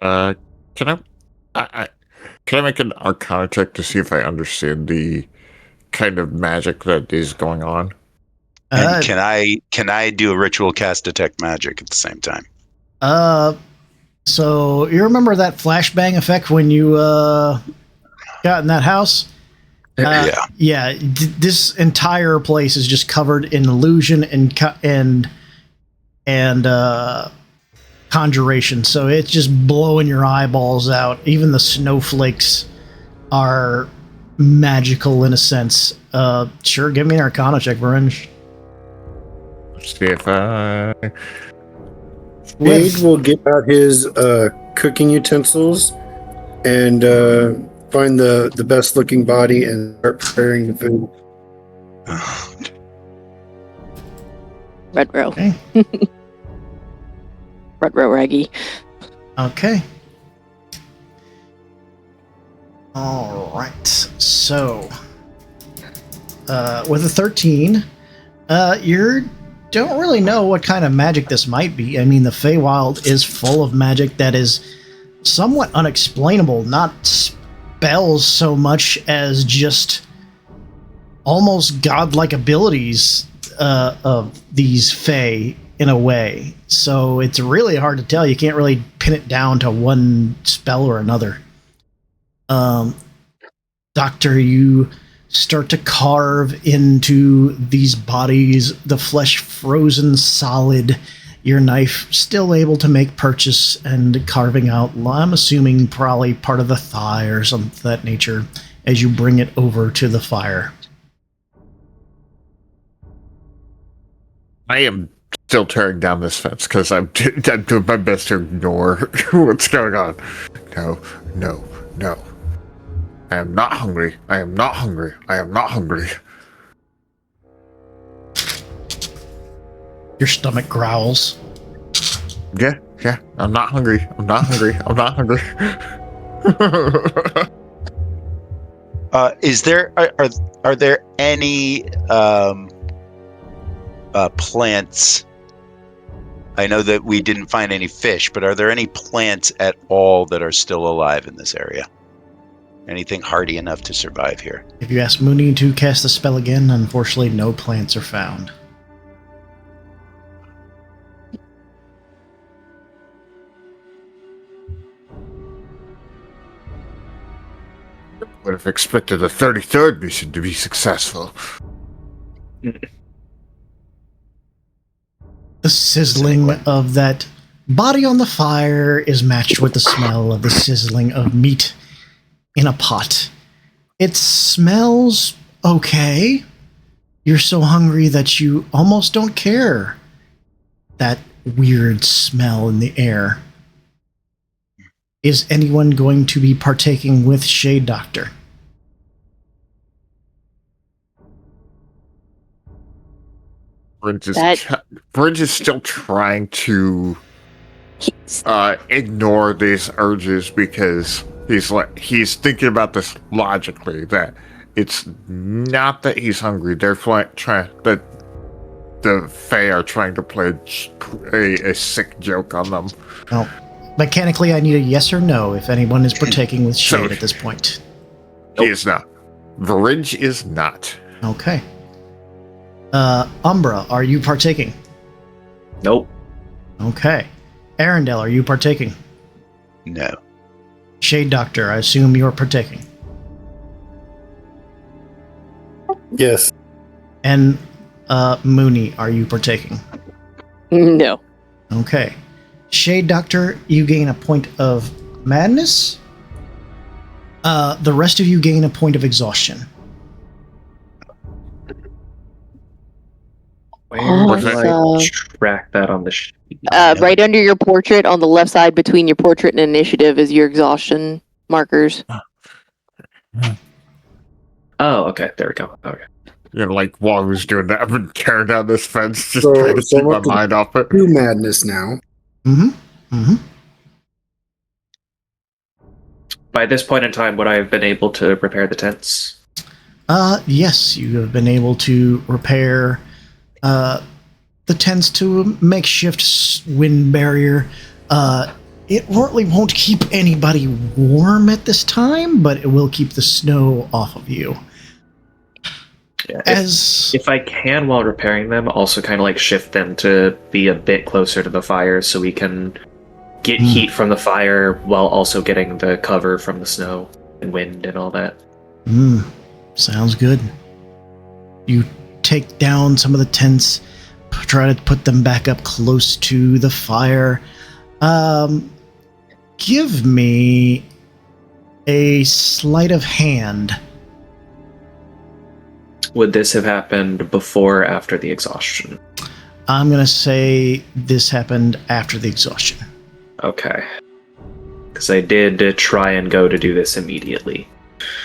Can I can I make an Arcana check to see if I understand the kind of magic that is going on? And can I do a ritual cast detect magic at the same time? So you remember that flashbang effect when you got in that house? Yeah. This entire place is just covered in illusion and conjuration. So it's just blowing your eyeballs out. Even the snowflakes are magical in a sense. Sure, give me an Arcana check, Veringe. Let's see if I. Wade will get out his cooking utensils and find the best looking body and start preparing the food. Red row. Okay. Red row raggy. Okay. All right. So, with a 13, you don't really know what kind of magic this might be. I mean, the Feywild is full of magic that is somewhat unexplainable, not spells so much as just almost godlike abilities of these Fey in a way. So it's really hard to tell. You can't really pin it down to one spell or another. Doctor, you start to carve into these bodies, the flesh frozen solid, your knife still able to make purchase and carving out, I'm assuming probably part of the thigh or something of that nature, as you bring it over to the fire. I am still tearing down this fence because I'm doing my best to ignore what's going on. No. I am not hungry. I am not hungry. I am not hungry. Your stomach growls. Yeah. I'm not hungry. I'm not hungry. I'm not hungry. Are there any plants? I know that we didn't find any fish, but are there any plants at all that are still alive in this area? Anything hardy enough to survive here? If you ask Mooney to cast the spell again, unfortunately no plants are found. Would have expected the 33rd mission to be successful. The sizzling of that body on the fire is matched with the smell of the sizzling of meat in a pot. It smells okay. You're so hungry that you almost don't care. That weird smell in the air. Is anyone going to be partaking with Shade Doctor? Bridge is still trying to ignore these urges because he's thinking about this logically, that it's not that he's hungry. They're trying that the Fae are trying to play a sick joke on them. Well, mechanically, I need a yes or no if anyone is partaking with Shade at this point. He is not. Bridge is not. Okay. Umbra, are you partaking? Nope. Okay. Arendelle, are you partaking? No. Shade Doctor, I assume you're partaking. Yes. And Mooney, are you partaking? No. Okay. Shade Doctor, you gain a point of madness. The rest of you gain a point of exhaustion. Where do I Awesome. track that on the sheet? Right under your portrait on the left side between your portrait and initiative is your exhaustion markers. Oh, okay. There we go. Okay. like while I was doing that, I've been tearing down this fence, just So- trying to so keep my what the- mind off it. True madness now. By this point in time, would I have been able to repair the tents? Yes, you have been able to repair the tents to a makeshift wind barrier. It really won't keep anybody warm at this time, but it will keep the snow off of you. Yeah, As if I can, while repairing them, also kind of like shift them to be a bit closer to the fire so we can get heat from the fire while also getting the cover from the snow and wind and all that. Sounds good. You take down some of the tents, try to put them back up close to the fire. Give me a sleight of hand. Would this have happened before or after the exhaustion? I'm going to say this happened after the exhaustion. Okay. Because I did try and go to do this immediately.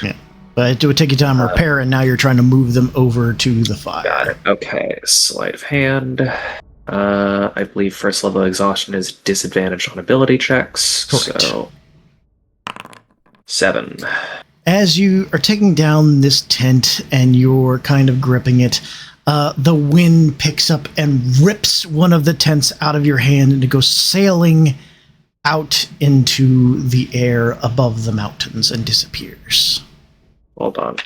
Yeah. But it would take you time to repair, and now you're trying to move them over to the fire. Got it. Okay. Sleight of hand. I believe first level exhaustion is disadvantage on ability checks. Correct. So 7. As you are taking down this tent and you're kind of gripping it, the wind picks up and rips one of the tents out of your hand, and it goes sailing out into the air above the mountains and disappears. Hold on.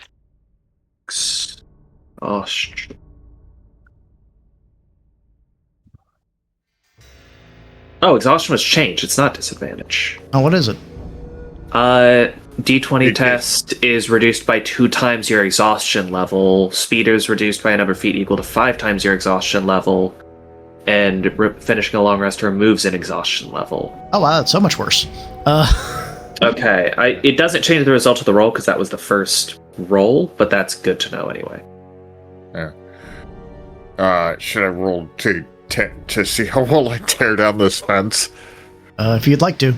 Oh, exhaustion was changed. It's not disadvantage. Oh, what is it? D20 test is reduced by 2 times your exhaustion level. Speed is reduced by a number of feet equal to 5 times your exhaustion level. And finishing a long rest removes an exhaustion level. Oh, wow, that's so much worse. Okay, it doesn't change the result of the roll because that was the first roll, but that's good to know anyway. Yeah. Should I roll to see how well I tear down this fence? If you'd like to.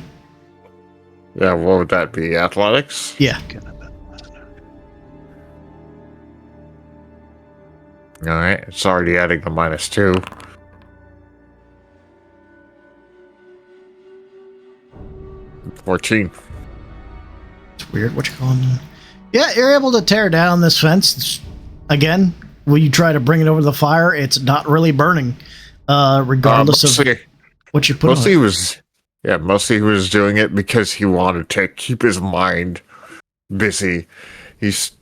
Yeah, what would that be? Athletics? Yeah. Alright, it's already adding the -2. $14. It's weird. What you calling it? Yeah, you're able to tear down this fence. Again, when you try to bring it over to the fire, it's not really burning. Regardless of what you put on it. Mostly he was doing it because he wanted to keep his mind busy. He's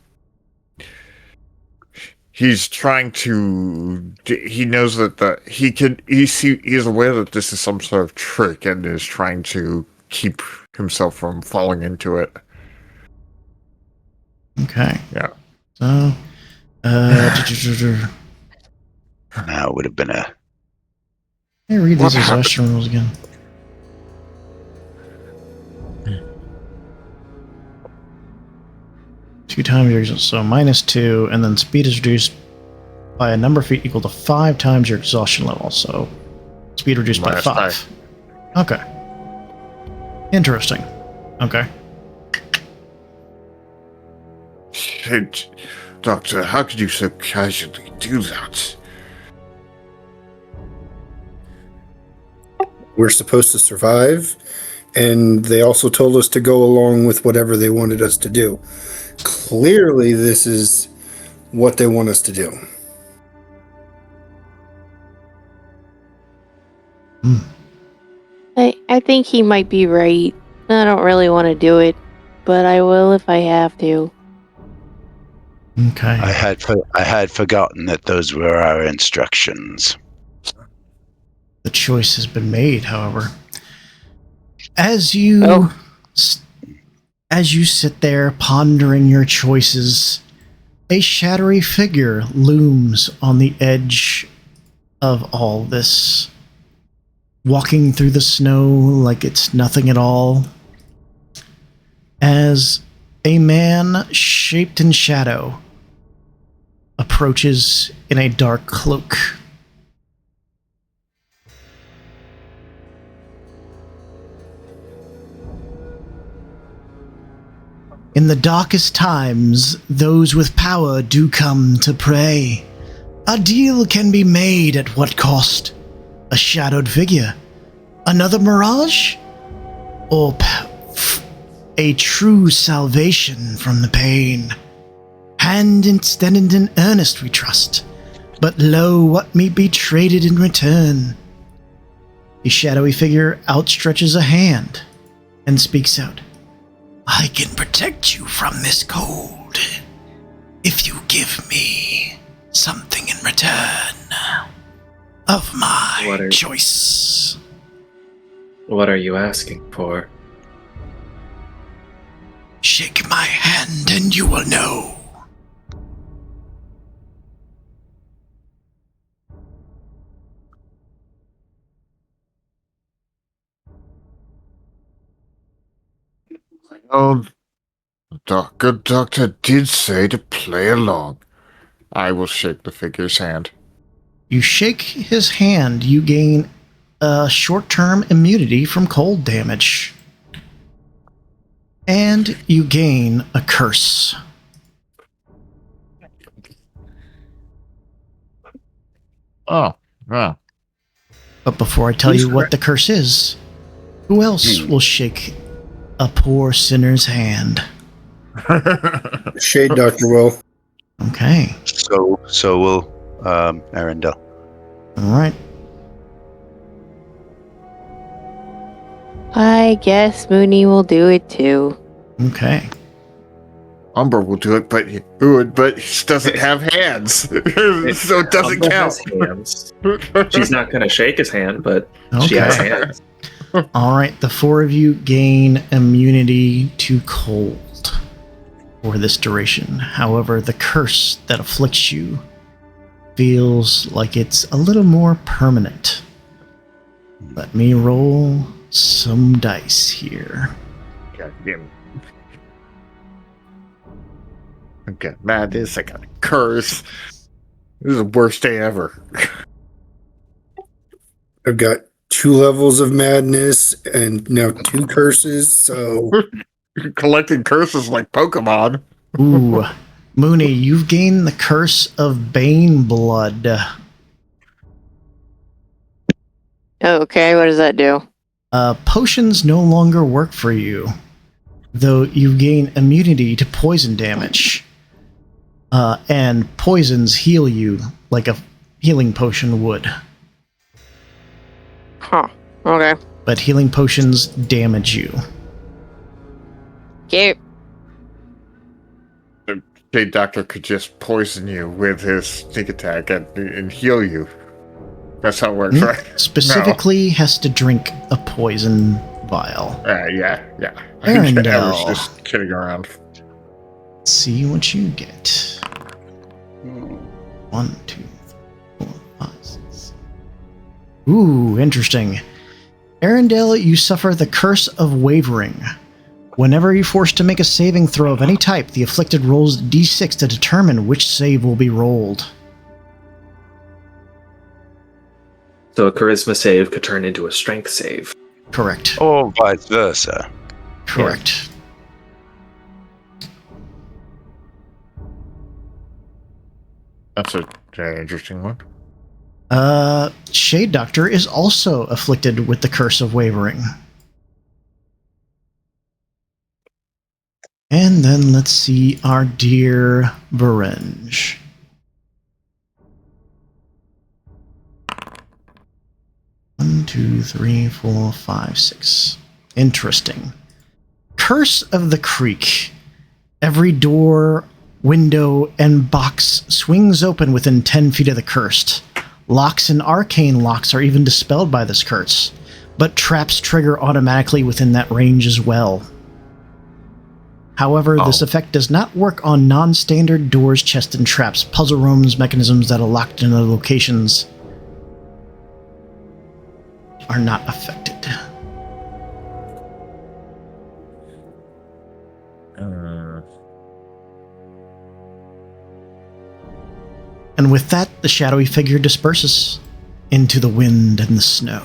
trying to. He knows that he's aware that this is some sort of trick and is trying to keep himself from falling into it. Okay. Yeah. So, Now would have been a. Let me read What these exhaustion rules again. Two times your so -2, and then speed is reduced by a number of feet equal to 5 times your exhaustion level. So speed reduced by -5. Okay. Interesting. Okay. Hey, Doctor, how could you so casually do that? We're supposed to survive, and they also told us to go along with whatever they wanted us to do. Clearly, this is what they want us to do. I think he might be right. I don't really want to do it, but I will if I have to. Okay. I had forgotten that those were our instructions. The choice has been made, however. As you sit there pondering your choices, a shadowy figure looms on the edge of all this, walking through the snow like it's nothing at all, as a man shaped in shadow approaches in a dark cloak. In the darkest times, those with power do come to prey. A deal can be made at what cost? A shadowed figure? Another mirage? Or a true salvation from the pain? Hand extended in earnest we trust, but lo, what may be traded in return? The shadowy figure outstretches a hand and speaks out. I can protect you from this cold if you give me something in return of my choice. What are you asking for? Shake my hand and you will know. Oh, the good doctor did say to play along. I will shake the figure's hand. You shake his hand, you gain a short-term immunity from cold damage. And you gain a curse. Oh, wow. But before I tell you what the curse is, who else will shake a poor sinner's hand? Shade Dr. Will. Okay. So will Arendelle. All right. I guess Mooney will do it too. Okay. Umber will do it, but he doesn't have hands, so it doesn't Umber count. has hands. She's not going to shake his hand, but she Okay. has hands. All right. The four of you gain immunity to cold for this duration. However, the curse that afflicts you feels like it's a little more permanent. Let me roll some dice here. God damn it. I got madness, I got a curse. This is the worst day ever. I've got 2 levels of madness and now 2 curses, so Collecting curses like Pokemon. Ooh. Mooney, you've gained the curse of Bane Blood. Okay, what does that do? Potions no longer work for you, though you gain immunity to poison damage. And poisons heal you like a healing potion would. Huh. Okay. But healing potions damage you. Okay. The doctor could just poison you with his sneak attack and heal you. That's how it works, right? Specifically has to drink a poison vial. Yeah. Arendelle. I was just kidding around. Let's see what you get. 1, 2, 3, 4, 5, 6. Ooh, interesting. Arendelle, you suffer the curse of wavering. Whenever you're forced to make a saving throw of any type, the afflicted rolls d6 to determine which save will be rolled. So a charisma save could turn into a strength save. Correct. Or vice versa. Correct. That's a very interesting one. Shade Doctor is also afflicted with the curse of wavering. And then let's see our dear Varenge. One, 2, 3, 4, 5, 6. Interesting. Curse of the Creek. Every door, window, and box swings open within 10 feet of the cursed. Locks and arcane locks are even dispelled by this curse, but traps trigger automatically within that range as well. However, this effect does not work on non-standard doors, chests, and traps, puzzle rooms, mechanisms that are locked in other locations are not affected. And with that, the shadowy figure disperses into the wind and the snow.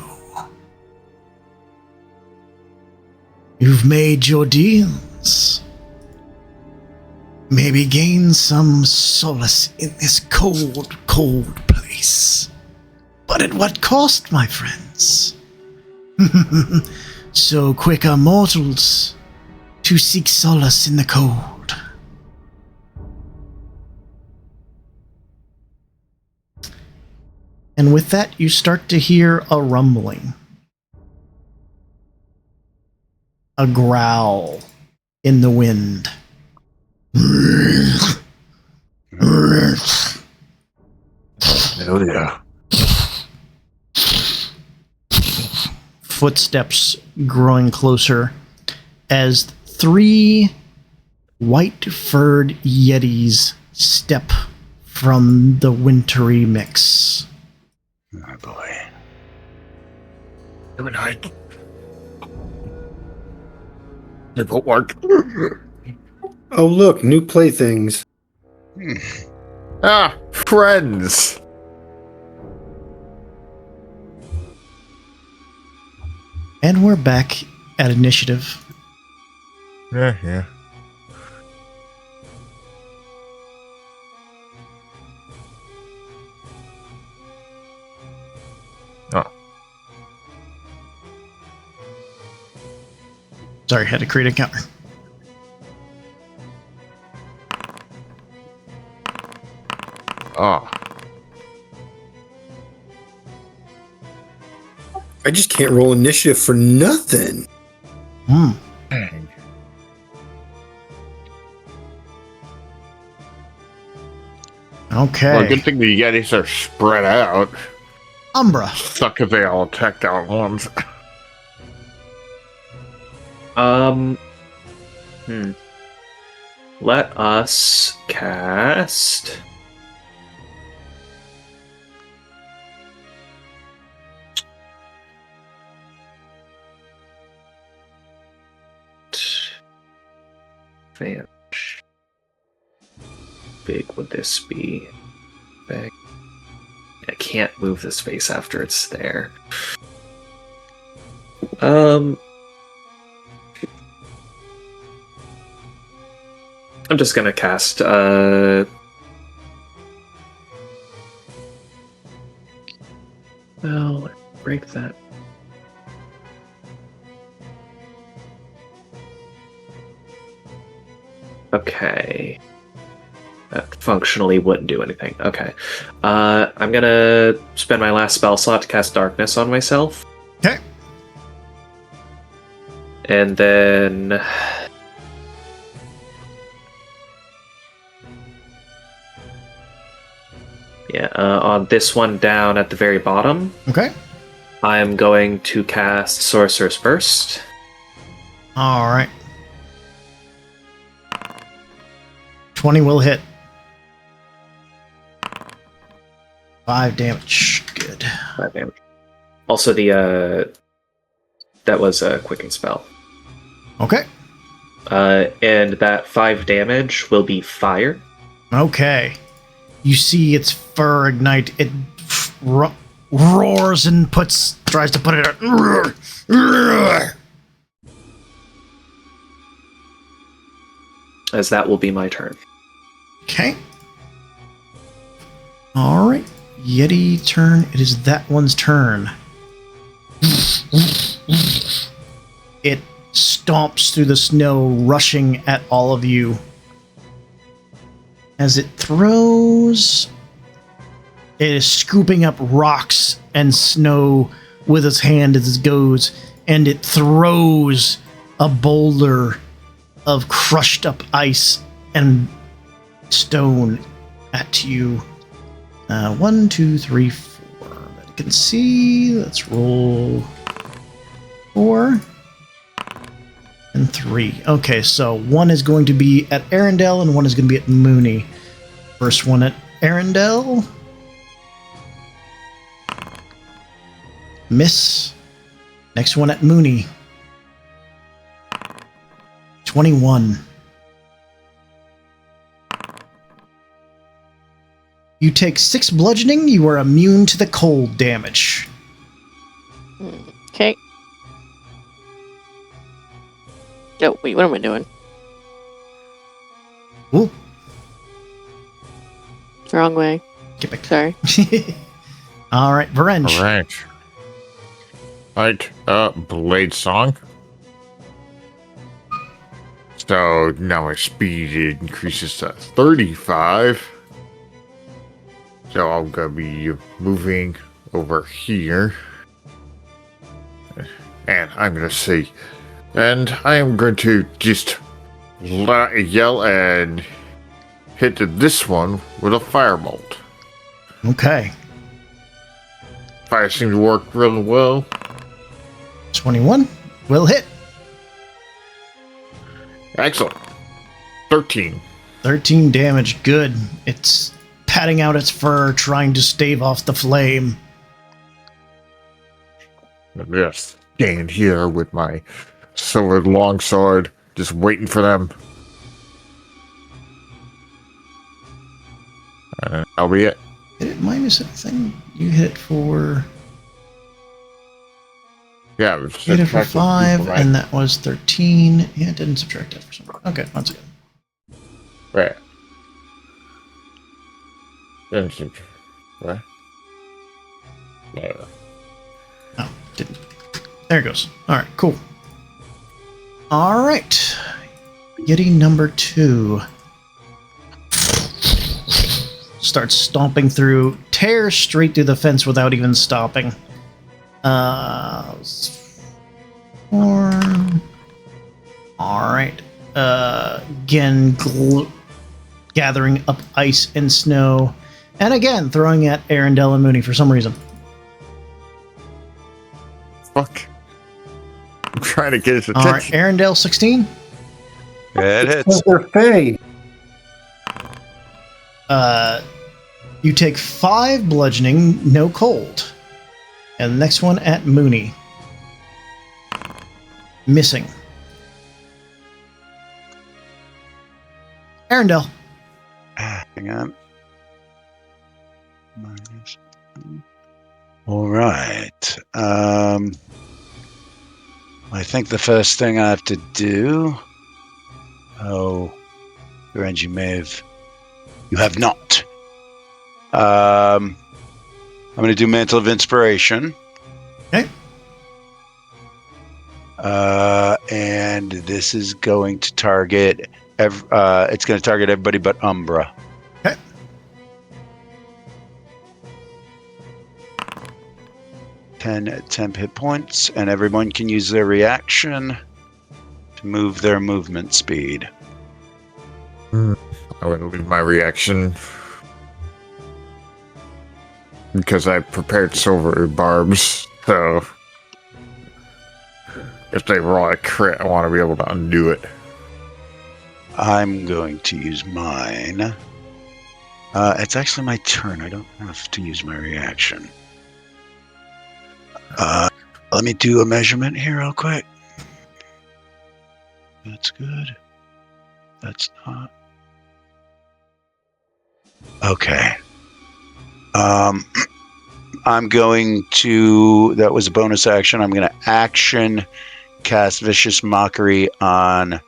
You've made your deals. maybe gain some solace in this cold, cold place. But at what cost, my friends? So quick are mortals to seek solace in the cold. And with that, you start to hear a rumbling. A growl in the wind. Oh, yeah. Footsteps growing closer as 3 white-furred yetis step from the wintry mix. Oh boy. Good night. It won't work. Oh, look, new playthings. Ah, friends. And we're back at initiative. Yeah. Oh. Sorry, had to create a counter. Oh. I just can't roll initiative for nothing. Dang. Okay. Well, good thing the Yetis are spread out. Umbra. Suck if they all attacked out at once. Let us cast. Vanish. Big would this be? Big. I can't move this face after it's there. I'm just gonna cast well, break that. Okay. That functionally wouldn't do anything. Okay. I'm gonna spend my last spell slot to cast Darkness on myself. Okay. And then... yeah, on this one down at the very bottom, Okay. I'm going to cast Sorcerer's Burst. All right. 20 will hit. 5 damage. Good. 5 damage. Also, the that was a quicken spell. Okay. And that 5 damage will be fire. Okay. You see its fur ignite. It roars and tries to put it out. As that will be my turn. Okay. All right. Yeti turn. It is that one's turn. It stomps through the snow, rushing at all of you. As it throws, it is scooping up rocks and snow with its hand as it goes, and it throws a boulder of crushed up ice and stone at you. 1, 2, 3, 4. That you can see. Let's roll 4 and 3. Okay, so one is going to be at Arendelle and one is going to be at Mooney. First one at Arendelle. Miss. Next one at Mooney. 21. You take 6 bludgeoning. You are immune to the cold damage. Okay. Oh, wait, what am I doing? Ooh, Wrong way. Get back. Sorry. All right, Varenge. Alright, Blade Song. So now my speed increases to 35. So I'm gonna be moving over here. And I'm gonna say, and I am going to just yell and hit this one with a firebolt. Okay. Fire seems to work really well. 21 will hit. Excellent. 13. 13 damage. Good. It's patting out its fur, trying to stave off the flame. I'm just stand here with my silver longsword, just waiting for them. And that'll be it. Did it minus anything? You hit it for... Yeah, You hit it for 5, and that was 13. Yeah, it didn't subtract that for some reason. Okay, once again. Right. What? No. Oh, didn't. There it goes. Alright, cool. Alright. Yeti number 2. Starts stomping through, tears straight through the fence without even stopping. 4. Alright. Again, gathering up ice and snow. And again, throwing at Arundel and Mooney for some reason. Fuck. I'm trying to get his Alright, attention. Arundel 16. It hits. Hey. You take 5 bludgeoning, no cold. And the next one at Mooney. Missing. Arundel. Hang on. Minus. All right. I think the first thing I have to do. Oh, Renji may have. You have not. I'm going to do Mantle of Inspiration. Okay. And this is going to target. It's going to target everybody but Umbra. Okay. Ten hit points, and everyone can use their reaction to move their movement speed. I'm going to leave my reaction because I prepared silver barbs, so if they roll a crit, I want to be able to undo it. I'm going to use mine. It's actually my turn. I don't have to use my reaction. Let me do a measurement here real quick. That's good. That's not. Okay. I'm going to. That was a bonus action. I'm going to action cast Vicious Mockery on.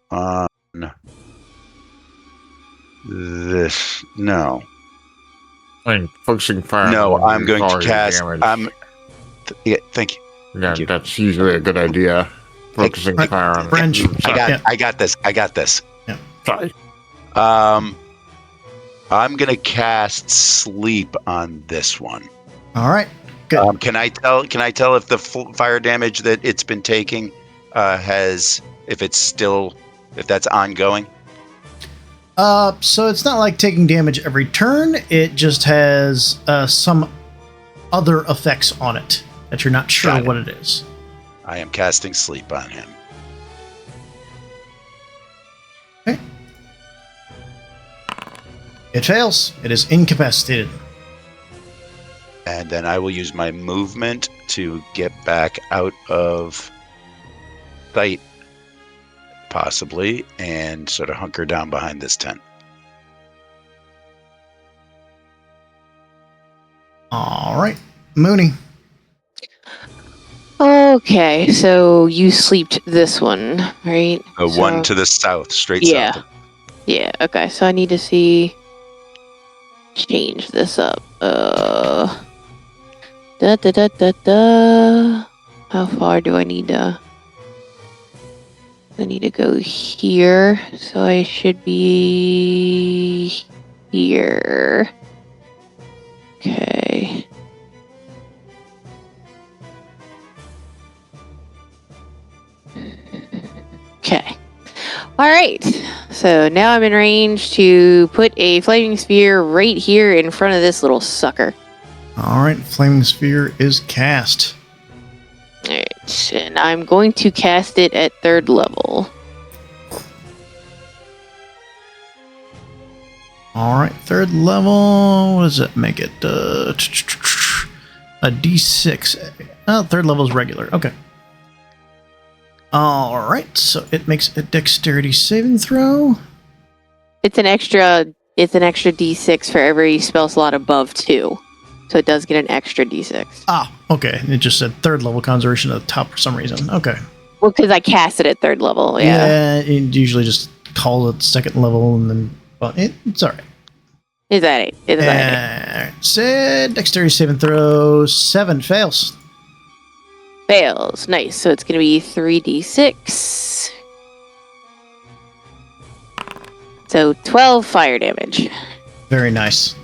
On this. No. I'm focusing fire. No, on I'm going to already cast. damaged. Yeah, thank you. Yeah, Thank you. that's usually a good idea. Focusing Right, fire on French. I got this. Sorry. I'm gonna cast Sleep on this one. Alright, good. Can I tell if the fire damage that it's been taking if that's ongoing? So it's not like taking damage every turn, it just has some other effects on it that you're not sure what it is. I am casting Sleep on him. Okay. It fails. It is incapacitated. And then I will use my movement to get back out of sight, possibly, and sort of hunker down behind this tent. Alright. Mooney. Okay, so you sleeped this one, right? One to the south, straight yeah. south. Yeah, okay, so I need to change this up. How far do I need to? I need to go here, so I should be here. Okay. Okay. All right. So now I'm in range to put a flaming sphere right here in front of this little sucker. All right, flaming sphere is cast. All right, and I'm going to cast it at 3rd level. All right, 3rd level. What does that make it? A D6. Oh, 3rd level is regular. Okay. All right, so it makes a dexterity saving throw. It's an extra D6 for every spell slot above 2. So it does get an extra D6. Ah, okay. It just said 3rd level conjuration at the top for some reason. Okay. Well, because I cast it at 3rd level, yeah. Yeah, it usually just calls it 2nd level and then, well, it's all right. Is that it? Is that it? Said dexterity saving throw 7 fails. Fails. Nice. So it's going to be 3d6. So 12 fire damage. Very nice.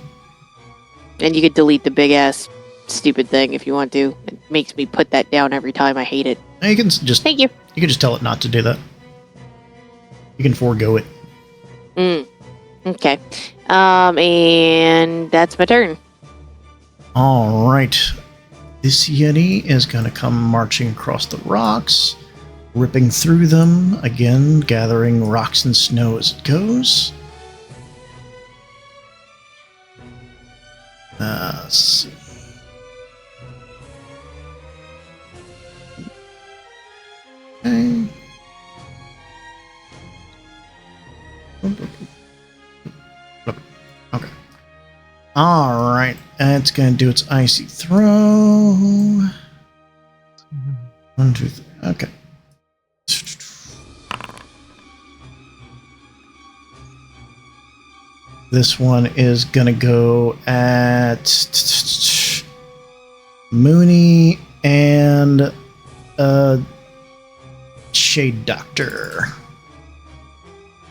And you could delete the big ass stupid thing if you want to. It makes me put that down every time. I hate it. You can just Thank you. You can just tell it not to do that. You can forego it. Okay. And that's my turn. All right. This Yeti is going to come marching across the rocks, ripping through them, again, gathering rocks and snow as it goes. Let's see. Okay. Okay. All right. It's going to do its icy throw. 1, 2, 3. Okay. This one is going to go at Mooney and Shade Doctor.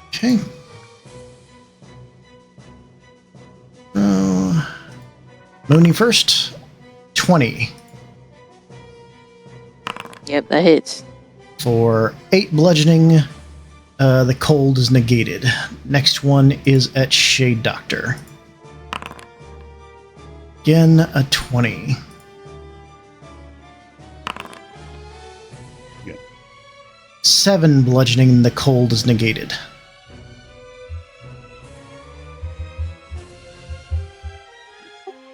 Okay. Mooney first. 20. Yep, that hits. For 8 bludgeoning. The cold is negated. Next one is at Shade Doctor. Again, a 20. Yeah. 7 bludgeoning, the cold is negated.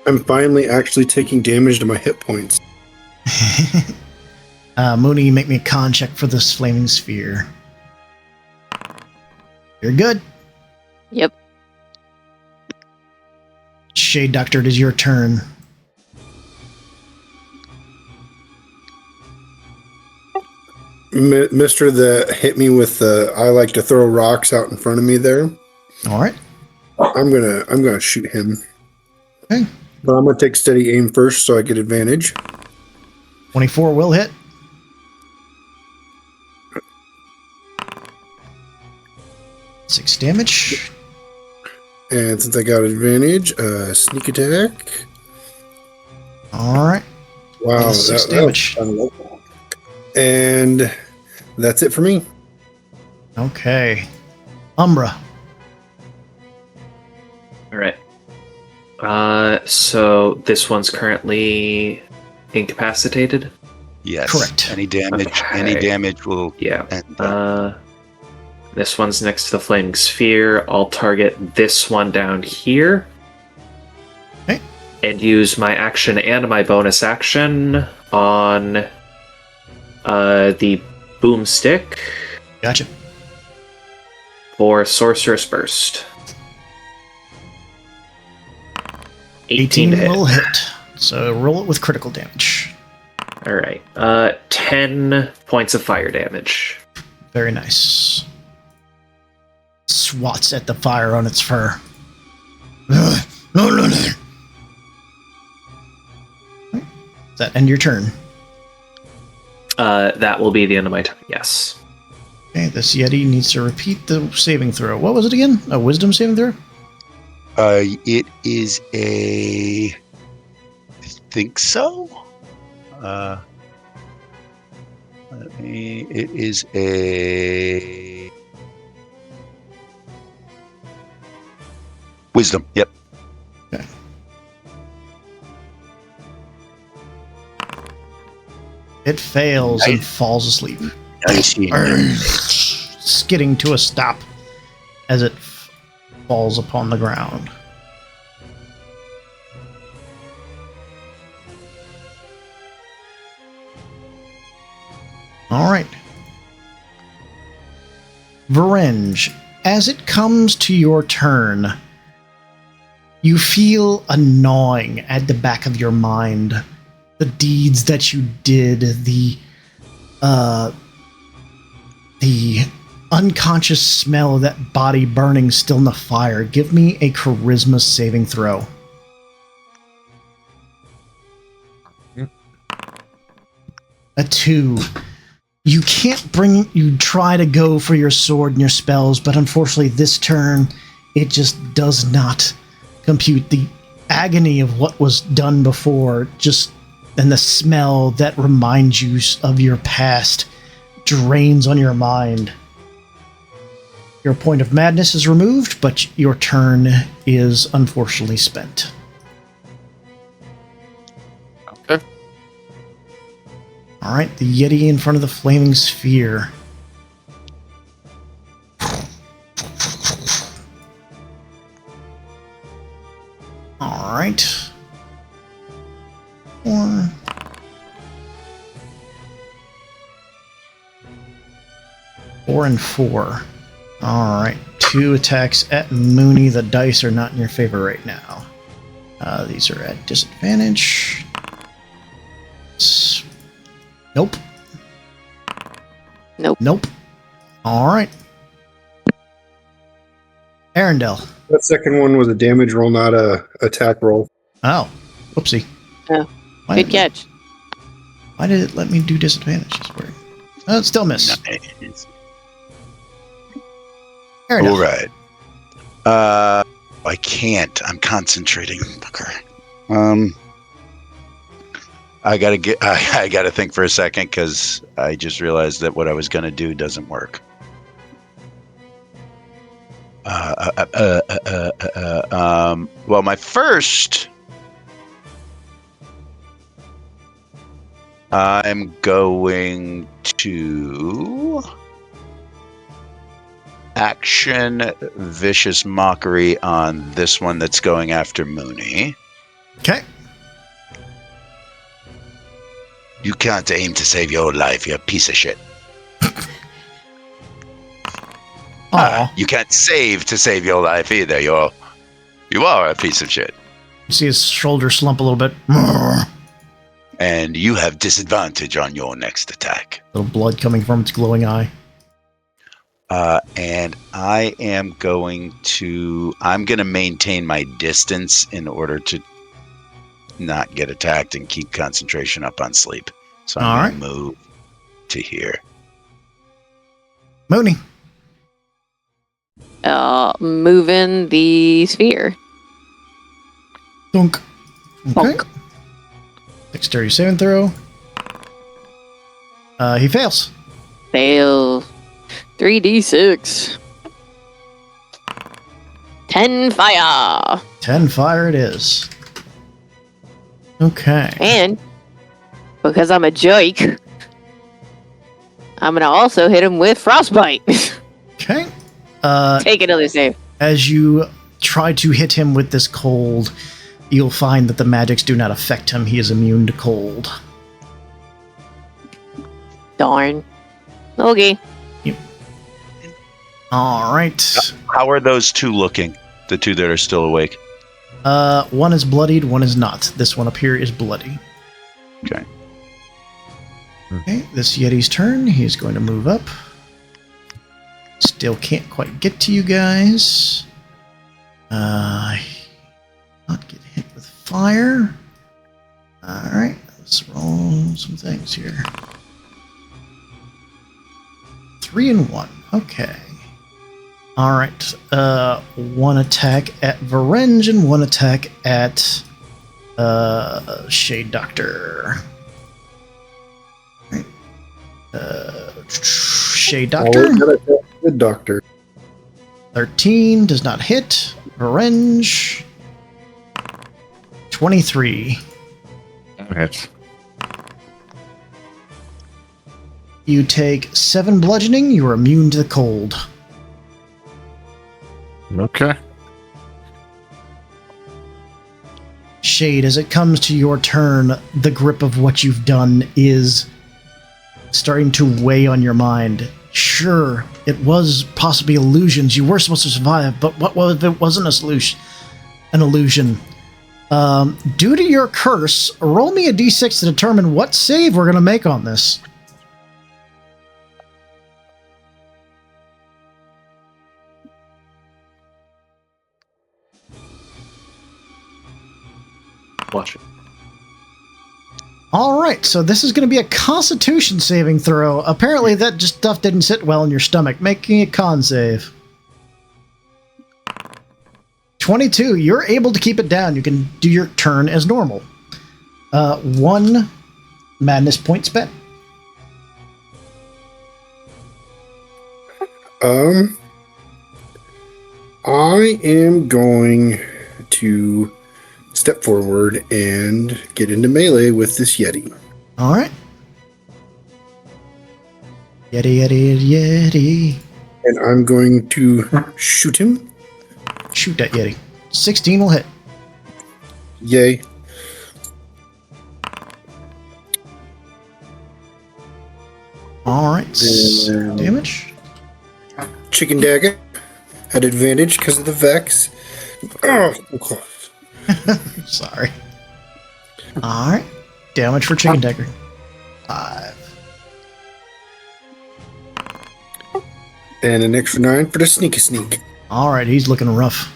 I'm finally actually taking damage to my hit points. Mooney, make me a con check for this flaming sphere. You're good. Yep. Shade Doctor, it is your turn. Mister that hit me with the I like to throw rocks out in front of me there. All right. I'm gonna shoot him. Okay. But I'm gonna take steady aim first so I get advantage. 24 will hit. Six damage. And since I got advantage, sneak attack. All right. Wow, Six damage. And that's it for me. Okay. Umbra. All right. So this one's currently incapacitated. Yes. Correct. Any damage? Okay. Any damage will. Yeah. End This one's next to the flaming sphere. I'll target this one down here. Okay. And use my action and my bonus action on the boomstick Gotcha. for Sorcerous Burst. 18 to hit. will hit. So roll it with critical damage. Alright. 10 points of fire damage. Very nice. Swats at the fire on its fur. Ugh, no. Does that end your turn? That will be the end of my turn, yes. Okay, this Yeti needs to repeat the saving throw. What was it again? A wisdom saving throw? It is a... I think so? It is a... Wisdom, yep. Okay. It fails and falls asleep. Nice. Skidding to a stop as it falls upon the ground. All right. Varenge, as it comes to your turn, you feel a gnawing at the back of your mind. The deeds that you did, the unconscious smell of that body burning still in the fire. Give me a charisma saving throw. A 2. You try to go for your sword and your spells, but unfortunately this turn, it just does not compute. The agony of what was done before, and the smell that reminds you of your past drains on your mind. Your point of madness is removed, but your turn is unfortunately spent. Okay. All right, the Yeti in front of the flaming sphere. All right. 4. 4 and 4. All right, 2 attacks at Mooney. The dice are not in your favor right now. These are at disadvantage. Nope. Nope. All right. Arendelle. That second one was a damage roll, not a attack roll. Oh, whoopsie. Oh, good catch. Why did it let me do disadvantage? That's weird. Oh, it still missed. Nice. Arendelle. All right. I can't. I'm concentrating. Fucker. I gotta think for a second because I just realized that what I was gonna do doesn't work. Well, my first, I'm going to action vicious mockery on this one that's going after Mooney. Okay. You can't aim to save your life, you piece of shit. You can't save to save your life either. You are a piece of shit. You see his shoulder slump a little bit. And you have disadvantage on your next attack. Little blood coming from its glowing eye. And I am going to maintain my distance in order to not get attacked and keep concentration up on sleep. So I'm going to move to here. Mooney. Moving the sphere. Dunk. Okay. Bonk. Dexterity saving throw. He fails. Fail. 3d6. 10 fire. 10 fire it is. Okay. And because I'm a joke, I'm gonna also hit him with frostbite. Okay. Take another save. As you try to hit him with this cold, you'll find that the magics do not affect him. He is immune to cold. Darn. Okay. All right. How are those two looking? The two that are still awake? One is bloodied, one is not. This one up here is bloody. Okay. Okay, this Yeti's turn. He's going to move up. Still can't quite get to you guys. Not get hit with fire. Alright, let's roll some things here. 3 and 1. Okay. Alright. One attack at Varenge and one attack at Shade Doctor. Right. Shade Doctor. Good doctor. 13 does not hit. Varenge. 23. Hits. You take 7 bludgeoning. You are immune to the cold. Okay. Shade, as it comes to your turn, the grip of what you've done is starting to weigh on your mind. Sure, it was possibly illusions. You were supposed to survive, but what was if it wasn't a solution? An illusion. Due to your curse, roll me a d6 to determine what save we're going to make on this. Watch it. All right, so this is going to be a Constitution saving throw. Apparently, that just stuff didn't sit well in your stomach, making a con save. 22. You're able to keep it down. You can do your turn as normal. 1 madness point spent. I am going to step forward and get into melee with this Yeti. All right. Yeti, Yeti, Yeti. And I'm going to shoot him. Shoot that Yeti. 16 will hit. Yay. All right. Damage. Chicken dagger. At advantage because of the Vex. Oh, okay. Sorry. All right. Damage for Chicken Dagger. 5. And an extra 9 for the sneaky sneak. All right. He's looking rough.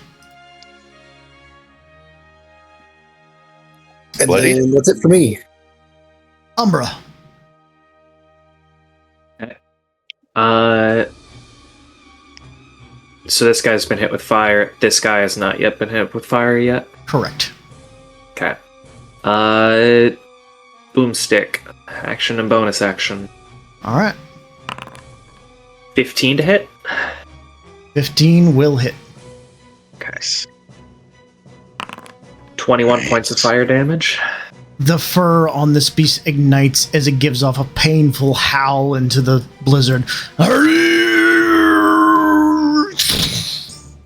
And then that's it for me. Umbra. So this guy's been hit with fire. This guy has not yet been hit with fire yet. Correct. Okay. Boomstick. Action and bonus action. All right. 15 to hit. 15 will hit. Okay. 21 points of fire damage. The fur on this beast ignites as it gives off a painful howl into the blizzard.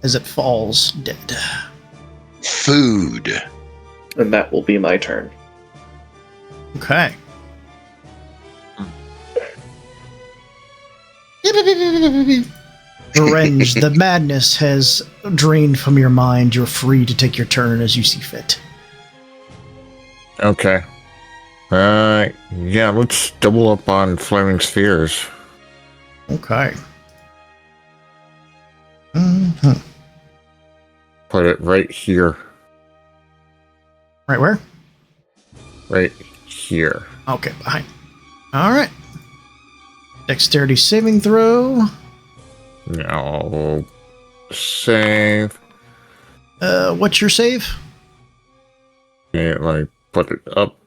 As it falls dead. Food. And that will be my turn. Okay. Revenge, the madness has drained from your mind. You're free to take your turn as you see fit. Okay. Yeah, let's double up on flaming spheres. Okay. Mm-hmm. Put it right here. Right where? Right here. Okay, behind. All right. Dexterity saving throw. Now, save. What's your save? And like put it up.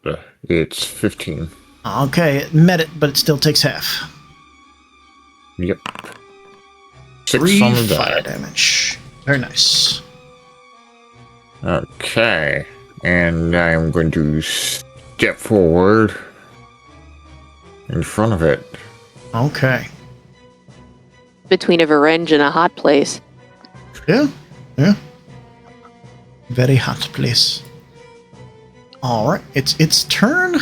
It's 15. Okay, it met it, but it still takes half. Yep. 6 3 on the fire die. damage. Very nice. Okay. And I'm going to step forward in front of it. Okay. Between a Varenge and a hot place. Yeah. Very hot place. All right, it's its turn.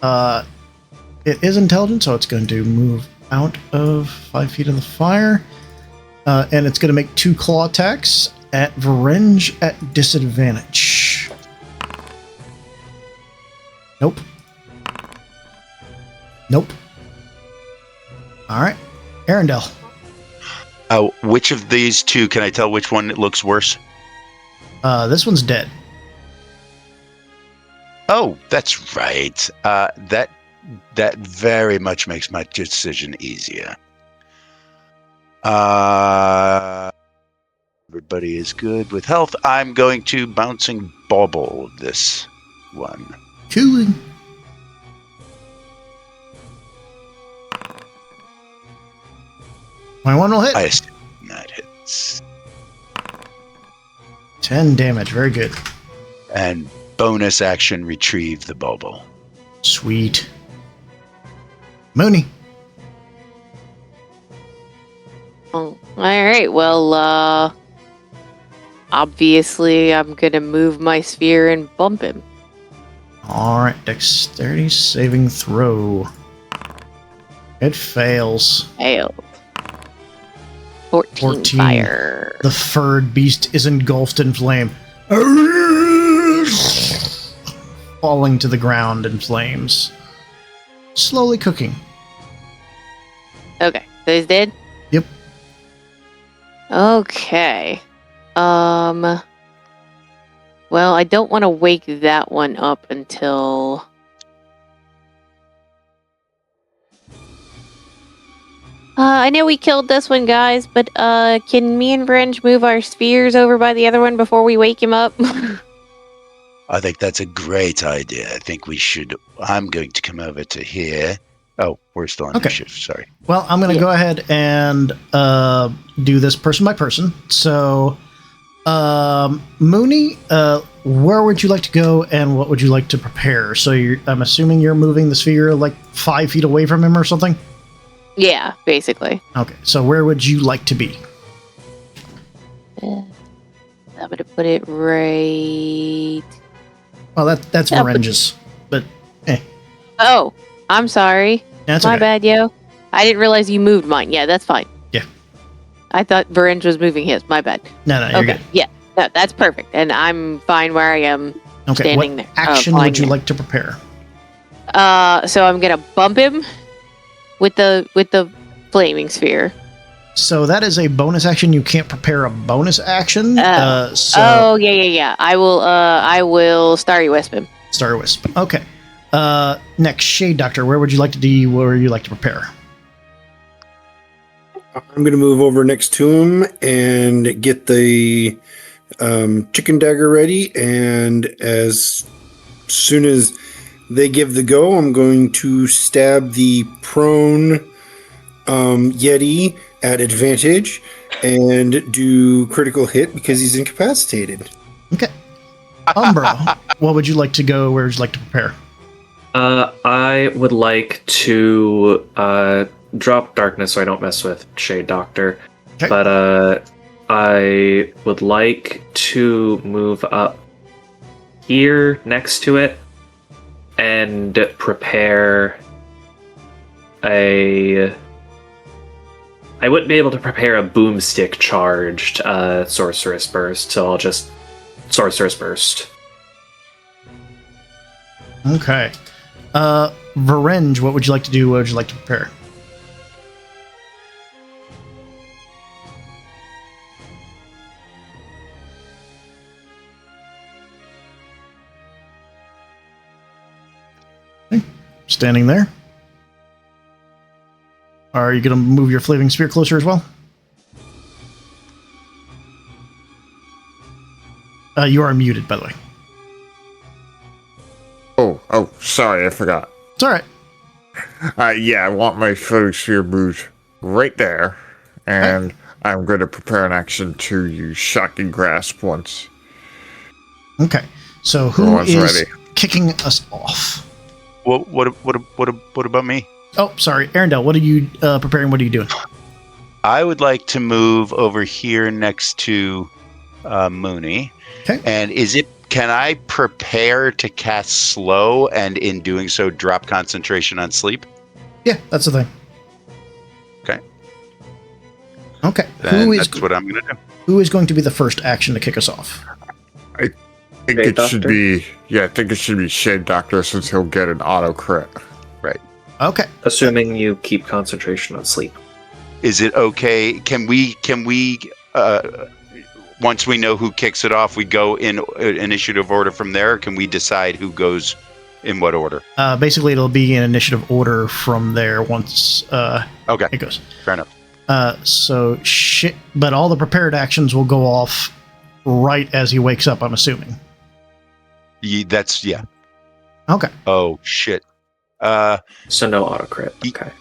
It is intelligent, so it's going to move out of 5 feet of the fire, and it's going to make 2 claw attacks at Varenge at disadvantage. Nope. Nope. All right. Arendelle. Which of these two can I tell which one looks worse? This one's dead. Oh, that's right. That very much makes my decision easier. Everybody is good with health. I'm going to bouncing bobble this one. Cool. My one will hit. I assume that hits. 10 damage. Very good. And bonus action, retrieve the bauble. Sweet. Mooney. Oh, all right. Well, obviously, I'm gonna move my sphere and bump him. All right. Dexterity saving throw. It fails. Failed. 14 fire. The furred beast is engulfed in flame. Falling to the ground in flames. Slowly cooking. Okay, so he's dead? Yep. Okay. Well, I don't want to wake that one up until... I know we killed this one, guys, but can me and Vrench move our spheres over by the other one before we wake him up? I think that's a great idea. I think we should. I'm going to come over to here. Oh, we're still on initiative. Sorry. Well, I'm going to go ahead and do this person by person. So, Mooney, where would you like to go and what would you like to prepare? So I'm assuming you're moving the sphere like 5 feet away from him or something? Yeah, basically. Okay, so where would you like to be? I'm going to put it right... Well, that's Varenge's, but Oh, I'm sorry. That's My okay. bad, yo. I didn't realize you moved mine. Yeah, that's fine. Yeah. I thought Varenge was moving his. My bad. No, you're Okay, good. yeah. No, that's perfect. And I'm fine where I am Okay, standing what there. action flying would you there. like to prepare? So I'm going to bump him with the flaming sphere. So that is a bonus action. You can't prepare a bonus action. Oh, yeah. I will Starry Wisp him. Star Wisp. Okay. Next, Shade Doctor. Where would you like to do? Where would you like to prepare? I'm going to move over next to him and get the chicken dagger ready. And as soon as they give the go, I'm going to stab the prone Yeti at advantage and do critical hit because he's incapacitated. Okay. Umbra, what would you like to go? Where would you like to prepare? I would like to drop darkness so I don't mess with Shade Doctor. Okay. But I would like to move up here next to it and prepare a... I wouldn't be able to prepare a boomstick charged Sorceress Burst, so I'll just Sorceress Burst. Okay. Varenge, what would you like to do? What would you like to prepare? Okay. Standing there. Are you going to move your flaming sphere closer as well? You are muted, by the way. Oh, sorry, I forgot. It's all right. Yeah, I want my floating sphere moved right there, and I'm going to prepare an action to use Shocking Grasp once. Okay. So who Everyone's is ready. kicking us off? What about me? Oh, sorry, Arendelle. What are you preparing? What are you doing? I would like to move over here next to Mooney. Okay. And can I prepare to cast slow and in doing so drop concentration on sleep? Yeah, that's the thing. Okay. Okay. Then that's what I'm going to do. Who is going to be the first action to kick us off? I think Shade it should Doctor? be... Yeah, I think it should be Shade Doctor since he'll get an auto crit. Right. Okay. Assuming you keep concentration on sleep. Is it okay? Can we once we know who kicks it off, we go in initiative order from there? Or can we decide who goes in what order? Basically, it'll be in initiative order from there once Okay, it goes. fair enough. But all the prepared actions will go off right as he wakes up, I'm assuming. Yeah. Okay. Oh, shit. So no auto crit. Okay.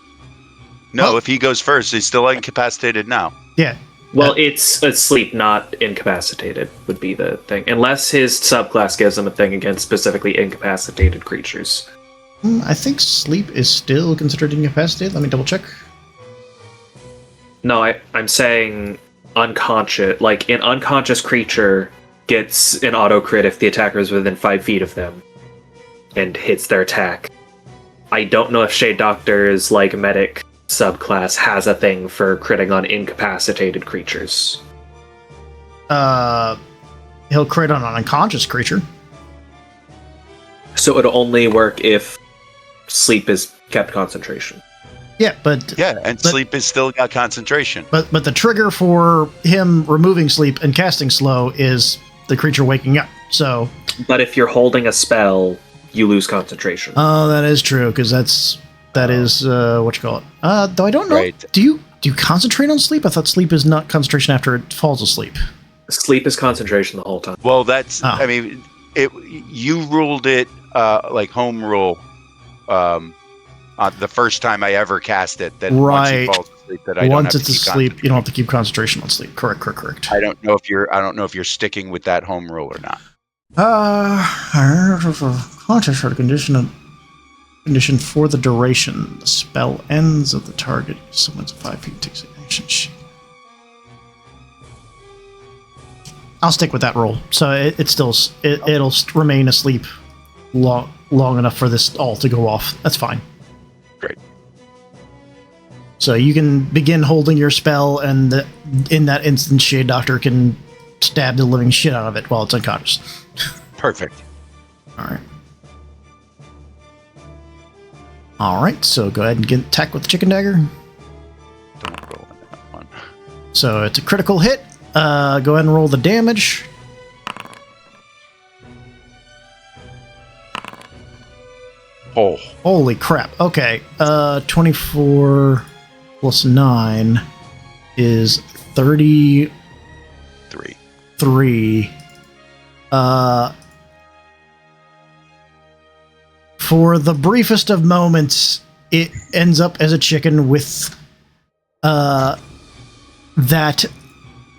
No, Well- if he goes first, he's still incapacitated now. Yeah. Well, it's asleep, not incapacitated, would be the thing. Unless his subclass gives him a thing against specifically incapacitated creatures. I think sleep is still considered incapacitated. Let me double check. No, I'm saying unconscious. Like, an unconscious creature gets an auto crit if the attacker is within 5 feet of them and hits their attack. I don't know if Shade Doctor's, like, medic subclass has a thing for critting on incapacitated creatures. He'll crit on an unconscious creature. So it'll only work if sleep is kept concentration. Yeah, but Sleep is still got concentration. but the trigger for him removing sleep and casting slow is the creature waking up. So But if you're holding a spell, you lose concentration. that is true because that is what you call it. Though I don't know. Right. Do you concentrate on sleep? I thought sleep is not concentration after it falls asleep. Sleep is concentration the whole time. Well, that's. Oh. I mean, you ruled it like home rule. The first time I ever cast it, that once he Right. falls asleep, that I don't Once have it's to keep asleep, you don't have to keep concentration on sleep. Correct. I don't know if you're sticking with that home rule or not. Conscious or condition for the duration. The spell ends of the target. Someone's 5 feet takes action. I'll stick with that rule. So it'll remain asleep long enough for this all to go off. That's fine. Great. So you can begin holding your spell, and in that instant, Shade Doctor can stab the living shit out of it while it's unconscious. Perfect. All right. So go ahead and get attack with the chicken dagger. Don't roll on that one. So it's a critical hit. Go ahead and roll the damage. Oh, Holy crap. Okay. 24 plus 9 is 33. 3. For the briefest of moments, it ends up as a chicken with that,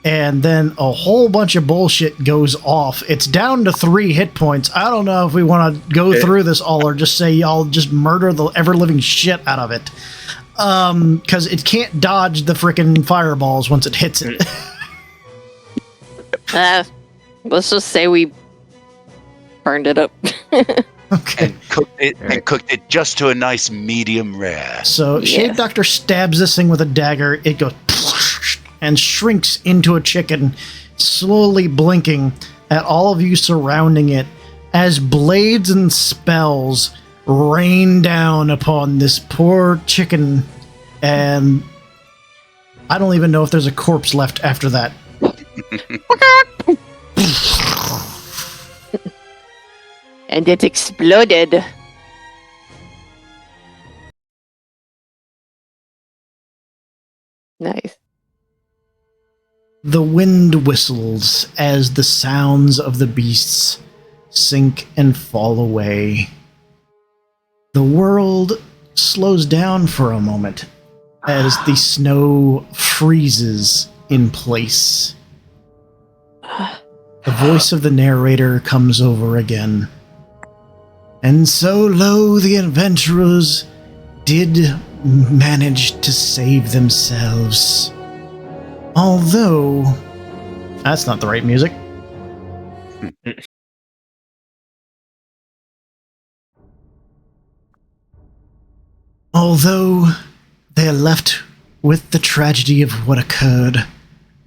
and then a whole bunch of bullshit goes off. It's down to 3 hit points. I don't know if we want to go through this all or just say y'all just murder the ever-living shit out of it. Because it can't dodge the frickin' fireballs once it hits it. Let's just say we burned it up. Okay. and cooked it just to a nice medium rare. So Yeah. Shade Doctor stabs this thing with a dagger. It goes and shrinks into a chicken, slowly blinking at all of you surrounding it as blades and spells rain down upon this poor chicken. And I don't even know if there's a corpse left after that. And it exploded. Nice. The wind whistles as the sounds of the beasts sink and fall away. The world slows down for a moment as the snow freezes in place. The voice of the narrator comes over again. And so lo, the adventurers did manage to save themselves. Although, that's not the right music. Although they're left with the tragedy of what occurred,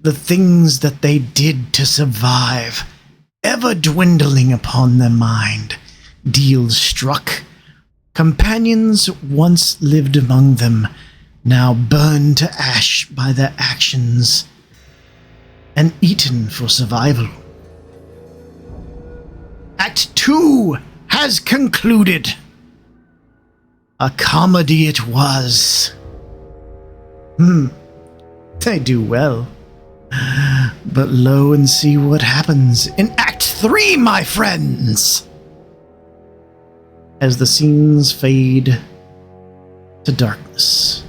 the things that they did to survive, ever dwindling upon their mind, deals struck Companions once lived among them, now burned to ash by their actions and eaten for survival. Act 2 has concluded. A comedy it was. They do well. But lo and see what happens in Act 3, my friends! As the scenes fade to darkness.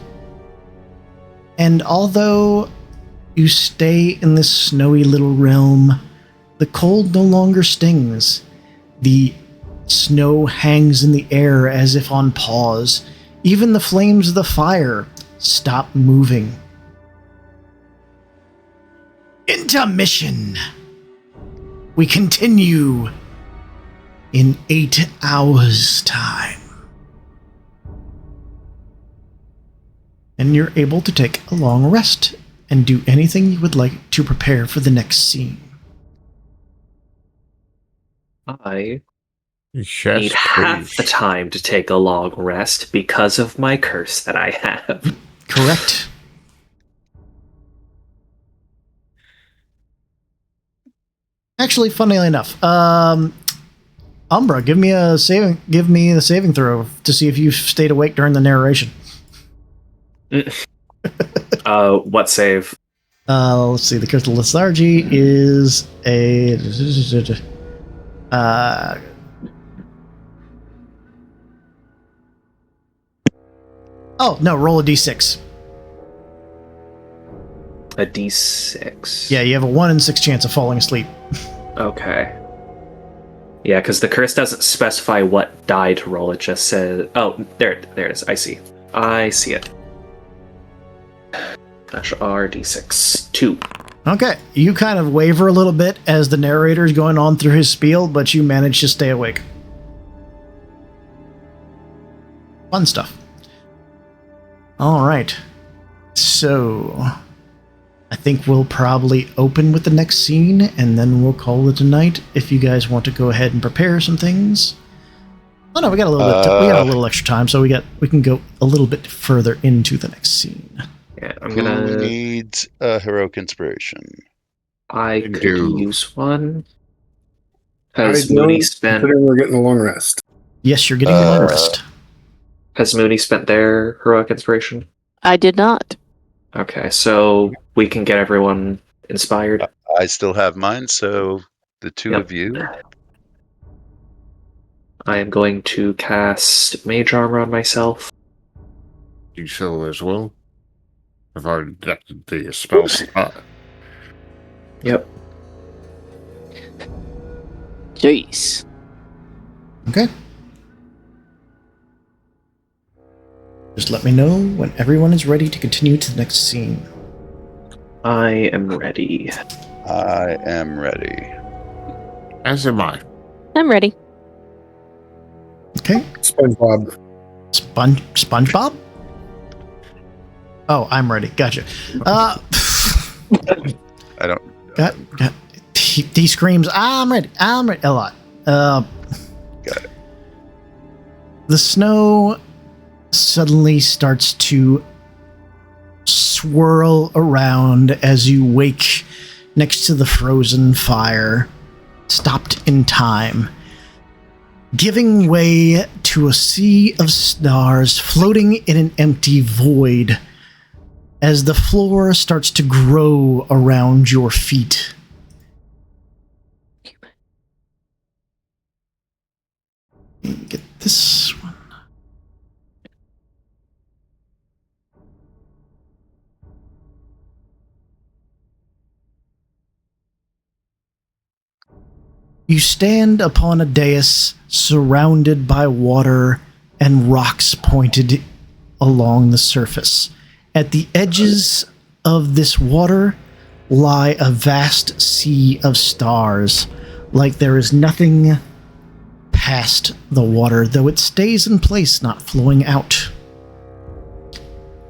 And although you stay in this snowy little realm, the cold no longer stings. The snow hangs in the air as if on pause. Even the flames of the fire stop moving. Intermission! We continue in 8 hours' time. And you're able to take a long rest and do anything you would like to prepare for the next scene. I Yes, need half please. the time to take a long rest because of my curse that I have. Correct. Actually, funnily enough, Umbra, give me the saving throw to see if you stayed awake during the narration. What save? Let's see. The crystal lethargy is a. Oh no! Roll a d6. A d6. Yeah, you have a 1 in 6 chance of falling asleep. Okay. Yeah, because the curse doesn't specify what die to roll. It just says, "Oh, there it is. I see it." -R d6 2. Okay, you kind of waver a little bit as the narrator is going on through his spiel, but you manage to stay awake. Fun stuff. All right, so I think we'll probably open with the next scene, and then we'll call it a night. If you guys want to go ahead and prepare some things. Oh no, we got a little bit. We got a little extra time, so we can go a little bit further into the next scene. Yeah, Who needs a heroic inspiration? I could do. use one. I Has don't, Mooney spent? considering we're getting a long rest. Yes, you're getting a long rest. Has Mooney spent their heroic inspiration? I did not. Okay, so we can get everyone inspired. I still have mine, so the two Yep. of you. I am going to cast Mage Armor on myself. You so as well. I've already adapted the spell slot. Yep. Jeez. Okay. Just let me know when everyone is ready to continue to the next scene. I am ready. I am ready. As am I. I'm ready. Okay. SpongeBob. SpongeBob? Oh, I'm ready. Gotcha. I don't. Got, he screams, I'm ready. I'm ready. A lot. Got it. The snow suddenly starts to swirl around as you wake next to the frozen fire, stopped in time, giving way to a sea of stars floating in an empty void as the floor starts to grow around your feet. Let me get this one. You stand upon a dais surrounded by water and rocks pointed along the surface. At the edges of this water lie a vast sea of stars, like there is nothing past the water, though it stays in place, not flowing out.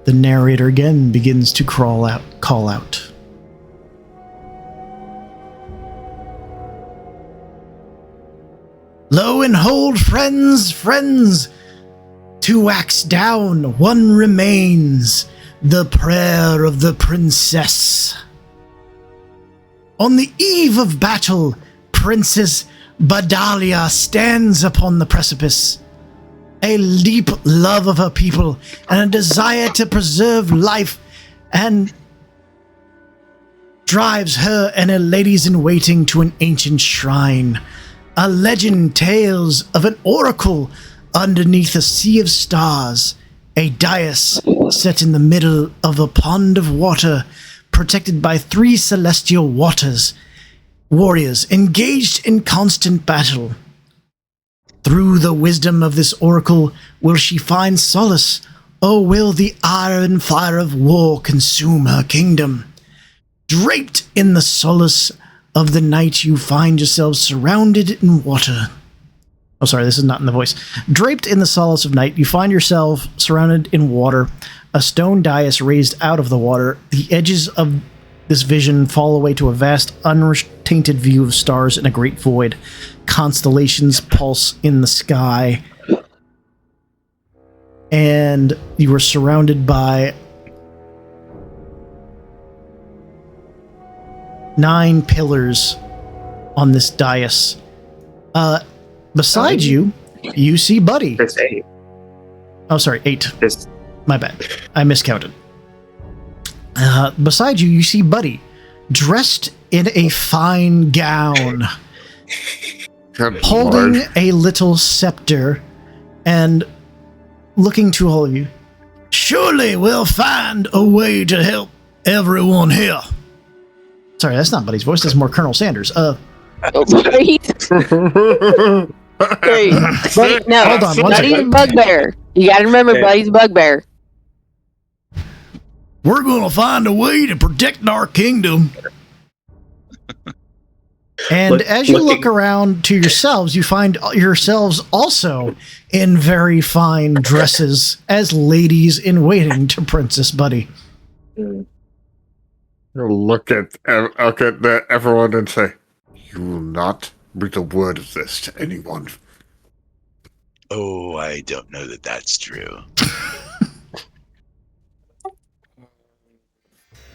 The narrator again begins to call out. Lo and hold, friends! 2 wax down, 1 remains. The prayer of the princess. On the eve of battle, Princess Badalia stands upon the precipice. A deep love of her people and a desire to preserve life and drives her and her ladies-in-waiting to an ancient shrine. A legend tales of an oracle underneath a sea of stars, a dais set in the middle of a pond of water, protected by 3 celestial warriors engaged in constant battle. Through the wisdom of this oracle, will she find solace, or will the iron fire of war consume her kingdom? Draped in the solace of the night, you find yourselves surrounded in water. Oh, sorry, this is not in the voice. Draped in the solace of night, you find yourself surrounded in water. A stone dais raised out of the water. The edges of this vision fall away to a vast, untainted view of stars in a great void. Constellations pulse in the sky. And you are surrounded by 9 pillars on this dais. Beside you see Buddy. There's 8. Oh, sorry, 8. There's My bad. I miscounted. Beside you see Buddy, dressed in a fine gown, Good holding Lord. a little scepter, and looking to all of you. Surely we'll find a way to help everyone here. Sorry, that's not Buddy's voice. That's more Colonel Sanders. Right? Buddy, no, Hold on, one Buddy's a second. bugbear. You gotta remember, Okay. Buddy's a bugbear. We're gonna find a way to protect our kingdom. And as you look around to yourselves, you find yourselves also in very fine dresses as ladies in waiting to Princess Buddy. Look at everyone and say, "You will not breathe a word of this to anyone." Oh, I don't know that that's true.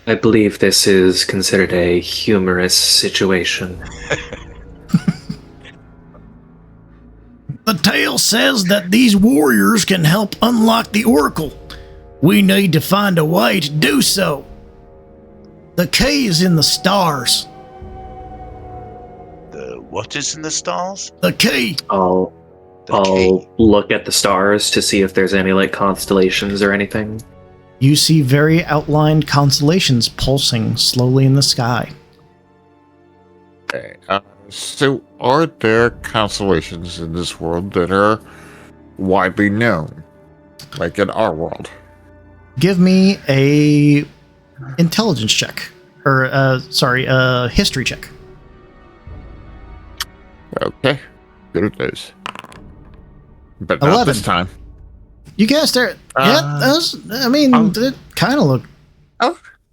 I believe this is considered a humorous situation. The tale says that these warriors can help unlock the oracle. We need to find a way to do so. The key is in the stars. The what is in the stars? The key. I'll The key. look at the stars to see if there's any like constellations or anything. You see very outlined constellations pulsing slowly in the sky. Okay. So, are there constellations in this world that are widely known, like in our world? Give me a intelligence check, or history check. Okay. Good at those. But not 11. this time. You guessed it. Yeah, it kind of looked.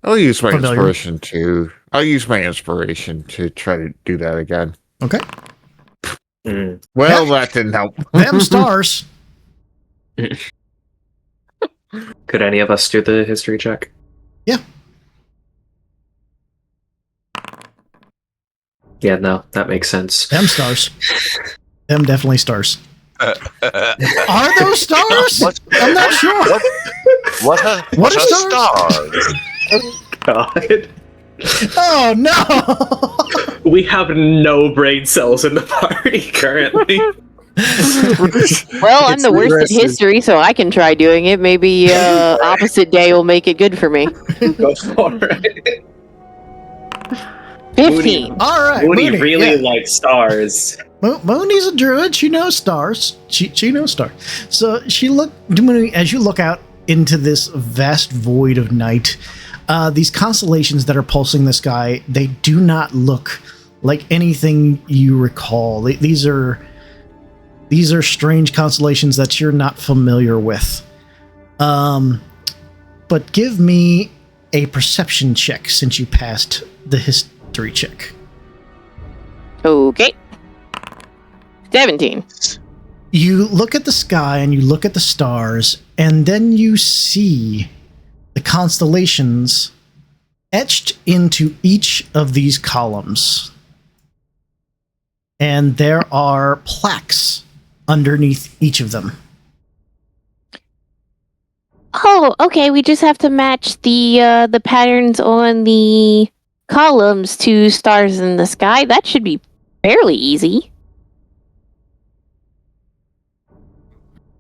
I'll use my Familiar. inspiration to. I'll use my inspiration to try to do that again. Okay. Mm. Well, that didn't help. Them stars. Could any of us do the history check? Yeah. Yeah, no, that makes sense. Them stars. Them definitely stars. Are those stars? What? I'm not sure. What are stars? God. Oh no! We have no brain cells in the party currently. Well, I'm It's the worst at aggressive. history, so I can try doing it. Maybe opposite day will make it good for me. Go for it. 15. All right, Mooney Mooney, really yeah. likes stars. Mooney's a druid. She knows stars. She knows stars. So Mooney, as you look out into this vast void of night, these constellations that are pulsing the sky, they do not look like anything you recall. These are strange constellations that you're not familiar with. But give me a perception check since you passed the history check. Okay. 17. You look at the sky and you look at the stars, and then you see the constellations etched into each of these columns. And there are plaques underneath each of them. Oh, okay. We just have to match the patterns on the columns to stars in the sky. That should be fairly easy.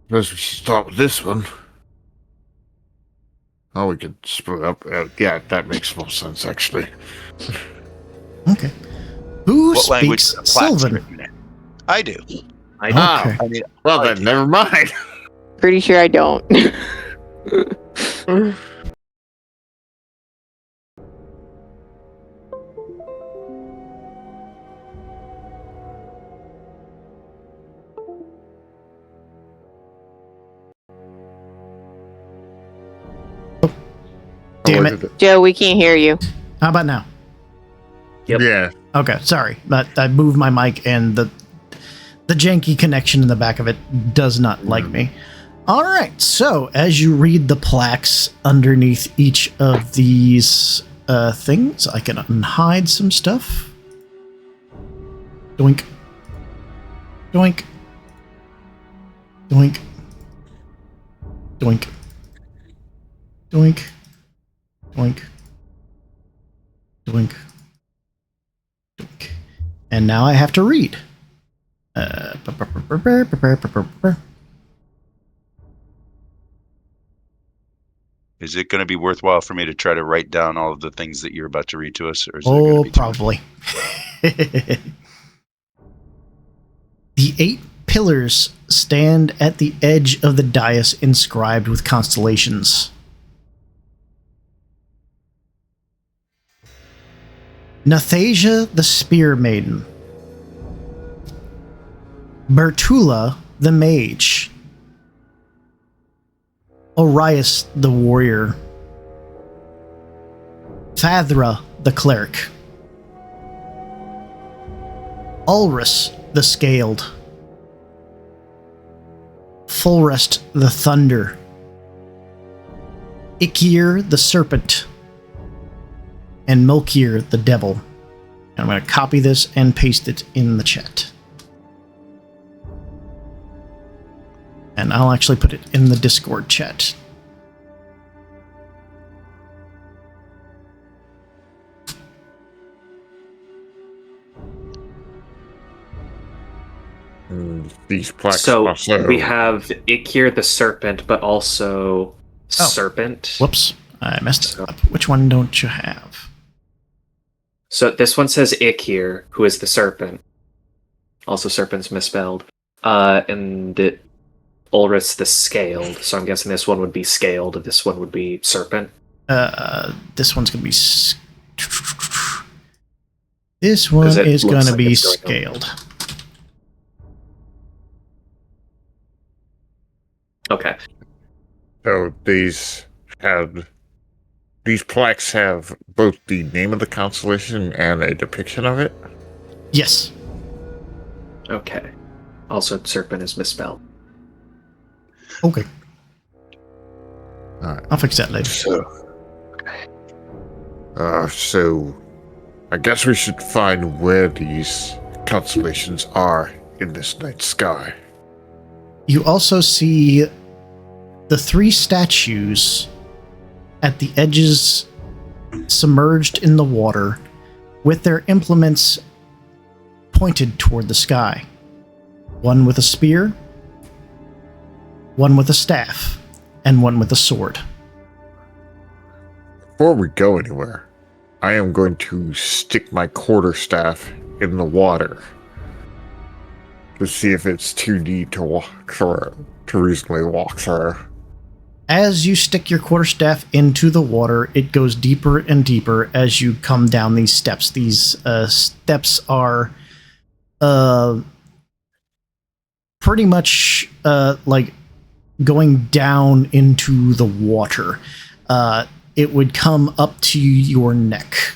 Let's start with this one. Oh, we could split up. Yeah, that makes more sense, actually. Okay. Who What language speaks is the plaques Sylvan? written in? I do. I Okay. I mean, Well, I then, do. never mind. Pretty sure I don't. Damn What it. did it- Joe, we can't hear you. How about now? Yep. Yeah. Okay, sorry. But I moved my mic and the janky connection in the back of it does not like me. All right, so as you read the plaques underneath each of these things, I can unhide some stuff. Doink. Doink. Doink. Doink. Doink. Doink. Doink. Doink. And now I have to read. Is it going to be worthwhile for me to try to write down all of the things that you're about to read to us, or is it going to Oh, be too much? probably. The 8 pillars stand at the edge of the dais inscribed with constellations. Nathasia the Spear Maiden. Bertula the Mage. Orias the Warrior. Fathra the Cleric. Ulrus the Scaled. Fulrest the Thunder. Ikir the Serpent. And Milkir the Devil. And I'm going to copy this and paste it in the chat. And I'll actually put it in the Discord chat. These plaques So also... we have Ikir the Serpent, but also Serpent. Whoops, I messed it up. Which one don't you have? So this one says Ikir, who is the serpent. Also, serpent's misspelled. And Ulrus the Scaled. So I'm guessing this one would be Scaled, and this one would be Serpent. This one's going to be... This one it is looks going to like be it's going scaled. Okay. So these plaques have both the name of the constellation and a depiction of it? Yes. Okay. Also, serpent is misspelled. Okay. Alright. I'll fix that later. So I guess we should find where these constellations are in this night sky. You also see the 3 statues at the edges submerged in the water with their implements pointed toward the sky. One with a spear, one with a staff, and one with a sword. Before we go anywhere, I am going to stick my quarterstaff in the water to see if it's too deep to walk through, to reasonably walk through. As you stick your quarterstaff into the water, it goes deeper and deeper as you come down these steps. These steps are pretty much like going down into the water. It would come up to your neck.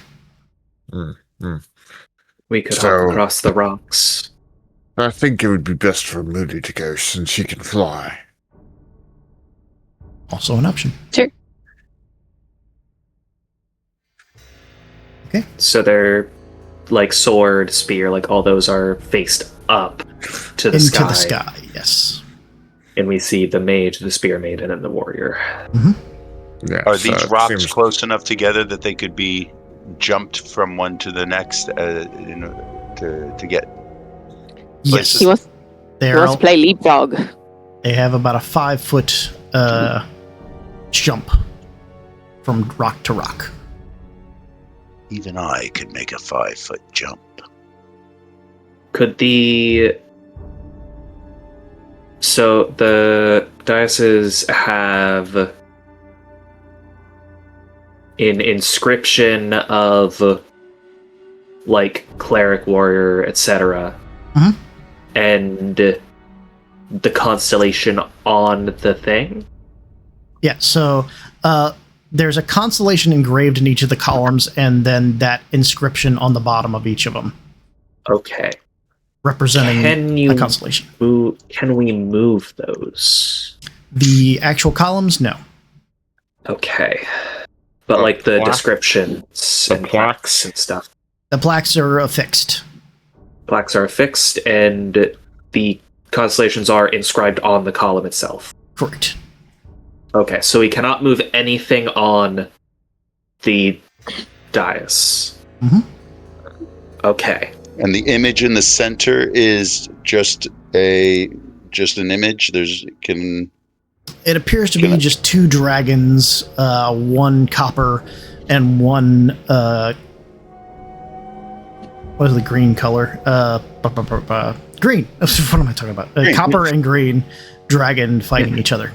We could So- hop across the rocks. I think it would be best for Moody to go since she can fly. Also an option. Sure. Okay. So they're like sword, spear, like all those are faced up to the Into sky. the sky, yes. And we see the mage, the spear maiden, and the warrior. Yeah, Are so these it rocks seems- close enough together that they could be jumped from one to the next to get? Yes. He wants They to are. play leapfrog. They have about a 5-foot jump from rock to rock. Even I could make a 5-foot jump. Could so the dioceses have an inscription of like cleric, warrior, etc. Mhm. And the constellation on the thing? Yeah, so there's a constellation engraved in each of the columns, and then that inscription on the bottom of each of them, Okay. representing Can you a constellation. Can we move those? The actual columns, no. Okay. But The like the plaque? descriptions The and plaques? plaques and stuff. The plaques are affixed. Plaques are fixed and the constellations are inscribed on the column itself. Correct. Okay, so we cannot move anything on the dais. Mhm. Okay. And the image in the center is just an image. It appears to Can be I- just 2 dragons, one copper, and one what is the green color? Green. What am I talking about? Green. Copper and green dragon fighting each other.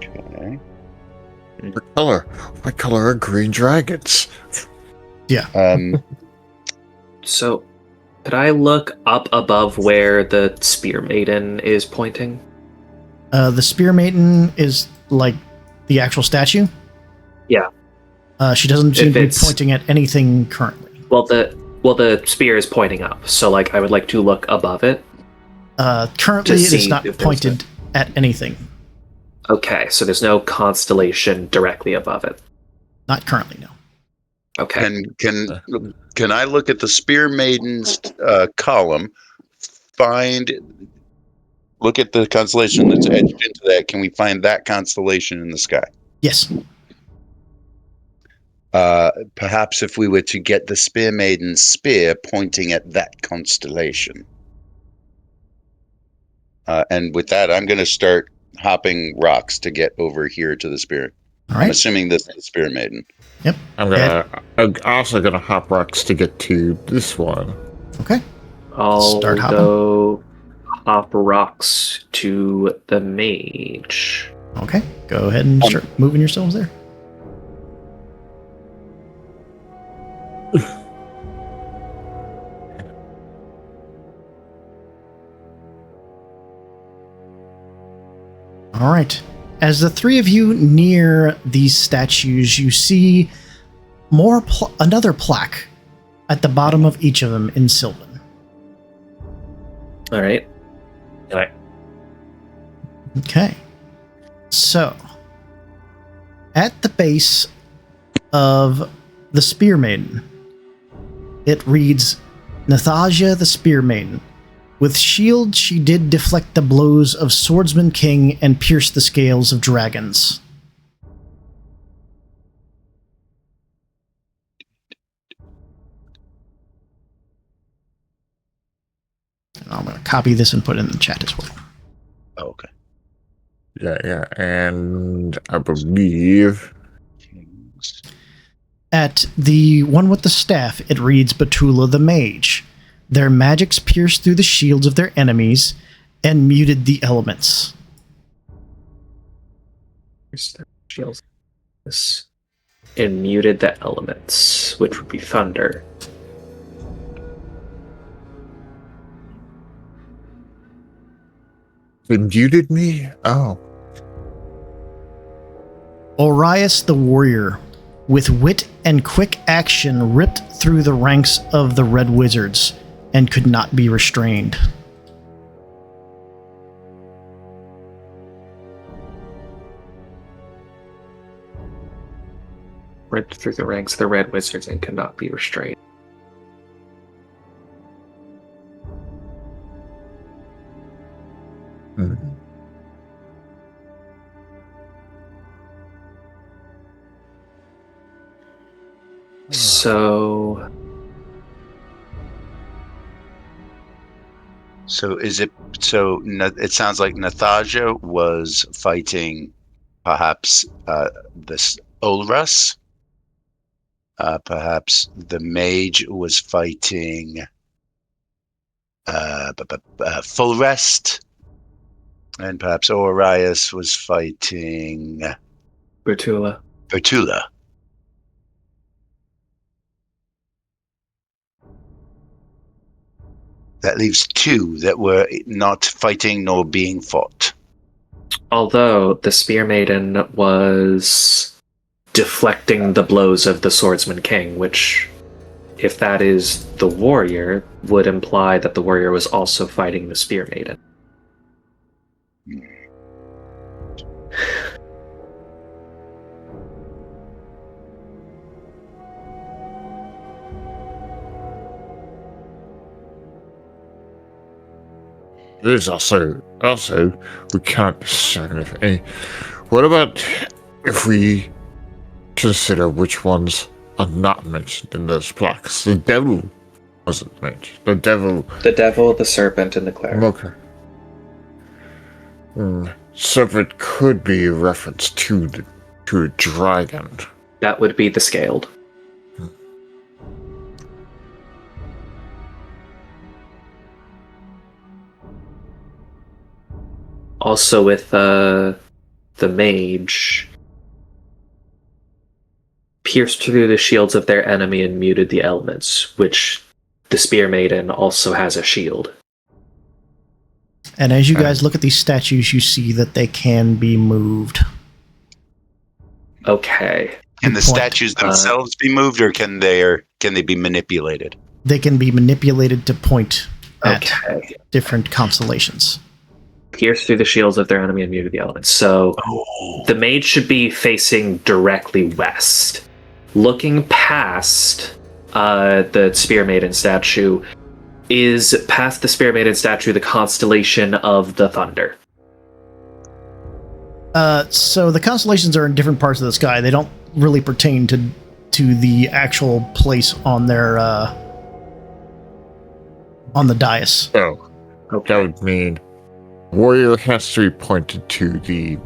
Okay. What color are green dragons? So could I look up above where the spear maiden is pointing? The spear maiden is like the actual statue. Yeah. She doesn't seem If to be it's- pointing at anything currently. Well the spear is pointing up, so like I would like to look above it. Currently, To it is see not if there's pointed at anything. Okay, so there's no constellation directly above it. Not currently, no. Okay. Can I look at the Spear Maiden's column? Look at the constellation that's etched into that. Can we find that constellation in the sky? Yes. Perhaps if we were to get the Spear Maiden's spear pointing at that constellation. And with that, I'm going to start hopping rocks to get over here to the spear. All I'm right. assuming this is the Spear Maiden. I'm also gonna hop rocks to get to this one. Okay. I'll Start hopping. go hop rocks to the mage. Okay. Go ahead and start moving yourselves there. All right. As the 3 of you near these statues, you see another plaque at the bottom of each of them in Sylvan. All right. Okay. So, at the base of the Spear Maiden, it reads, Nathasia the Spear Maiden. With shield she did deflect the blows of Swordsman King and pierce the scales of dragons. And I'm going to copy this and put it in the chat as well. Oh, okay. Yeah, and I believe At the one with the staff, it reads Batula the Mage. Their magics pierced through the shields of their enemies and muted the elements. Shields. And muted the elements, which would be thunder. they muted me. Oh, Orias the Warrior, with wit and quick action, ripped through the ranks of the Red Wizards, and could not be restrained. Ripped through the ranks of the Red Wizards and cannot be restrained. So is it? So it sounds like Nathaja was fighting, perhaps this Olrus. Perhaps the mage was fighting Full Rest, and perhaps Orias was fighting Bertula. That leaves 2 that were not fighting nor being fought. Although the Spear Maiden was deflecting the blows of the Swordsman King, which, if that is the warrior, would imply that the warrior was also fighting the Spear Maiden. There's also we can't discern if any. What about if we consider which ones are not mentioned in those plaques? The devil wasn't mentioned. The devil, the serpent, and the cleric. Okay. Serpent could be a reference to a dragon. That would be the Scaled. Also with the mage, pierced through the shields of their enemy and muted the elements, which the Spear Maiden also has a shield. And as you guys look at these statues, you see that they can be moved. Okay. Can the statues themselves be moved, or can they be manipulated? They can be manipulated to point at different constellations. Pierce through the shields of their enemy and muted the elements. So the mage should be facing directly west. Looking past the Spear Maiden statue is past the Spear Maiden statue the constellation of the Thunder. So the constellations are in different parts of the sky. They don't really pertain to the actual place on their on the dais. Oh, that would mean warrior has to be pointed to the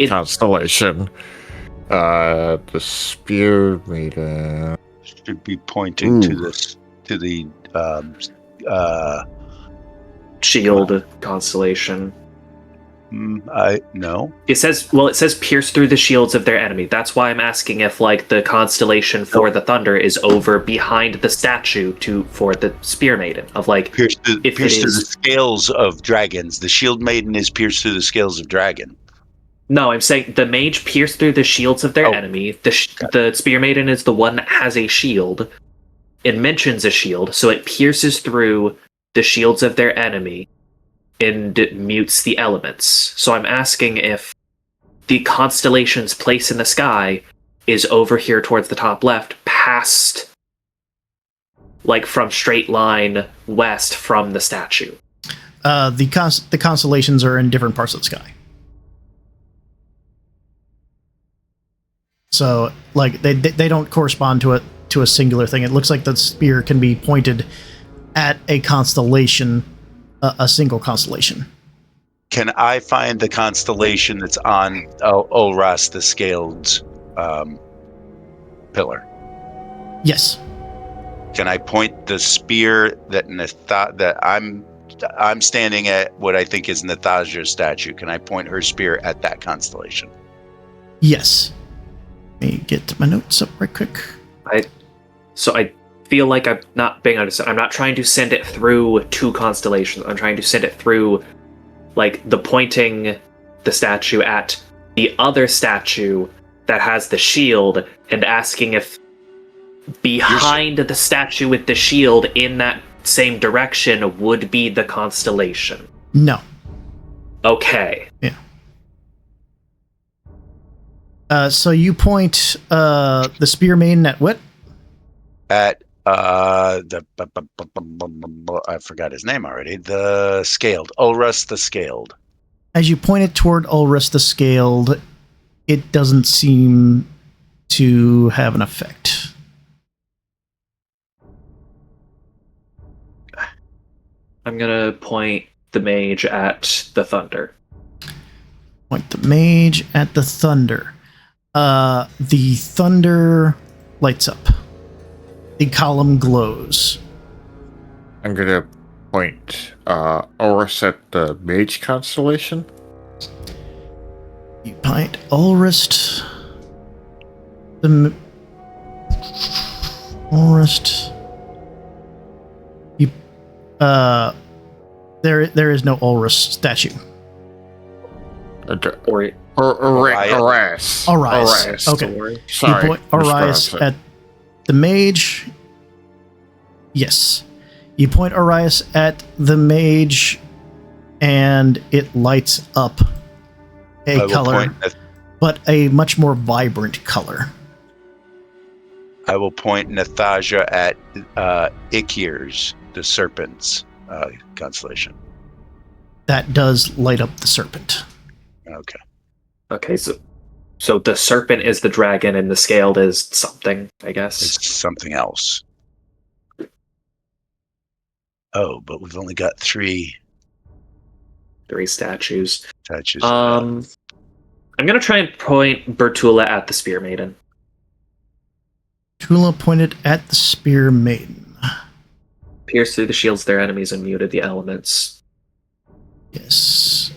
constellation. The Spear Maiden should be pointing to the shield constellation. No. It says pierce through the shields of their enemy. That's why I'm asking if the constellation for the Thunder is over behind the statue for the Spear Maiden of pierce through the scales of dragons. The Shield Maiden is pierced through the scales of dragon. No, I'm saying the mage pierced through the shields of their enemy. The Spear Maiden is the one that has a shield. It mentions a shield, so it pierces through the shields of their enemy and it mutes the elements. So I'm asking if the constellation's place in the sky is over here towards the top left, past, from straight line west from the statue. The constellations are in different parts of the sky. So, they don't correspond to a singular thing. It looks like the spear can be pointed at a constellation, a single constellation. Can I find the constellation that's on Olras, the scaled pillar? Yes. Can I point the spear that I'm standing at what I think is Nathaja's statue? Can I point her spear at that constellation? Yes. Let me get my notes up right quick. I feel like I'm not being understood. I'm not trying to send it through 2 constellations. I'm trying to send it through, the pointing the statue at the other statue that has the shield and asking if behind the statue with the shield in that same direction would be the constellation. No. Okay. Yeah. So you point the spear maiden at what? At I forgot his name already. The Scaled. Ulrus the Scaled. As you point it toward Ulrus the Scaled, it doesn't seem to have an effect. I'm gonna point the mage at the thunder. Point the mage at the thunder. The thunder lights up. The column glows. I'm gonna point Oris at the mage constellation. You point Ulrist. Ulrist. You. There is no Ulrist statue. Orias. Orias. Okay. Sorry. You point Orias at the mage. Yes. You point Orias at the mage, and it lights up a color, but a much more vibrant color. I will point Nathaja at Ikirs, the serpent's constellation. That does light up the serpent. Okay. Okay, so the serpent is the dragon and the scaled is something, I guess. It's something else. Oh, but we've only got three statues. I'm gonna try and point Bertula at the spear maiden. Tula pointed at the spear maiden. Pierce through the shields of their enemies and muted the elements. Yes.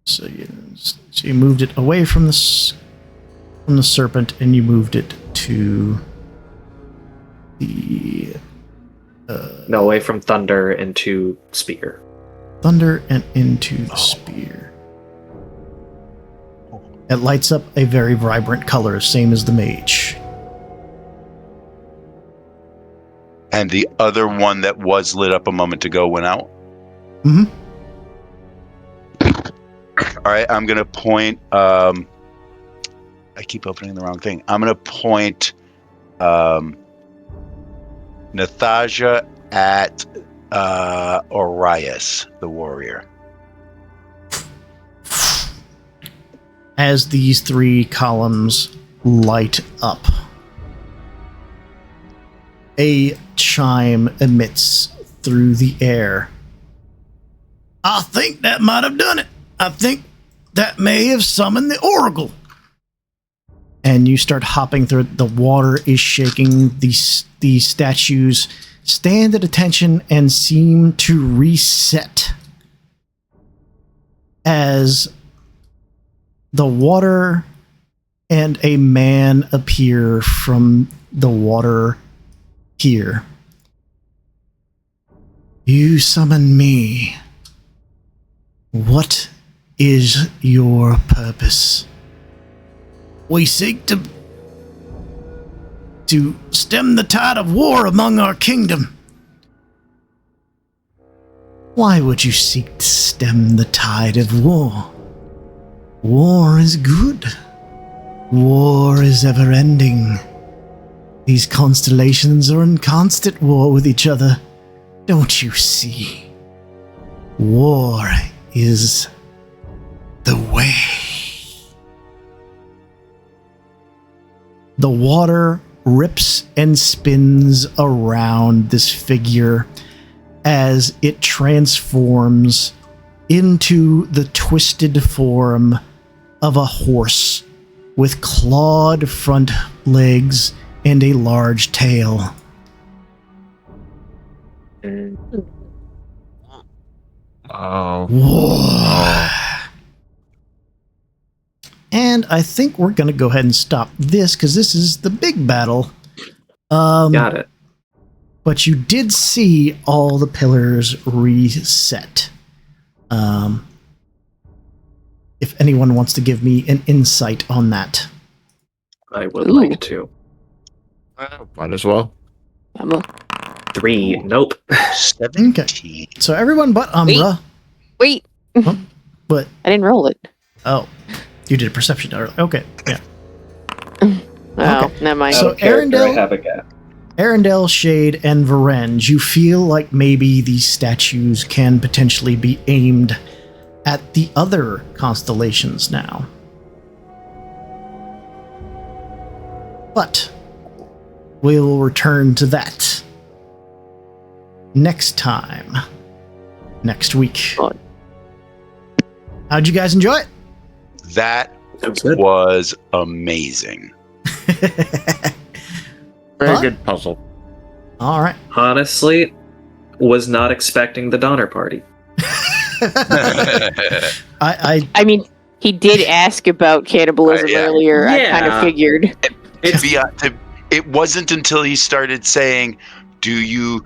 So you moved it away from the serpent, and you moved it to the no, away from thunder into spear. Thunder and into the spear. It lights up a very vibrant color, same as the mage. And the other one that was lit up a moment ago went out? Mm-hmm. All right, I'm going to point... I keep opening the wrong thing. I'm going to point Nathaja at Orias, the warrior. As these three columns light up, a chime emits through the air. I think that might have done it. I think that may have summoned the oracle. And you start hopping through it. The water is shaking. The statues stand at attention and seem to reset as the water and a man appear from the water here. You summon me. What is your purpose? We seek to stem the tide of war among our kingdom. Why would you seek to stem the tide of war? War is good. War is ever-ending. These constellations are in constant war with each other. Don't you see? War is the way. The water rips and spins around this figure as it transforms into the twisted form of a horse with clawed front legs and a large tail. Oh. War. And I think we're going to go ahead and stop this because this is the big battle. Got it. But you did see all the pillars reset. If anyone wants to give me an insight on that. I would like to. Might as well. I'm a 3. Nope. 17. So everyone but Umbra. wait. But I didn't roll it. oh, you did a perception earlier. Okay, yeah. Oh, Okay. never mind. So Character, I Arendelle- have a guess. Arendelle, Shade, and Varenge, you feel like maybe these statues can potentially be aimed at the other constellations now. But we will return to that next time. Next week. God. How'd you guys enjoy it? That Sounds good. was amazing. Very Huh? good puzzle. All right. Honestly, was not expecting the Donner Party. I mean, he did ask about cannibalism Yeah. earlier. I kind Yeah. of figured. It wasn't until he started saying, do you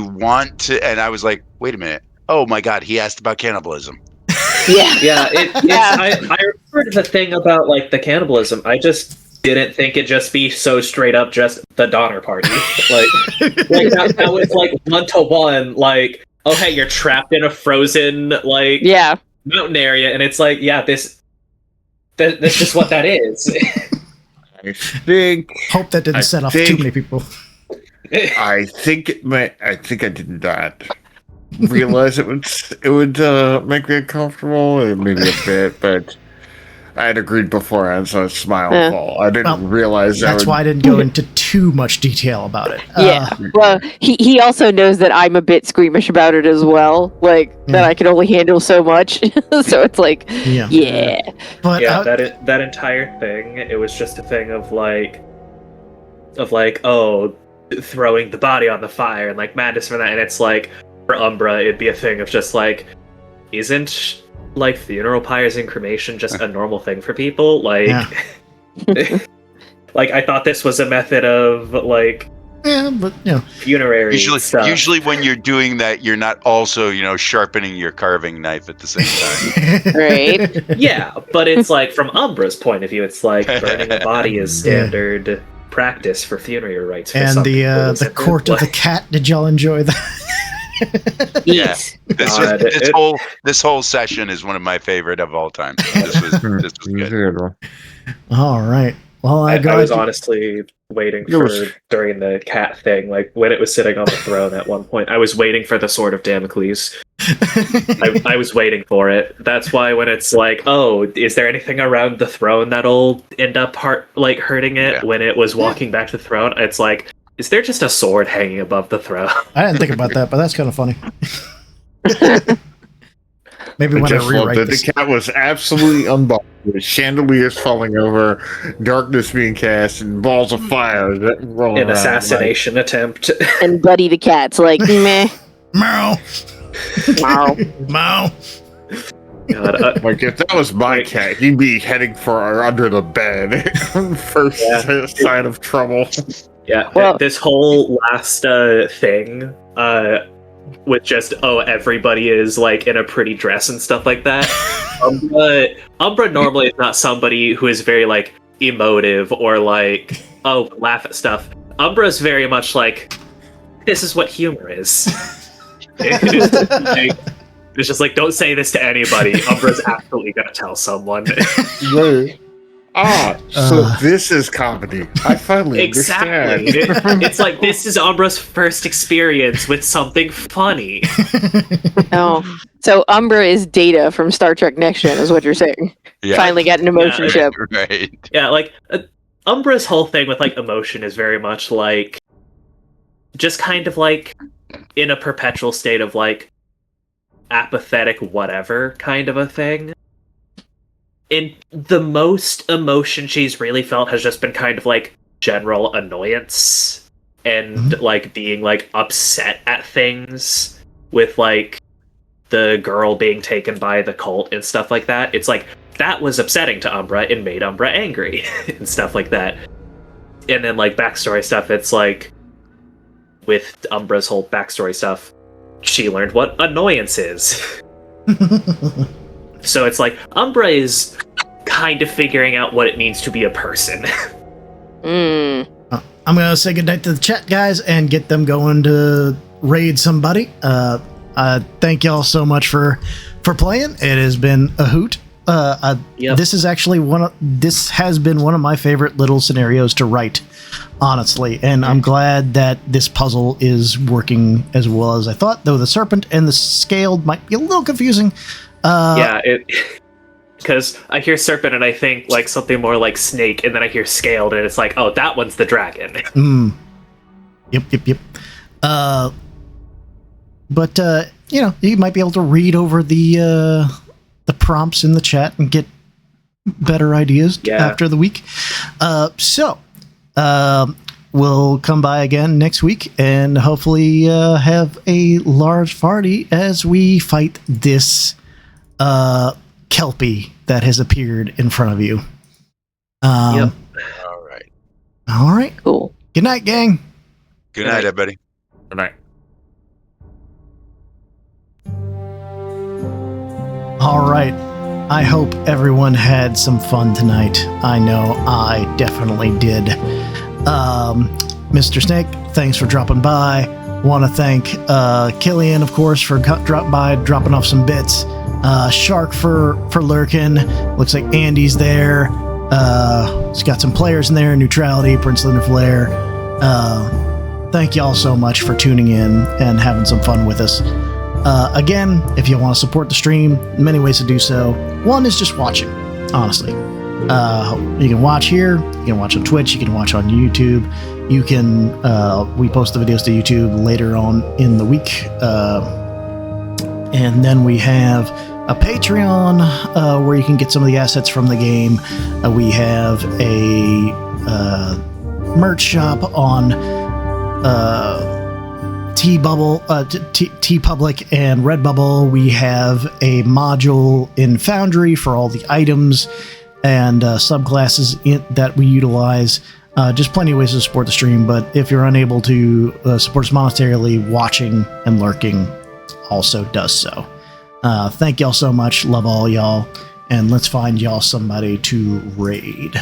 want to, and I was like, wait a minute, oh my god, he asked about cannibalism. Yeah. Yeah, I remembered the thing about like the cannibalism. I just didn't think it'd just be so straight up just the Donner Party. like that was like 1-to-1. Like, oh hey, you're trapped in a frozen like Yeah. mountain area, and it's like, yeah, that's just what that is. I think Hope that didn't I set off too think- many people. I think I did not realize it would make me uncomfortable, or maybe a bit, but I had agreed beforehand, so it's my own Yeah. fault. I didn't Well, realize that. That's why I didn't go into too much detail about it. Yeah. Well, he also knows that I'm a bit squeamish about it as well. Like, that I can only handle so much. So it's like, Yeah. yeah. But Yeah, that entire thing, it was just a thing of like, oh, throwing the body on the fire and like madness for that, and it's like for Umbra, it'd be a thing of just like, isn't like funeral pyres and cremation just a normal thing for people? Like, Yeah. like I thought this was a method of like yeah, but you know, funerary stuff. Usually when you're doing that, you're not also, sharpening your carving knife at the same time. Right. Yeah, but it's like from Umbra's point of view, it's like burning a body is standard practice for funerary rites. For and some the people, the isn't it? court of the Like- cat. Did y'all enjoy that? Yes. God, This whole session is one of my favorite of all time. This was good. All right. Well, I got was honestly waiting for during the cat thing, like when it was sitting on the throne at one point. I was waiting for the sword of Damocles. I was waiting for it. That's why when it's like, oh, is there anything around the throne that'll end up hurting it? Yeah. When it was walking back to the throne, it's like, is there just a sword hanging above the throne? I didn't think about that, but that's kind of funny. Maybe I when I just loved rewrite that this. the cat was absolutely unbothered. With chandeliers falling over, darkness being cast, and balls of fire rolling An around. assassination attempt. And Buddy the cat's like, meh. Meow, Wow. meow. God, Like if that was my cat, he'd be heading for under the bed. First sign of trouble. yeah, Well- this whole last thing, with just everybody is like in a pretty dress and stuff like that. Umbra normally is not somebody who is very like emotive or like laugh at stuff. Umbra is very much like, this is what humor is. It's just like, don't say this to anybody. Umbra's absolutely gonna tell someone. So this is comedy. I finally Exactly. understand. It's like, this is Umbra's first experience with something funny. Oh. So Umbra is Data from Star Trek Next Gen, is what you're saying. Yeah. Finally got an emotion Yeah. chip. Right. Yeah, like Umbra's whole thing with like emotion is very much like just kind of like in a perpetual state of like apathetic whatever kind of a thing. And the most emotion she's really felt has just been kind of like general annoyance and like being like upset at things with like the girl being taken by the cult and stuff like that. It's like that was upsetting to Umbra and made Umbra angry and stuff like that. And then like backstory stuff, it's like with Umbra's whole backstory stuff, she learned what annoyance is. So it's like Umbra is kind of figuring out what it means to be a person. Mm. I'm going to say goodnight to the chat guys and get them going to raid somebody. Thank y'all so much for playing. It has been a hoot. Yep. This is actually this has been one of my favorite little scenarios to write, honestly, and I'm glad that this puzzle is working as well as I thought, though the serpent and the scaled might be a little confusing. Because I hear serpent and I think like something more like snake, and then I hear scaled and it's like, oh, that one's the dragon. Yep. But you might be able to read over the prompts in the chat and get better ideas after the week. So we'll come by again next week and hopefully have a large party as we fight this Kelpie that has appeared in front of you. All right. Cool. Good night, gang. Good night, everybody. Good night. All right. I hope everyone had some fun tonight. I know I definitely did. Mr. Snake, thanks for dropping by. Want to thank Killian, of course, for dropping off some bits. Shark for lurking. Looks like Andy's there. He's got some players in there. Neutrality, Prince Lunar Flare. Thank y'all so much for tuning in and having some fun with us. Again, if you want to support the stream, many ways to do so. One is just watching, honestly. You can watch here, you can watch on Twitch, you can watch on YouTube. You can, we post the videos to YouTube later on in the week. And then we have a Patreon where you can get some of the assets from the game. We have a merch shop on TeePublic and Redbubble. We have a module in Foundry for all the items and subclasses that we utilize. Just plenty of ways to support the stream, but if you're unable to support us monetarily, watching and lurking also does so. Thank y'all so much. Love all y'all. And let's find y'all somebody to raid.